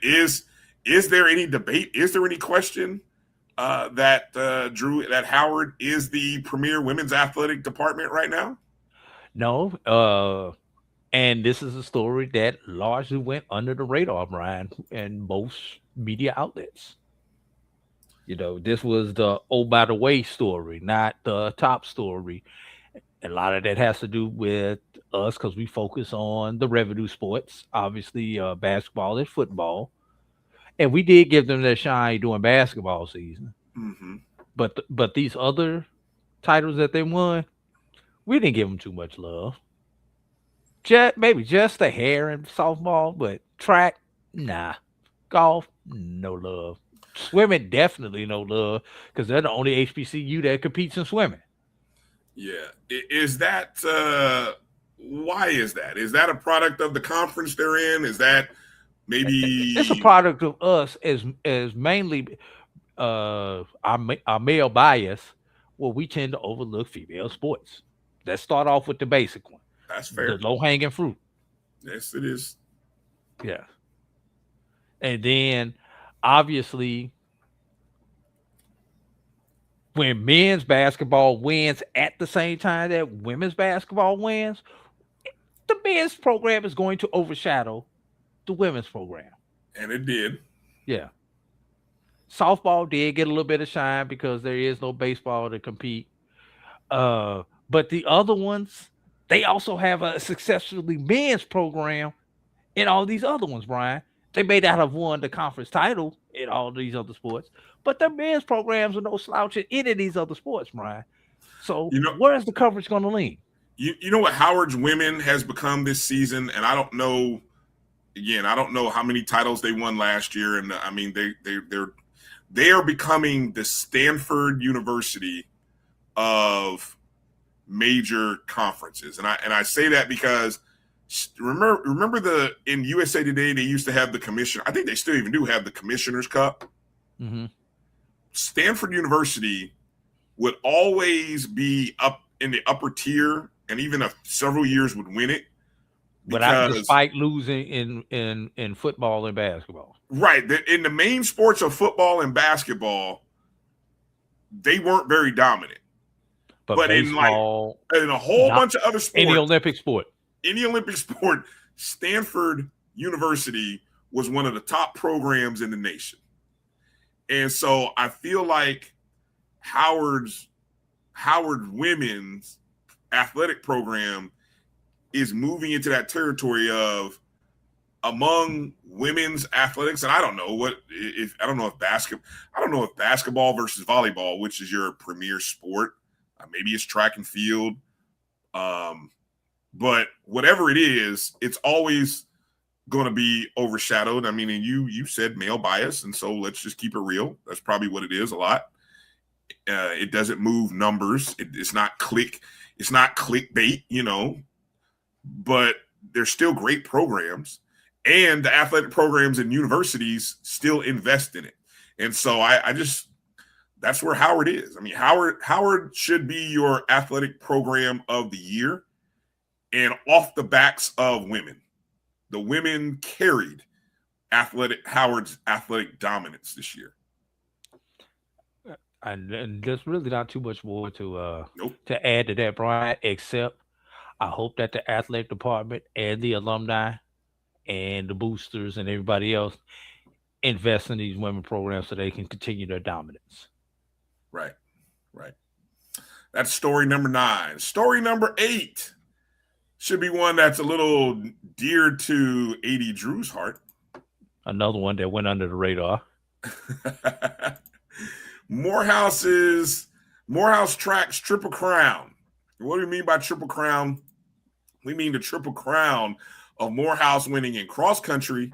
is there any debate? Is there any question that Drew, that Howard is the premier women's athletic department right now? No. And this is a story that largely went under the radar, Brian, and most media outlets. This was the by the way story, not the top story. A lot of that has to do with us because we focus on the revenue sports, obviously basketball and football. And we did give them their shine during basketball season. Mm-hmm. But these other titles that they won, we didn't give them too much love. Maybe just the hair in softball, but track, nah. Golf, no love. Swimming, definitely no love, because they're the only HBCU that competes in swimming. Yeah. Is that why is that? Is that a product of the conference they're in? Is that maybe it's a product of us as mainly our male bias, where we tend to overlook female sports. Let's start off with the basic one. That's fair. The low-hanging fruit. Yes, it is. Yeah. And then, obviously, when men's basketball wins at the same time that women's basketball wins, the men's program is going to overshadow the women's program. And it did. Yeah. Softball did get a little bit of shine because there is no baseball to compete. But the other ones, they also have a successfully men's program in all these other ones, Brian. They may not have won the conference title in all these other sports, but their men's programs are no slouch in any of these other sports, Brian. So where is the coverage going to lean? You know what Howard's women has become this season, and I don't know. Again, I don't know how many titles they won last year, and I mean they are becoming the Stanford University of major conferences, and I say that because remember in USA Today they used to have the commission. I think they still even do have the Commissioner's Cup. Mm-hmm. Stanford University would always be up in the upper tier, and even several years would win it. despite losing in football and basketball. Right. In the main sports of football and basketball, they weren't very dominant. But baseball, in a whole bunch of other sports, any Olympic sport, Stanford University was one of the top programs in the nation. And so I feel like Howard women's athletic program is moving into that territory of, among women's athletics, and I don't know if basketball versus volleyball, which is your premier sport, maybe it's track and field, but whatever it is, it's always going to be overshadowed. I mean, and you said male bias, and so let's just keep it real. That's probably what it is a lot. It doesn't move numbers. It's not clickbait, but there's still great programs, and the athletic programs and universities still invest in it. And so that's where Howard is. I mean, Howard should be your athletic program of the year, and off the backs of women. The women carried Howard's athletic dominance this year. And there's really not too much more to nope. to add to that, Brian, except I hope that the athletic department and the alumni and the boosters and everybody else invest in these women programs so they can continue their dominance. Right. That's story number 9. Story number 8 should be one that's a little dear to A.D. Drew's heart. Another one that went under the radar. Morehouse Track's Triple Crown. What do we mean by Triple Crown? We mean the Triple Crown of Morehouse winning in cross country,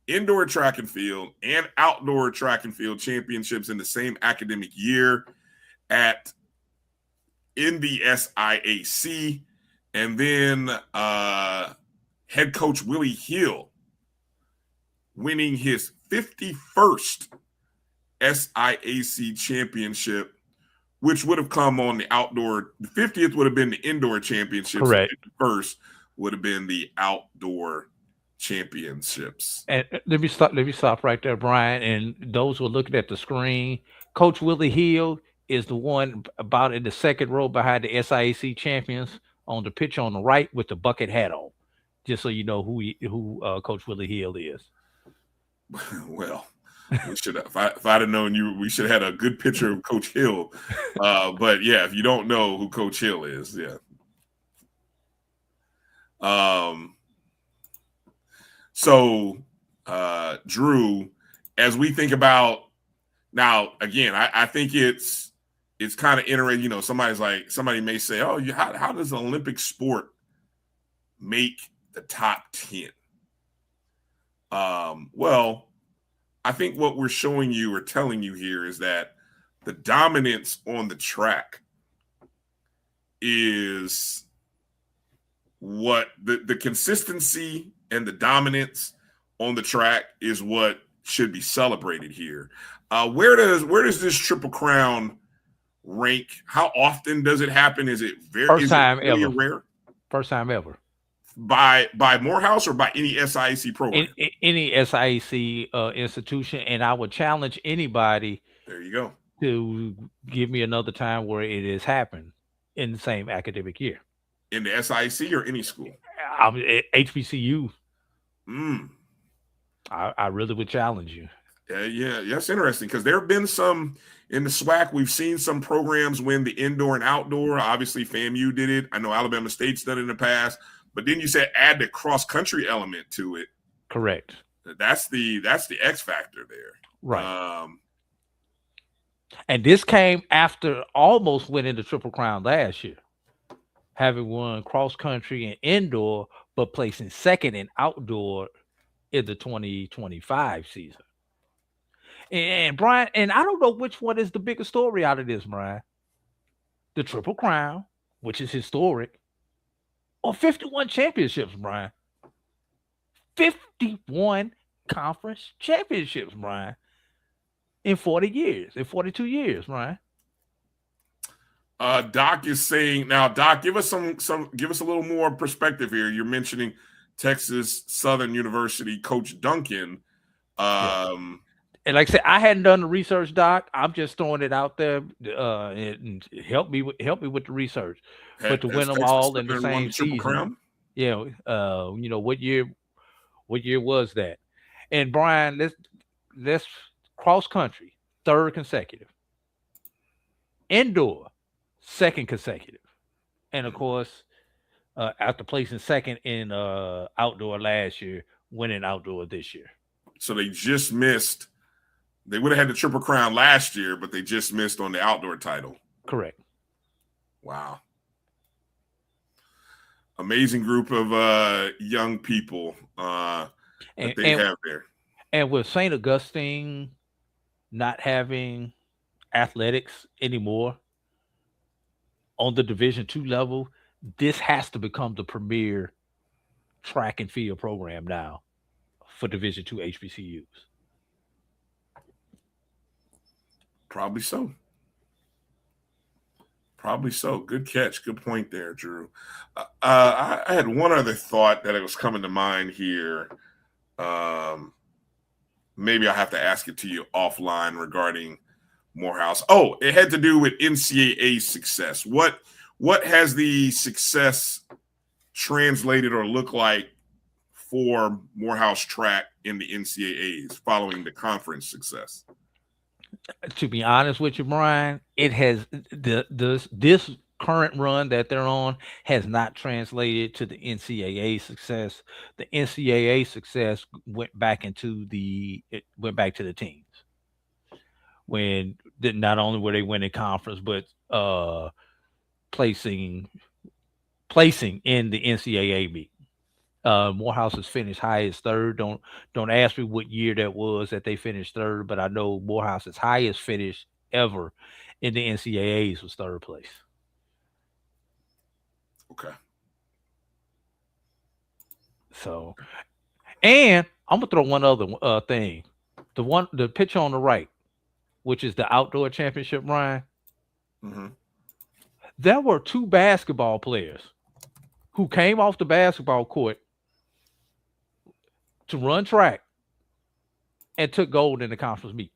indoor track and field, and outdoor track and field championships in the same academic year in the SIAC. And then head coach Willie Hill winning his 51st SIAC championship, which would have come on the outdoor. The 50th would have been the indoor championships. Correct. The first would have been the outdoor championships. And let me stop right there, Brian. And those who are looking at the screen, Coach Willie Hill is the one about in the second row behind the SIAC champions on the picture on the right with the bucket hat on. Just so you know who Coach Willie Hill is. Well, we should have, if I'd have known you, we should have had a good picture of Coach Hill. But yeah, if you don't know who Coach Hill is, yeah. So Drew, as we think about now, again, I think it's kind of interesting. Somebody may say, oh, how does an Olympic sport make the top 10? Well, I think what we're showing you or telling you here is that the dominance on the track is what the consistency and the dominance on the track is what should be celebrated here. Where does this Triple Crown rank? How often does it happen? Is it first time ever? Rare? First time ever. By Morehouse or by any SIAC program? Any SIAC institution, and I would challenge anybody. There you go. To give me another time where it has happened in the same academic year. In the SIAC or any school? HBCU. I really would challenge you. Yeah, that's interesting because there have been some in the SWAC. We've seen some programs win the indoor and outdoor. Obviously, FAMU did it. I know Alabama State's done it in the past. But then you said add the cross-country element to it. Correct. That's the X factor there. Right. And this came after almost winning the Triple Crown last year, having won cross-country and indoor, but placing second in outdoor in the 2025 season. And Brian, and I don't know which one is the biggest story out of this, Brian. The Triple Crown, which is historic, or 51 championships, Brian. 51 conference championships, Brian. In 42 years, Brian. Doc is saying now, Doc, give us a little more perspective here. You're mentioning Texas Southern University coach Duncan. And like I said, I hadn't done the research, Doc. I'm just throwing it out there and help me with the research. But to win them all in the same season, what year was that? And Brian, let's cross country, third consecutive, indoor, second consecutive, and of course, after placing second in outdoor last year, winning outdoor this year. So they just missed. They would have had the Triple Crown last year, but they just missed on the outdoor title. Correct. Wow. Amazing group of young people that they have there. And with St. Augustine not having athletics anymore on the Division II level, this has to become the premier track and field program now for Division II HBCUs. Probably so. Probably so. Good catch. Good point there, Drew. I had one other thought that it was coming to mind here. Maybe I'll have to ask it to you offline regarding Morehouse. Oh, it had to do with NCAA success. What has the success translated or look like for Morehouse track in the NCAAs following the conference success? To be honest with you, Brian, it has this current run that they're on has not translated to the NCAA success. The NCAA success went back to the teams when not only were they winning conference, but placing in the NCAA meet. Morehouse has finished highest third. Don't ask me what year that was that they finished third, but I know Morehouse's highest finish ever in the NCAAs was third place. Okay. So, and I'm gonna throw one other thing. The picture on the right, which is the outdoor championship, Ryan. Mm-hmm. There were two basketball players who came off the basketball court to run track and took gold in the conference meet.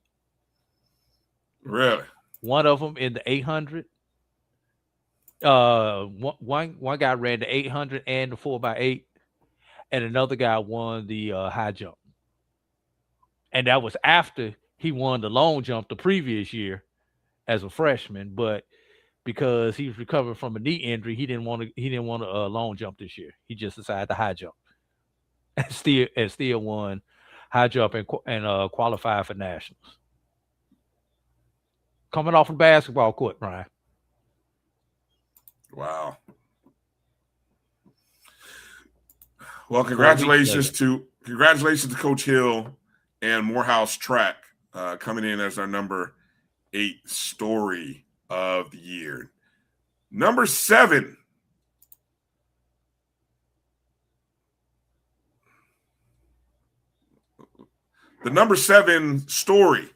Really? One of them in the 800. One guy ran the 800 and the 4x8, and another guy won the high jump. And that was after he won the long jump the previous year as a freshman, but because he was recovering from a knee injury, he didn't want a long jump this year. He just decided to high jump. And still won high jump and qualified for nationals. Coming off the basketball court, Brian. Wow. Well, congratulations to Coach Hill and Morehouse Track coming in as our number 8 story of the year. Number 7. The number 7 story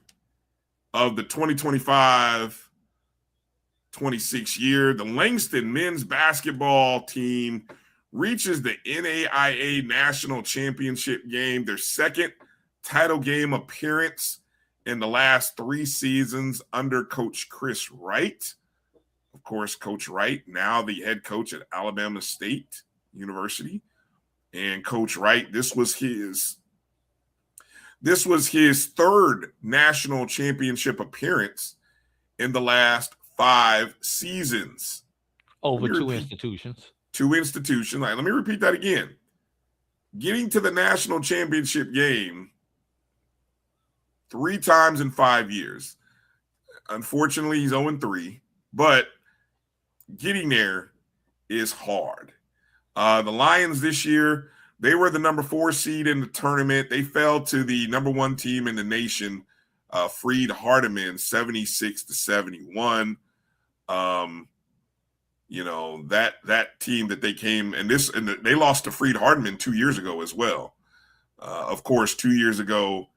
of the 2025-26 year, the Langston men's basketball team reaches the NAIA National Championship game, their second title game appearance in the last 3 seasons under Coach Chris Wright. Of course, Coach Wright, now the head coach at Alabama State University. And Coach Wright, this was his third national championship appearance in the last 5 seasons. Over 2 institutions. 2 institutions. Let me repeat that again. Getting to the national championship game 3 times in 5 years. Unfortunately, he's 0-3, but getting there is hard. The Lions this year, they were the number 4 seed in the tournament. They fell to the number 1 team in the nation, Freed Hardeman, 76-71. That team that they came and they lost to Freed Hardeman 2 years ago as well. Of course, 2 years ago,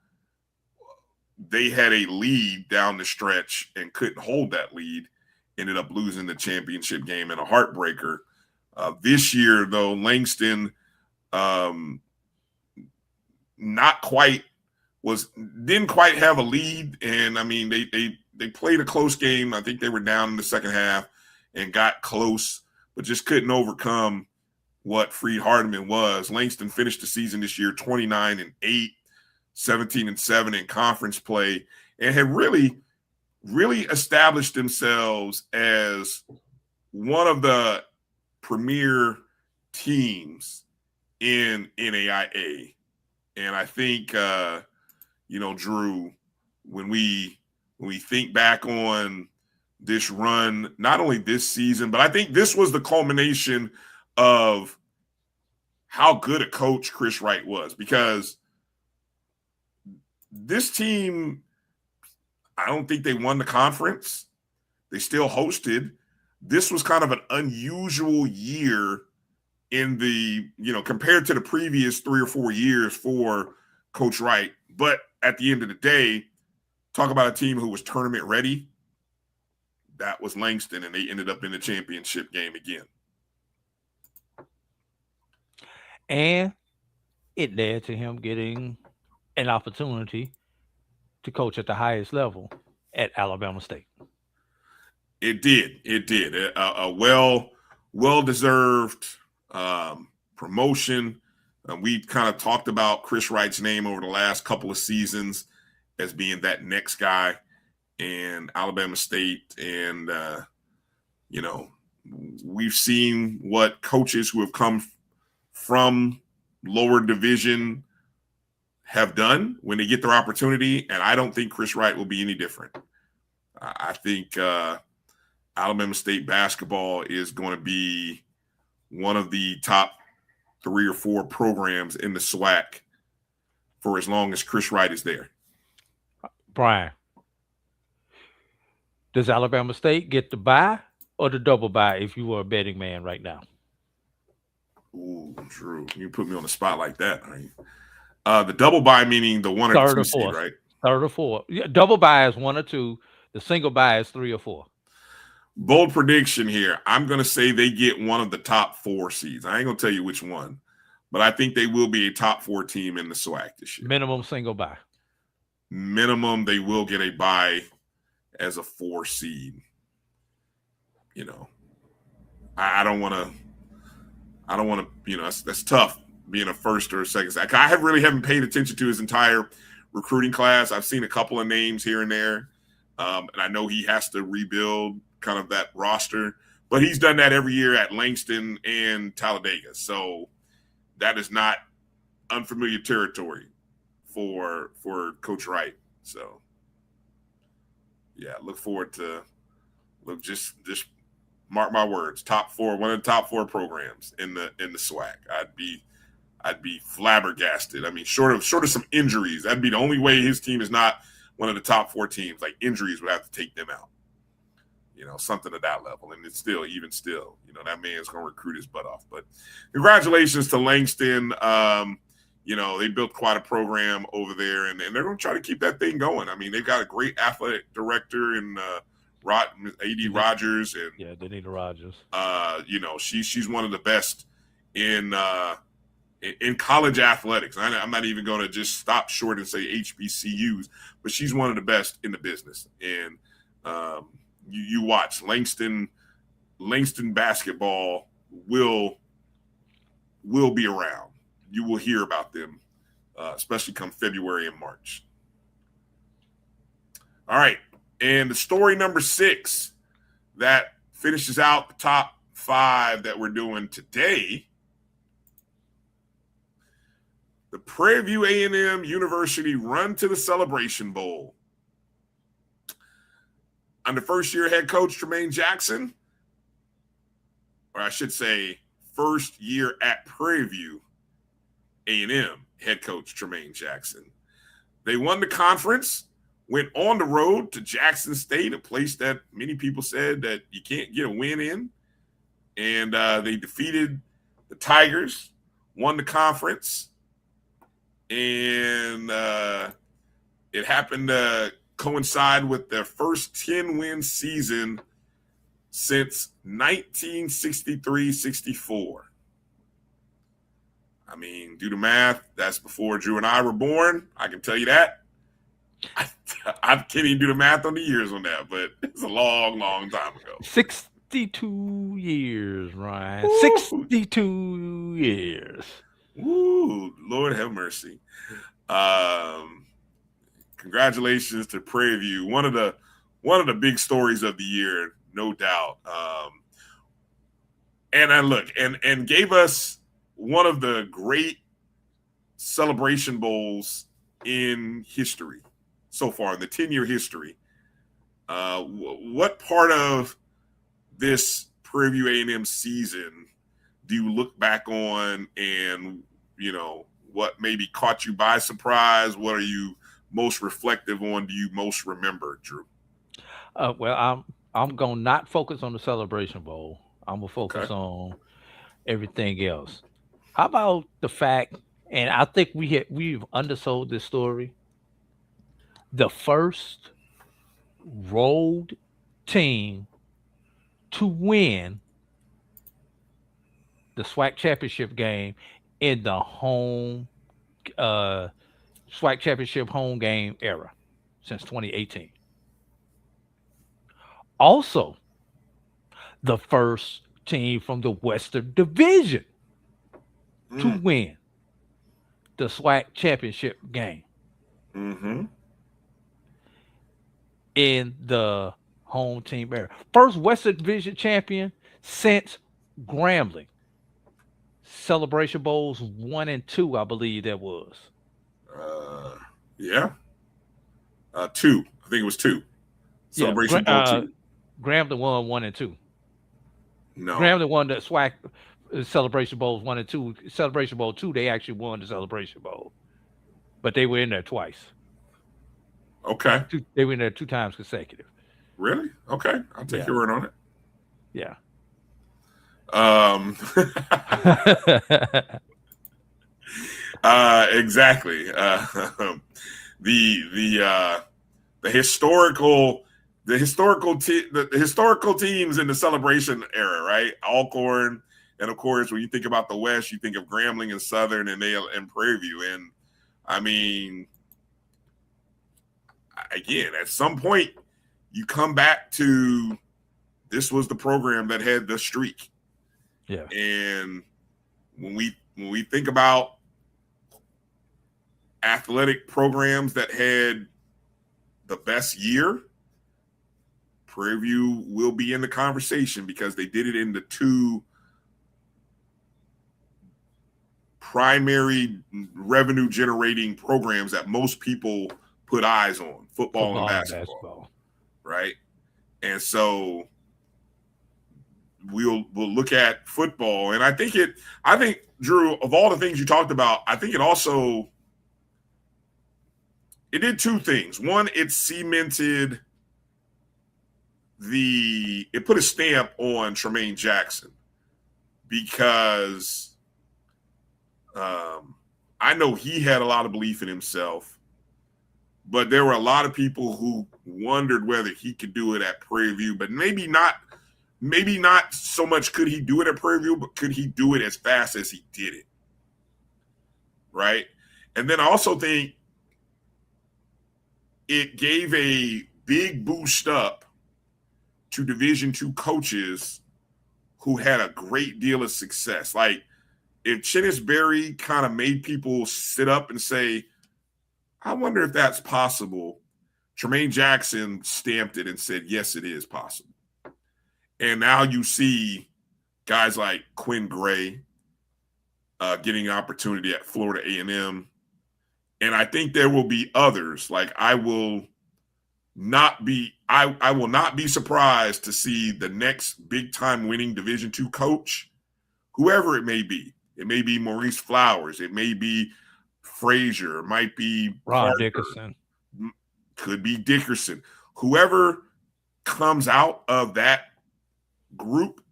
they had a lead down the stretch and couldn't hold that lead. Ended up losing the championship game in a heartbreaker. This year, though, Langston didn't quite have a lead. And I mean, they played a close game. I think they were down in the second half and got close, but just couldn't overcome what Freed Hardeman was. Langston finished the season this year 29-8, 17-7 in conference play, and had really established themselves as one of the premier teams in NAIA. And I think, Drew, when we think back on this run, not only this season, but I think this was the culmination of how good a coach Chris Wright was, because this team, I don't think they won the conference. They still hosted. This was kind of an unusual year in the, compared to the previous 3 or 4 years for Coach Wright. But at the end of the day, talk about a team who was tournament ready. That was Langston, and they ended up in the championship game again. And it led to him getting an opportunity to coach at the highest level at Alabama State. It did. A well-deserved promotion. We kind of talked about Chris Wright's name over the last couple of seasons as being that next guy, and Alabama State. And, we've seen what coaches who have come from lower division have done when they get their opportunity. And I don't think Chris Wright will be any different. I think Alabama State basketball is going to be one of the top 3 or 4 programs in the SWAC for as long as Chris Wright is there. Bryan, does Alabama State get the bye or the double bye if you were a betting man right now? Ooh, Drew, you put me on the spot like that. Right? The double bye meaning the 1 or 2 seed, right? 3rd or 4th. Yeah, double bye is 1 or 2. The single bye is 3 or 4. Bold prediction here. I'm going to say they get one of the top 4 seeds. I ain't going to tell you which one, but I think they will be a top 4 team in the SWAC this year. Minimum single bye. Minimum, they will get a bye as a 4 seed. I don't want to, that's tough being a first or a second. I really haven't paid attention to his entire recruiting class. I've seen a couple of names here and there. And I know he has to rebuild kind of that roster, but he's done that every year at Langston and Talladega. So that is not unfamiliar territory for Coach Wright. So yeah, look forward to just mark my words, top 4, one of the top 4 programs in the SWAC. I'd be flabbergasted. I mean, short of some injuries, that'd be the only way his team is not one of the top 4 teams. Like, injuries would have to take them out. Something at that level. And it's still, that man's going to recruit his butt off. But congratulations to Langston. They built quite a program over there, and they're going to try to keep that thing going. I mean, they've got a great athletic director in A.D. Rogers. And, yeah, Danita Rogers. She's one of the best in college athletics. I'm not even going to just stop short and say HBCUs, but she's one of the best in the business. And you watch Langston basketball will be around. You will hear about them, especially come February and March. All right. And the story number 6 that finishes out the top 5 that we're doing today, the Prairie View A&M University run to the Celebration Bowl. Under first-year head coach Tremaine Jackson, or I should say first year at Prairie View A&M head coach Tremaine Jackson. They won the conference, went on the road to Jackson State, a place that many people said that you can't get a win in. And they defeated the Tigers, won the conference. And it happened to coincide with their first 10-win season since 1963-64. I mean, do the math. That's before Drew and I were born. I can tell you that. I can't even do the math on the years on that, but it's a long, long time ago. 62 years, Ryan. Woo. 62 years. Ooh, Lord have mercy. Congratulations to Prairie View. One of the big stories of the year, no doubt. And gave us one of the great celebration bowls in history so far, in the 10-year history. What part of this Prairie View A&M season do you look back on, and what maybe caught you by surprise? What are you most reflective on? Do you most remember, Drew? Well, I'm gonna not focus on the Celebration Bowl. I'm gonna focus on everything else. How about the fact, and I think we've undersold this story, the first road team to win the SWAC championship game in the home SWAC championship home game era since 2018. Also, the first team from the Western Division to win the SWAC championship game in the home team era. First Western Division champion since Grambling. Celebration Bowls 1 and 2, I believe that was. Yeah. 2. I think it was 2. Celebration Bowl 2. Grambling won 1 and 2. No. Grambling won the SWAC Celebration Bowls 1 and 2. Celebration Bowl 2, they actually won the Celebration Bowl. But they were in there twice. Okay. They were in there 2 times consecutive. Really? Okay. I'll take your word on it. Yeah. Exactly. The historical teams in the Celebration era, right? Alcorn, and of course, when you think about the West, you think of Grambling and Southern and Prairie View. And I mean, again, at some point, you come back to this was the program that had the streak. Yeah. And when we think about athletic programs that had the best year, Prairie View will be in the conversation because they did it in the 2 primary revenue generating programs that most people put eyes on, football and basketball. Right? And so we'll look at football, and I think Drew, of all the things you talked about, I think it did 2 things. One, it cemented it put a stamp on Tremaine Jackson, because I know he had a lot of belief in himself, but there were a lot of people who wondered whether he could do it at Prairie View, but maybe not so much could he do it at Prairie View, but could he do it as fast as he did it? Right? And then I also think it gave a big boost up to Division II coaches who had a great deal of success. Like, if Chennis Berry kind of made people sit up and say, I wonder if that's possible, Tremaine Jackson stamped it and said, yes, it is possible. And now you see guys like Quinn Gray getting an opportunity at Florida A&M. And I think there will be others. Like, I will not be surprised to see the next big-time winning Division II coach, whoever it may be. It may be Maurice Flowers. It may be Frazier. It might be Ron Parker. Dickerson. Could be Dickerson. Whoever comes out of that group,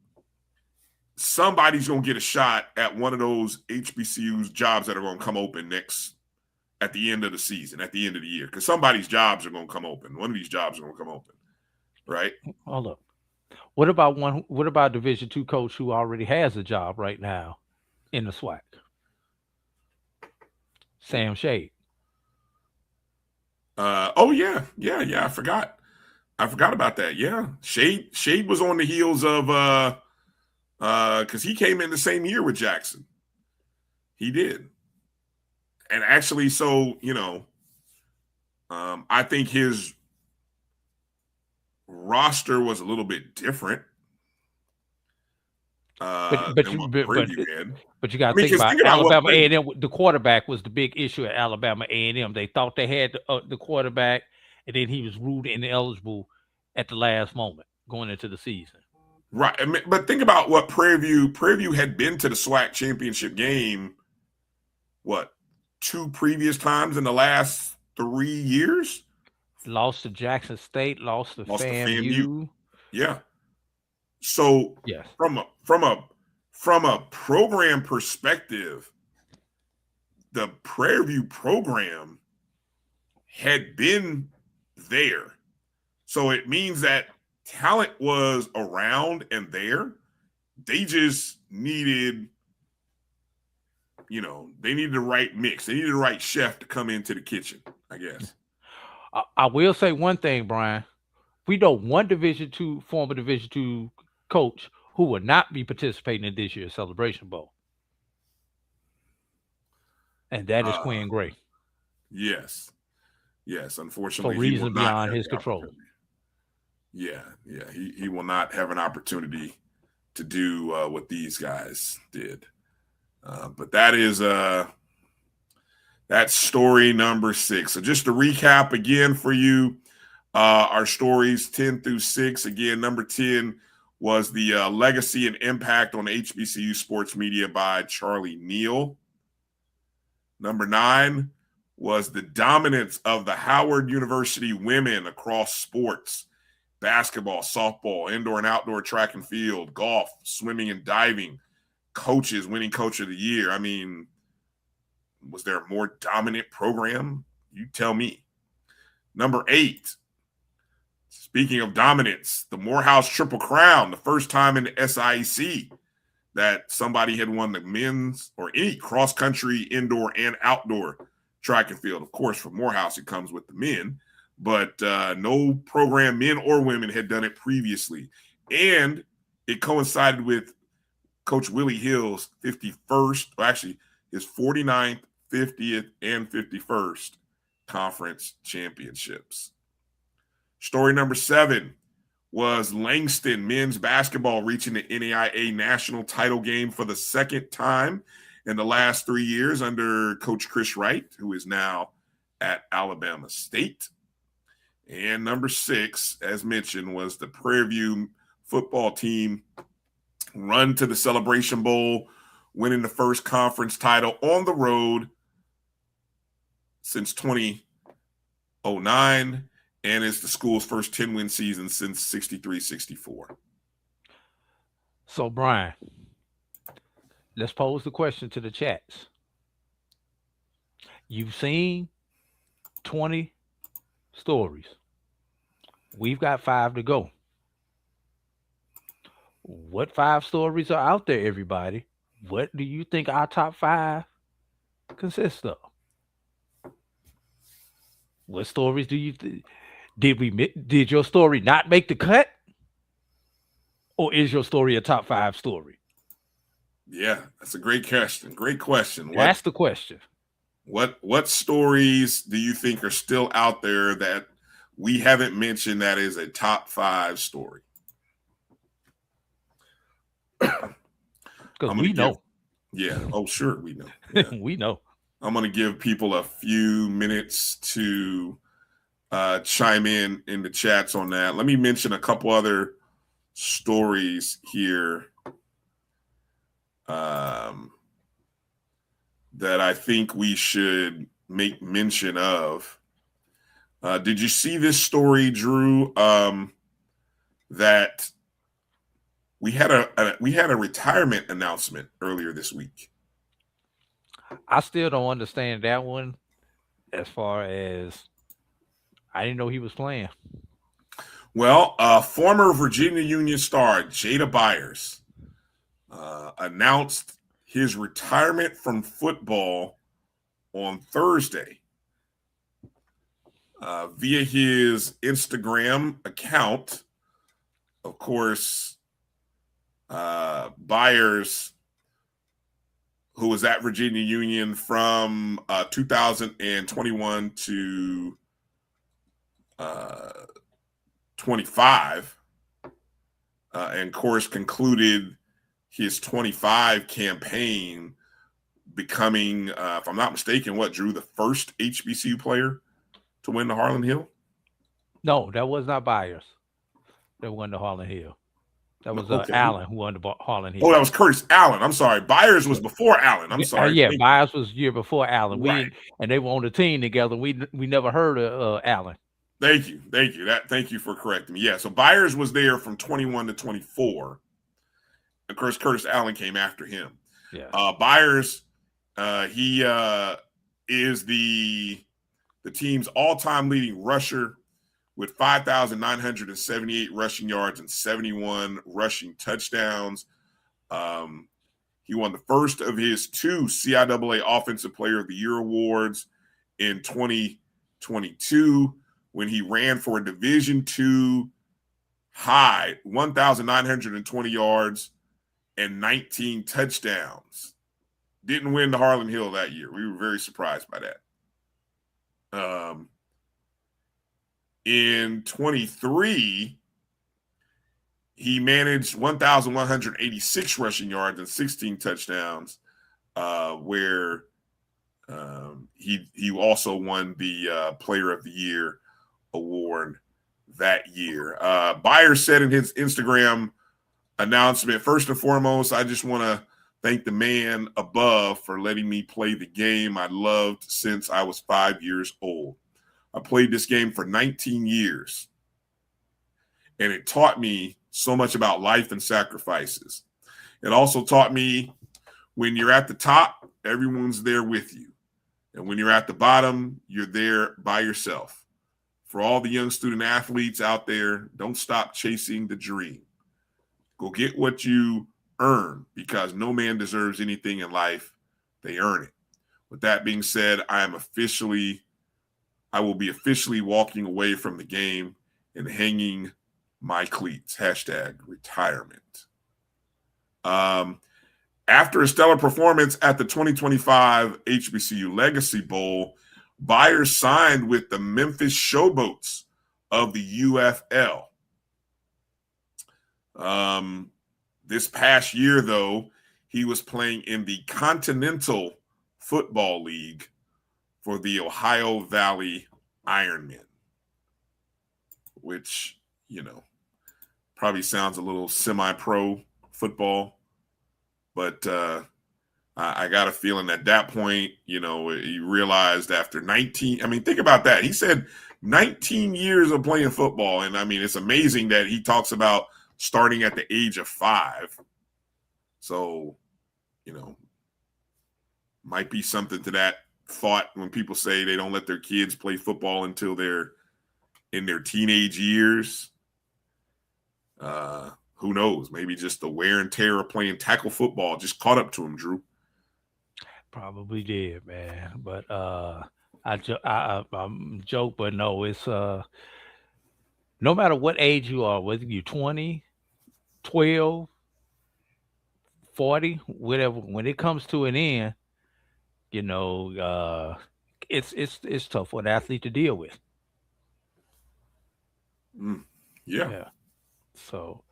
somebody's going to get a shot at one of those HBCU's jobs that are going to come open at the end of the season, at the end of the year, because somebody's jobs are going to come open. One of these jobs are going to come open, right? Hold up. What about Division II coach who already has a job right now in the SWAC? Sam Shade. Oh yeah. I forgot about that. Yeah, Shade was on the heels of because he came in the same year with Jackson. He did, and actually, so I think his roster was a little bit different. But you got to think about Alabama A&M. The quarterback was the big issue at Alabama A&M. They thought they had the quarterback, and then he was ruled ineligible at the last moment going into the season. Right, but think about what Prairie View had been to the SWAC championship game. What, 2 previous times in the last 3 years? Lost to Jackson State, lost to FAMU. Yeah. So yes, from a program perspective, the Prairie View program had been there. So it means that talent was around and there. They just needed, they needed the right mix. They needed the right chef to come into the kitchen, I guess. I will say one thing, Brian. We know one former Division II coach who will not be participating in this year's Celebration Bowl. And that is Quinn Gray. Yes. Unfortunately, for reasons beyond his control. Yeah. He will not have an opportunity to do what these guys did. But that is that's story number 6. So just to recap again for you, our stories 10 through 6. Again, number 10 was the legacy and impact on HBCU sports media by Charlie Neal. Number 9 was the dominance of the Howard University women across sports, basketball, softball, indoor and outdoor track and field, golf, swimming and diving, coaches winning coach of the year. I mean, was there a more dominant program? You tell me. Number 8, speaking of dominance, the Morehouse Triple Crown, the first time in the SIAC that somebody had won the men's or any cross-country, indoor and outdoor track and field. Of course, for Morehouse, it comes with the men, but no program, men or women, had done it previously. And it coincided with Coach Willie Hill's 51st, or actually his 49th, 50th, and 51st conference championships. Story number 7 was Langston men's basketball reaching the NAIA national title game for the second time in the last 3 years under Coach Chris Wright, who is now at Alabama State. And number 6, as mentioned, was the Prairie View football team run to the Celebration Bowl, winning the first conference title on the road since 2009, and it's the school's first 10-win season since 63-64. So, Brian, let's pose the question to the chats. You've seen 20 stories. We've got 5 to go. What 5 stories are out there, everybody? What do you think our top 5 consist of? What stories do you did your story not make the cut? Or is your story a top 5 story? Yeah, that's a great question. Great question. That's the question. What stories do you think are still out there that we haven't mentioned that is a top 5 story? Because we know. Yeah. Oh, sure. We know. Yeah. We know. I'm going to give people a few minutes to chime in the chats on that. Let me mention a couple other stories here that I think we should make mention of. Did you see this story, Drew? That we had a retirement announcement earlier this week. I still don't understand that one. As far as I didn't know he was playing. Well, former Virginia Union star Jada Byers announced his retirement from football on Thursday via his Instagram account. Of course, Byers, who was at Virginia Union from 2021 to 25, and of course concluded his 25 campaign becoming, if I'm not mistaken, Drew, the first HBCU player to win the Harlan Hill? No, that was not Byers that won the Harlan Hill. That was Okay. Allen who won the Harlan Hill. Oh, that was Curtis Allen. I'm sorry. Byers was before Allen. I'm sorry. Yeah, Byers was year before Allen. Right. And they were on the team together. We never heard of Allen. Thank you. Thank you for correcting me. Yeah, so Byers was there from 21 to 24. Of course, Curtis Allen came after him. Yeah. Byers, he is the team's all-time leading rusher with 5,978 rushing yards and 71 rushing touchdowns. He won the first of his 2 CIAA Offensive Player of the Year awards in 2022 when he ran for a Division II high 1,920 yards and 19 touchdowns. Didn't win the Harlan Hill that year. We were very surprised by that. In 23, he managed 1,186 rushing yards and 16 touchdowns, where he also won the Player of the Year award that year. Byers said in his Instagram announcement, first and foremost, I just want to thank the man above for letting me play the game I loved since I was 5 years old. I played this game for 19 years, and it taught me so much about life and sacrifices. It also taught me when you're at the top, everyone's there with you. And when you're at the bottom, you're there by yourself. For all the young student athletes out there, don't stop chasing the dream. Go get what you earn, because no man deserves anything in life. They earn it. With that being said, I will be officially walking away from the game and hanging my cleats. #retirement. After a stellar performance at the 2025 HBCU Legacy Bowl, Byers signed with the Memphis Showboats of the UFL. This past year, though, he was playing in the Continental Football League for the Ohio Valley Ironmen, which, probably sounds a little semi-pro football, but I got a feeling at that point, he realized after 19, think about that. He said 19 years of playing football. And it's amazing that he talks about starting at the age of 5. So, might be something to that thought when people say they don't let their kids play football until they're in their teenage years. Who knows? Maybe just the wear and tear of playing tackle football just caught up to him, Drew. Probably did, man. But I'm joke, but no, it's no matter what age you are, whether you're 20, 12, 40, whatever, when it comes to an end, it's tough for an athlete to deal with. Yeah. So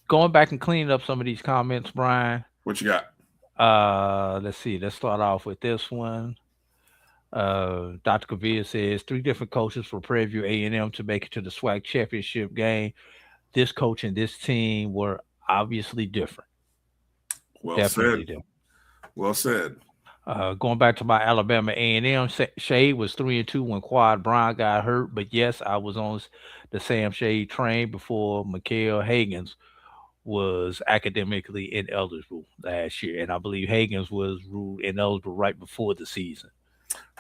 going back and cleaning up some of these comments, Brian. What you got? Let's see. Let's start off with this one. Dr. Kavir says 3 different coaches for Prairie View A&M to make it to the SWAC championship game. This coach and this team were obviously different. Definitely different. Well said. Going back to my Alabama A&M, Shade was 3-2 when Quad Brown got hurt. But yes, I was on the Sam Shade train before Mikael Hagens was academically ineligible last year, and I believe Hagens was ruled ineligible right before the season,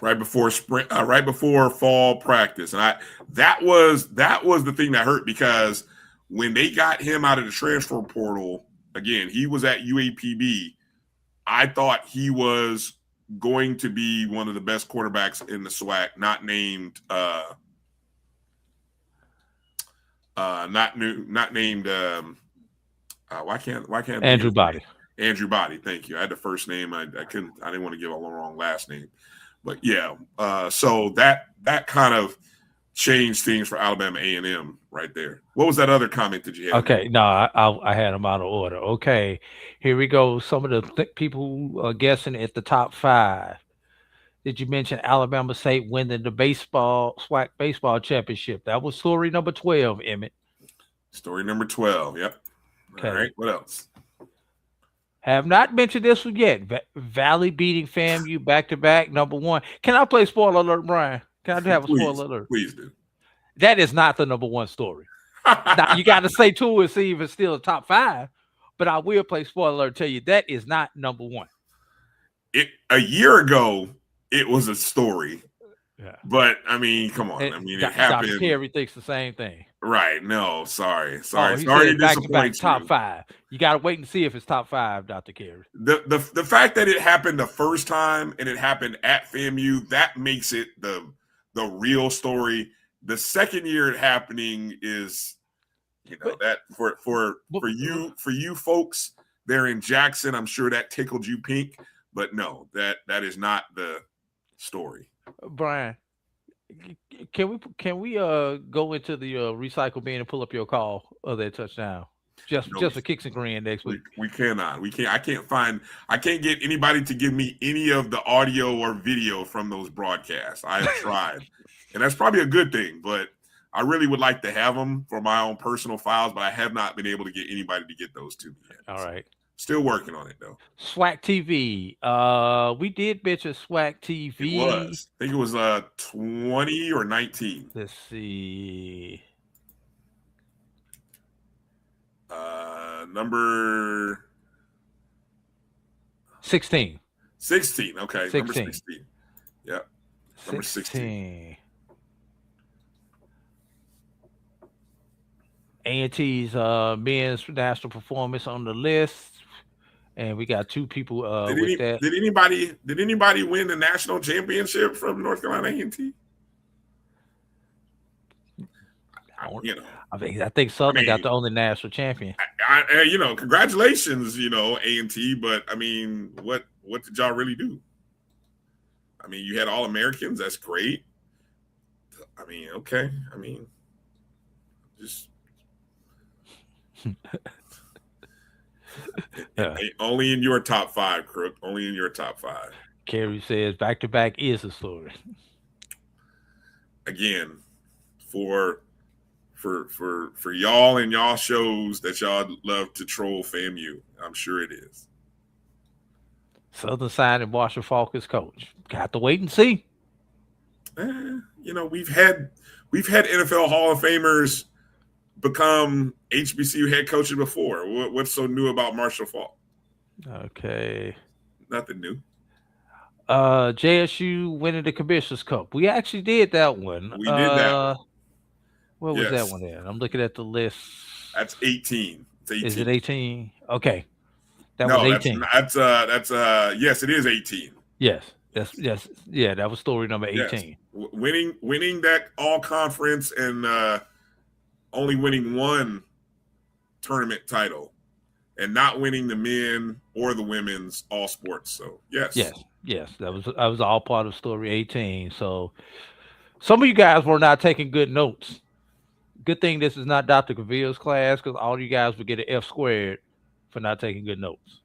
right before spring, right before fall practice. And that was the thing that hurt, because when they got him out of the transfer portal, again, he was at UAPB. I thought he was going to be one of the best quarterbacks in the SWAC, not named why can't Andrew Body. Andrew Body, thank you. I had the first name. I didn't want to give a wrong last name. But yeah, so that kind of changed things for Alabama A&M right there. What was that other comment that you had? Okay, no, I had them out of order. Okay, here we go. Some of the people who are guessing at the top 5. Did you mention Alabama State winning the SWAC baseball championship? That was story number 12, Emmett. Story number 12, yep. Okay. All right, what else? Have not mentioned this one yet. Valley beating FAMU back-to-back, number 1. Can I play spoiler alert, Brian? Can I have a spoiler alert? Please do. That is not the number 1 story. Now, you got to say 2 and see if it's still a top 5, but I will play spoiler alert, tell you that is not number 1. A year ago, it was a story. Yeah. But, I mean, come on. I mean, it happened. Dr. Terry thinks the same thing. Right. No, sorry. Oh, sorry to disappoint you. Top 5. You got to wait and see if it's top 5, Dr. Carey. The fact that it happened the first time and it happened at FAMU, that makes it the real story. The second year it happening is, that for you folks there in Jackson, I'm sure that tickled you pink. But no, that is not the story. Brian, can we go into the recycle bin and pull up your call of that touchdown? Just for kicks and grin next week. We cannot. I can't get anybody to give me any of the audio or video from those broadcasts. I have tried. And that's probably a good thing, but I really would like to have them for my own personal files, but I have not been able to get anybody to get those to me yet. All right. Still working on it, though. SWAC TV. We did mention SWAC TV. It was. I think it was 20 or 19. Let's see. Number 16. 16. Okay. 16. Number 16. Yep. Number 16. A&T's men's national performance on the list. And we got 2 people with that. Did anybody win the national championship from North Carolina A&T? I think Southern got the only national champion. Congratulations, A&T. But I mean, what did y'all really do? I mean, you had All-Americans. That's great. I mean, okay. I mean, just. Yeah. Only in your top 5, Crook. Only in your top 5. Kerry says back-to-back is a story. Again, for y'all and y'all shows that y'all love to troll FAMU, I'm sure it is. Southern signing Marshall Falk as coach. Got to wait and see. We've had NFL Hall of Famers become HBCU head coaches before. What's so new about Marshall Falk? Okay. Nothing new. JSU winning the Commissioner's Cup. We actually did that one. We did that one. Where was that one at? I'm looking at the list. That's 18. It's 18. Is it 18? Okay. That was 18. That's yes, it is 18. Yes. Yeah, that was story number 18. Yes. Winning that all conference and only winning 1 tournament title and not winning the men or the women's all sports. So yes. That was all part of story 18. So some of you guys were not taking good notes. Good thing this is not Dr. Gaville's class, because all you guys would get an F squared for not taking good notes.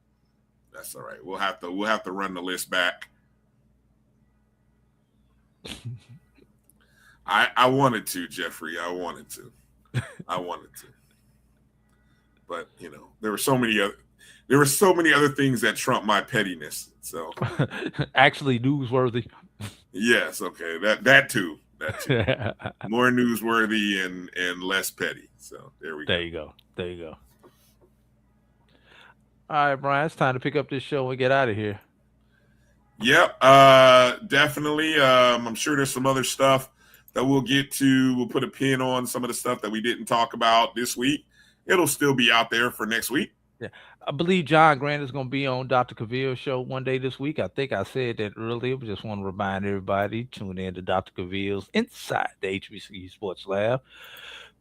That's all right. We'll have to run the list back. I wanted to, Jeffrey. I wanted to. But there were so many other things that trump my pettiness. So actually newsworthy. Yes, okay. That too. More newsworthy and less petty. So there we go. There you go. All right, Brian, it's time to pick up this show and get out of here. Yep, definitely. I'm sure there's some other stuff that we'll get to. We'll put a pin on some of the stuff that we didn't talk about this week. It'll still be out there for next week. Yeah, I believe John Grant is going to be on Dr. Cavill's show one day this week. I think I said that earlier, but just want to remind everybody, tune in to Dr. Cavill's Inside the HBCU Sports Lab,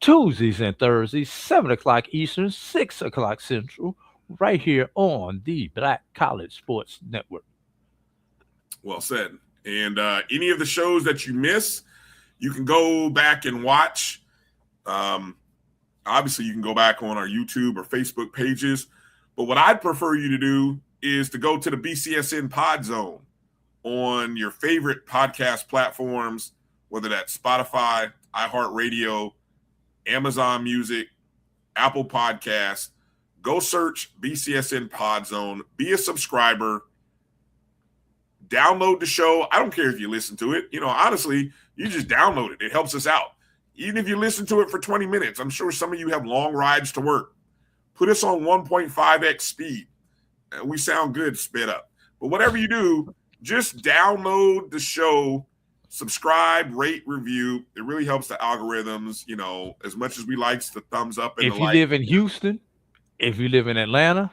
Tuesdays and Thursdays, 7 o'clock Eastern, 6 o'clock Central, right here on the Black College Sports Network. Well said. And any of the shows that you miss, you can go back and watch. Obviously, you can go back on our YouTube or Facebook pages. But what I'd prefer you to do is to go to the BCSN Pod Zone on your favorite podcast platforms, whether that's Spotify, iHeartRadio, Amazon Music, Apple Podcasts. Go search BCSN Pod Zone. Be a subscriber. Download the show. I don't care if you listen to it. Honestly, you just download it. It helps us out. Even if you listen to it for 20 minutes, I'm sure some of you have long rides to work. Put us on 1.5x speed. We sound good sped up. But whatever you do, just download the show, subscribe, rate, review. It really helps the algorithms, as much as we like the thumbs up and if you live in Houston, if you live in Atlanta,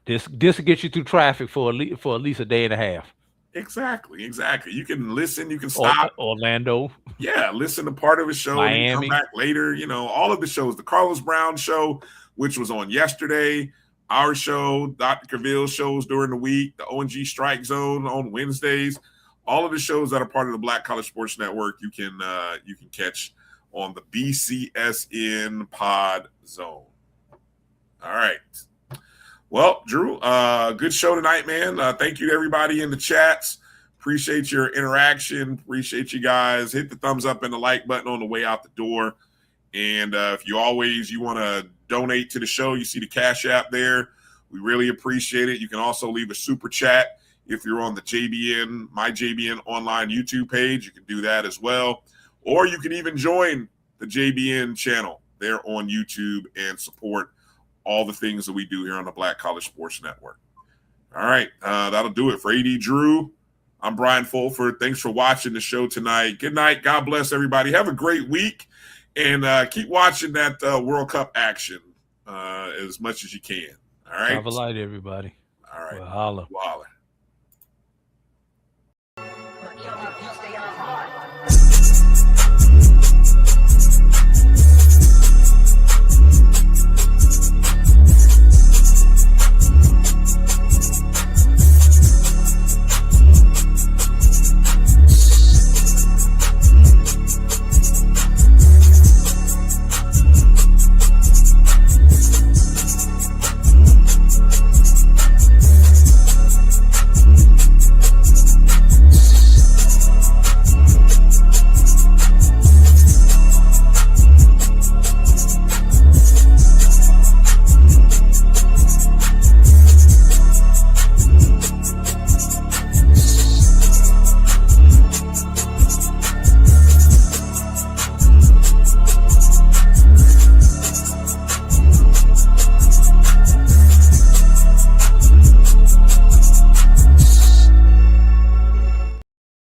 this will get you through traffic for at least a day and a half. Exactly. You can listen. You can stop. Orlando. Yeah, listen to part of a show. Miami. And come back later. All of the shows. The Carlos Brown show, which was on yesterday. Our show, Dr. Cavill's shows during the week. The ONG Strike Zone on Wednesdays. All of the shows that are part of the Black College Sports Network, you can catch on the BCSN Pod Zone. All right. Well, Drew, good show tonight, man. Thank you to everybody in the chats. Appreciate your interaction. Appreciate you guys. Hit the thumbs up and the like button on the way out the door. And if you want to donate to the show, you see the Cash App there. We really appreciate it. You can also leave a super chat if you're on the My JBN online YouTube page. You can do that as well. Or you can even join the JBN channel there on YouTube and support all the things that we do here on the Black College Sports Network. All right, that'll do it for A.D. Drew. I'm Brian Fulford. Thanks for watching the show tonight. Good night. God bless everybody. Have a great week, and keep watching that World Cup action as much as you can. All right? Have a light, everybody. All right. Well, holla. Holla.